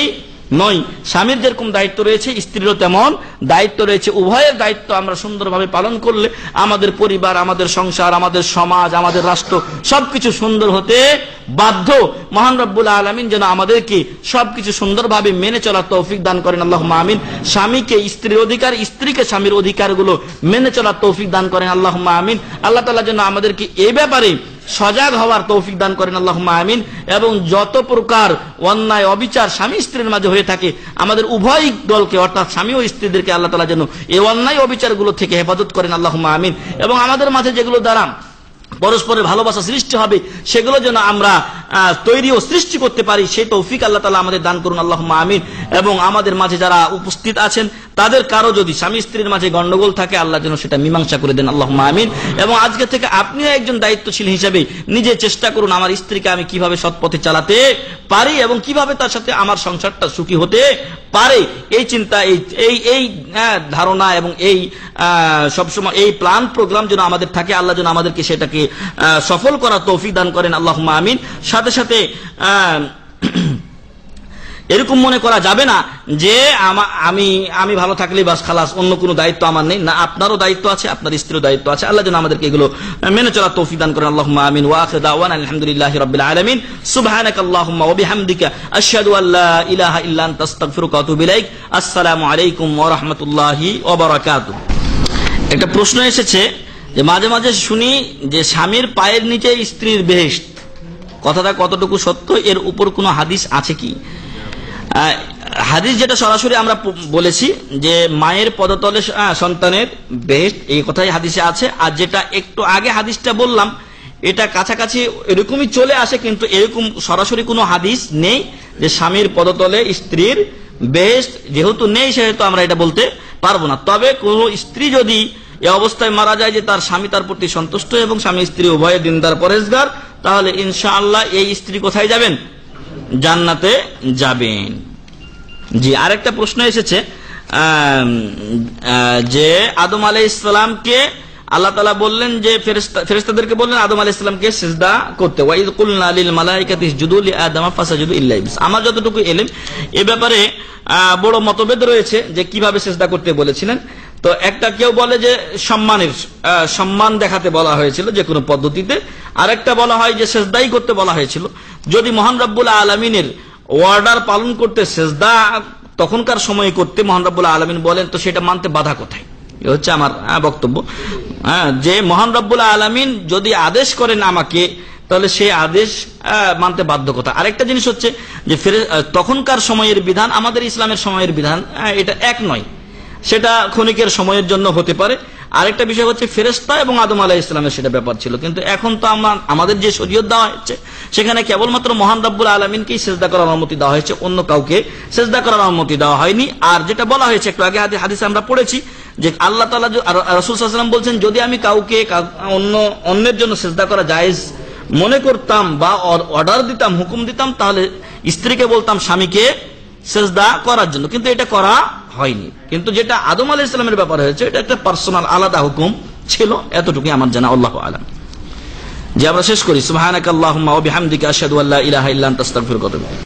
নয়। স্বামীর যেরকম দায়িত্ব রয়েছে স্ত্রীরও তেমন দায়িত্ব রয়েছে। উভয়ের দায়িত্ব আমরা সুন্দরভাবে পালন করলে আমাদের পরিবার, আমাদের সংসার, আমাদের সমাজ, আমাদের রাষ্ট্র সবকিছু সুন্দর হতে বাধ্য। মহান রব্বুল আলামিন যেন আমাদেরকে সবকিছু সুন্দরভাবে মেনে চলার তৌফিক দান করেন, আল্লাহুম্মা আমিন। স্বামীকে স্ত্রীর অধিকার, স্ত্রীকে স্বামীর অধিকারগুলো মেনে চলার তৌফিক দান করেন, আল্লাহুম্মা আমিন। আল্লাহ তাআলা যেন আমাদেরকে এই ব্যাপারে সজাগ হওয়ার তৌফিক দান করেন, আল্লাহুম্মা আমিন। এবং যত প্রকার অন্যায় অবিচার স্বামী স্ত্রীর মাঝে হয়ে থাকে আমাদের উভয় দলকে অর্থাৎ স্বামী ও স্ত্রীদেরকে আল্লাহ তাআলা যেন এই অন্যায় অবিচারগুলো থেকে হেফাজত করেন, আল্লাহুম্মা আমিন। এবং আমাদের মাঝে যেগুলো দ্বারা পরস্পরের ভালোবাসা সৃষ্টি হবে সেগুলো যেন আমরা তৈরি ও সৃষ্টি করতে পারি সেই তৌফিক আল্লাহ তাআলা আমাদের দান করুন, আল্লাহুম্মা আমিন। এবং আমাদের মাঝে যারা উপস্থিত আছেন তাদের কারো যদি স্বামী স্ত্রীর মাঝে গন্ডগোল থাকে আল্লাহ যেন সেটা মীমাংসা করে দেন, আল্লাহুম্মা আমিন। এবং আজকে থেকে আপনিও একজন দায়িত্বশীল হিসেবে নিজে চেষ্টা করুন আমার স্ত্রীকে আমি কিভাবে সৎ পথে চালাতে পারি এবং কিভাবে তার সাথে আমার সংসারটা সুখী হতে পারে। এই চিন্তা, এই ধারণা এবং এই সবসময় এই প্ল্যান প্রোগ্রাম যেন আমাদের থাকে, আল্লাহ যেন আমাদেরকে সেটাকে সফল করার তৌফিক দান করেন, আল্লাহুম্মা আমিন। সাথে সাথে এরকম মনে করা যাবে না যে আমি ভালো থাকলে বাস খালাস, অন্য কোনো দায়িত্ব আমার নেই। না, আপনারও দায়িত্ব আছে, আপনার স্ত্রীর দায়িত্ব আছে। আল্লাহ যেন আমাদেরকে এগুলো মেনে চলার তৌফিক দান করেন, আল্লাহুম্মা আমিন। ওয়া আখিরু দাওয়ানা আলহামদুলিল্লাহি রাব্বিল আলামিন। সুবহানাকাল্লাহুম্মা ওয়া বিহামদিকা আশহাদু আল্লা ইলাহা ইল্লা আনতা আস্তাগফিরুকা ওয়া আতুবু ইলাইক। আসসালামু আলাইকুম ওয়া রাহমাতুল্লাহি ওয়া বারাকাতুহু। একটা প্রশ্ন এসেছে যে মাঝে মাঝে শুনি যে স্বামীর পায়ের নিচে স্ত্রীর বেহেশত, কথাটা কতটুকু সত্য, এর উপর কোনো হাদিস আছে কি? হাদিস যেটা সরাসরি আমরা বলেছি যে মায়ের পদতলে সন্তানের বেহেশত, এই কথাই হাদিসে আছে। আর যেটা একটু আগে হাদিসটা বললাম এটা কাছাকাছি এরকমই চলে আসে, কিন্তু এরকম সরাসরি কোনো হাদিস নেই যে স্বামীর পদতলে স্ত্রীর বেহেশত। যেহেতু নেই সেহেতু আমরা এটা বলতে পারবো না। তবে কোন স্ত্রী যদি এই অবস্থায় মারা যায় যে তার স্বামী তার প্রতি সন্তুষ্ট এবং স্বামী স্ত্রী উভয়ে দিনদার পরেশগার, তাহলে ইনশাআল্লাহ এই স্ত্রী কোথায় যাবেন? জান্নাতে যাবেন। জি, আরেকটা প্রশ্ন এসেছে যে আদম আলাইহিস সালামকে আল্লাহ তাআলা বললেন যে ফেরেশতাদেরকে বললেন আদম আলাইহিস সালামকে সিজদা করতে। ওয়া ইয কুলনা লিল মালাইকাতি ইসজুদু লি আদামা ফাসাজুদু ইল্লা ইবলিস। আমার যতটুকু ইলম এই ব্যাপারে বড় মতভেদ রয়েছে যে কিভাবে সিজদা করতে বলেছিলেন। তো একটা কেউ বলে যে সম্মান দেখাতে বলা হয়েছিল যে কোনো পদ্ধতিতে, আরেকটা বলা হয় যে সিজদাই করতে বলা হয়েছিল। যদি মহান রব্বুল আলামিনের অর্ডার পালন করতে সিজদা তখনকার সময় করতে মহান রব্বুল আলামিন বলেন, তো সেটা মানতে বাধা কোথায়? এ হচ্ছে আমার বক্তব্য। যে মহান রব্বুল আলামিন যদি আদেশ করেন আমাকে, তাহলে সেই আদেশ মানতে বাধ্য কথা। আরেকটা জিনিস হচ্ছে যে তখনকার সময়ের বিধান আমাদের ইসলামের সময়ের বিধান এটা এক নয়, সেটা ক্ষণিকের সময়ের জন্য হতে পারে। আরেকটা বিষয় হচ্ছে ফেরেশতা এবং আদম আলাইহিস সালামের সেটা ব্যাপার ছিল, কিন্তু এখন তো আমাদের যে শরীয়ত দেওয়া হচ্ছে সেখানে কেবলমাত্র মহান রব্বুল আলামিনকেই সিজদা করার অনুমতি দেওয়া হয়েছে, অন্য কাউকে সিজদা করার অনুমতি দেওয়া হয়নি। আর যেটা বলা হয়েছে একটু আগে হাদিসে আমরা পড়েছি যে আল্লাহ তাআলা রাসূল সাল্লাল্লাহু আলাইহি ওয়াসাল্লাম বলছেন যদি আমি কাউকে অন্যের জন্য সিজদা করা জায়েজ মনে করতাম বা অর্ডার দিতাম, হুকুম দিতাম, তাহলে স্ত্রীকে বলতাম স্বামীকে সিজদা করার জন্য, কিন্তু এটা করা হয়নি। কিন্তু যেটা আদম আলাইহিস সালামের ব্যাপার হয়েছে এটা একটা পার্সোনাল আলাদা হুকুম ছিল, এতটুকুই আমার জানা, আল্লাহু আ'লাম। যে আমরা শেষ করি, সুবহানাকাল্লাহুম্মা ওয়া বিহামদিকা আশহাদু আল্লা ইলাহা ইল্লা আনতা আস্তাগফিরুকা ওয়া আতুবু ইলাইক।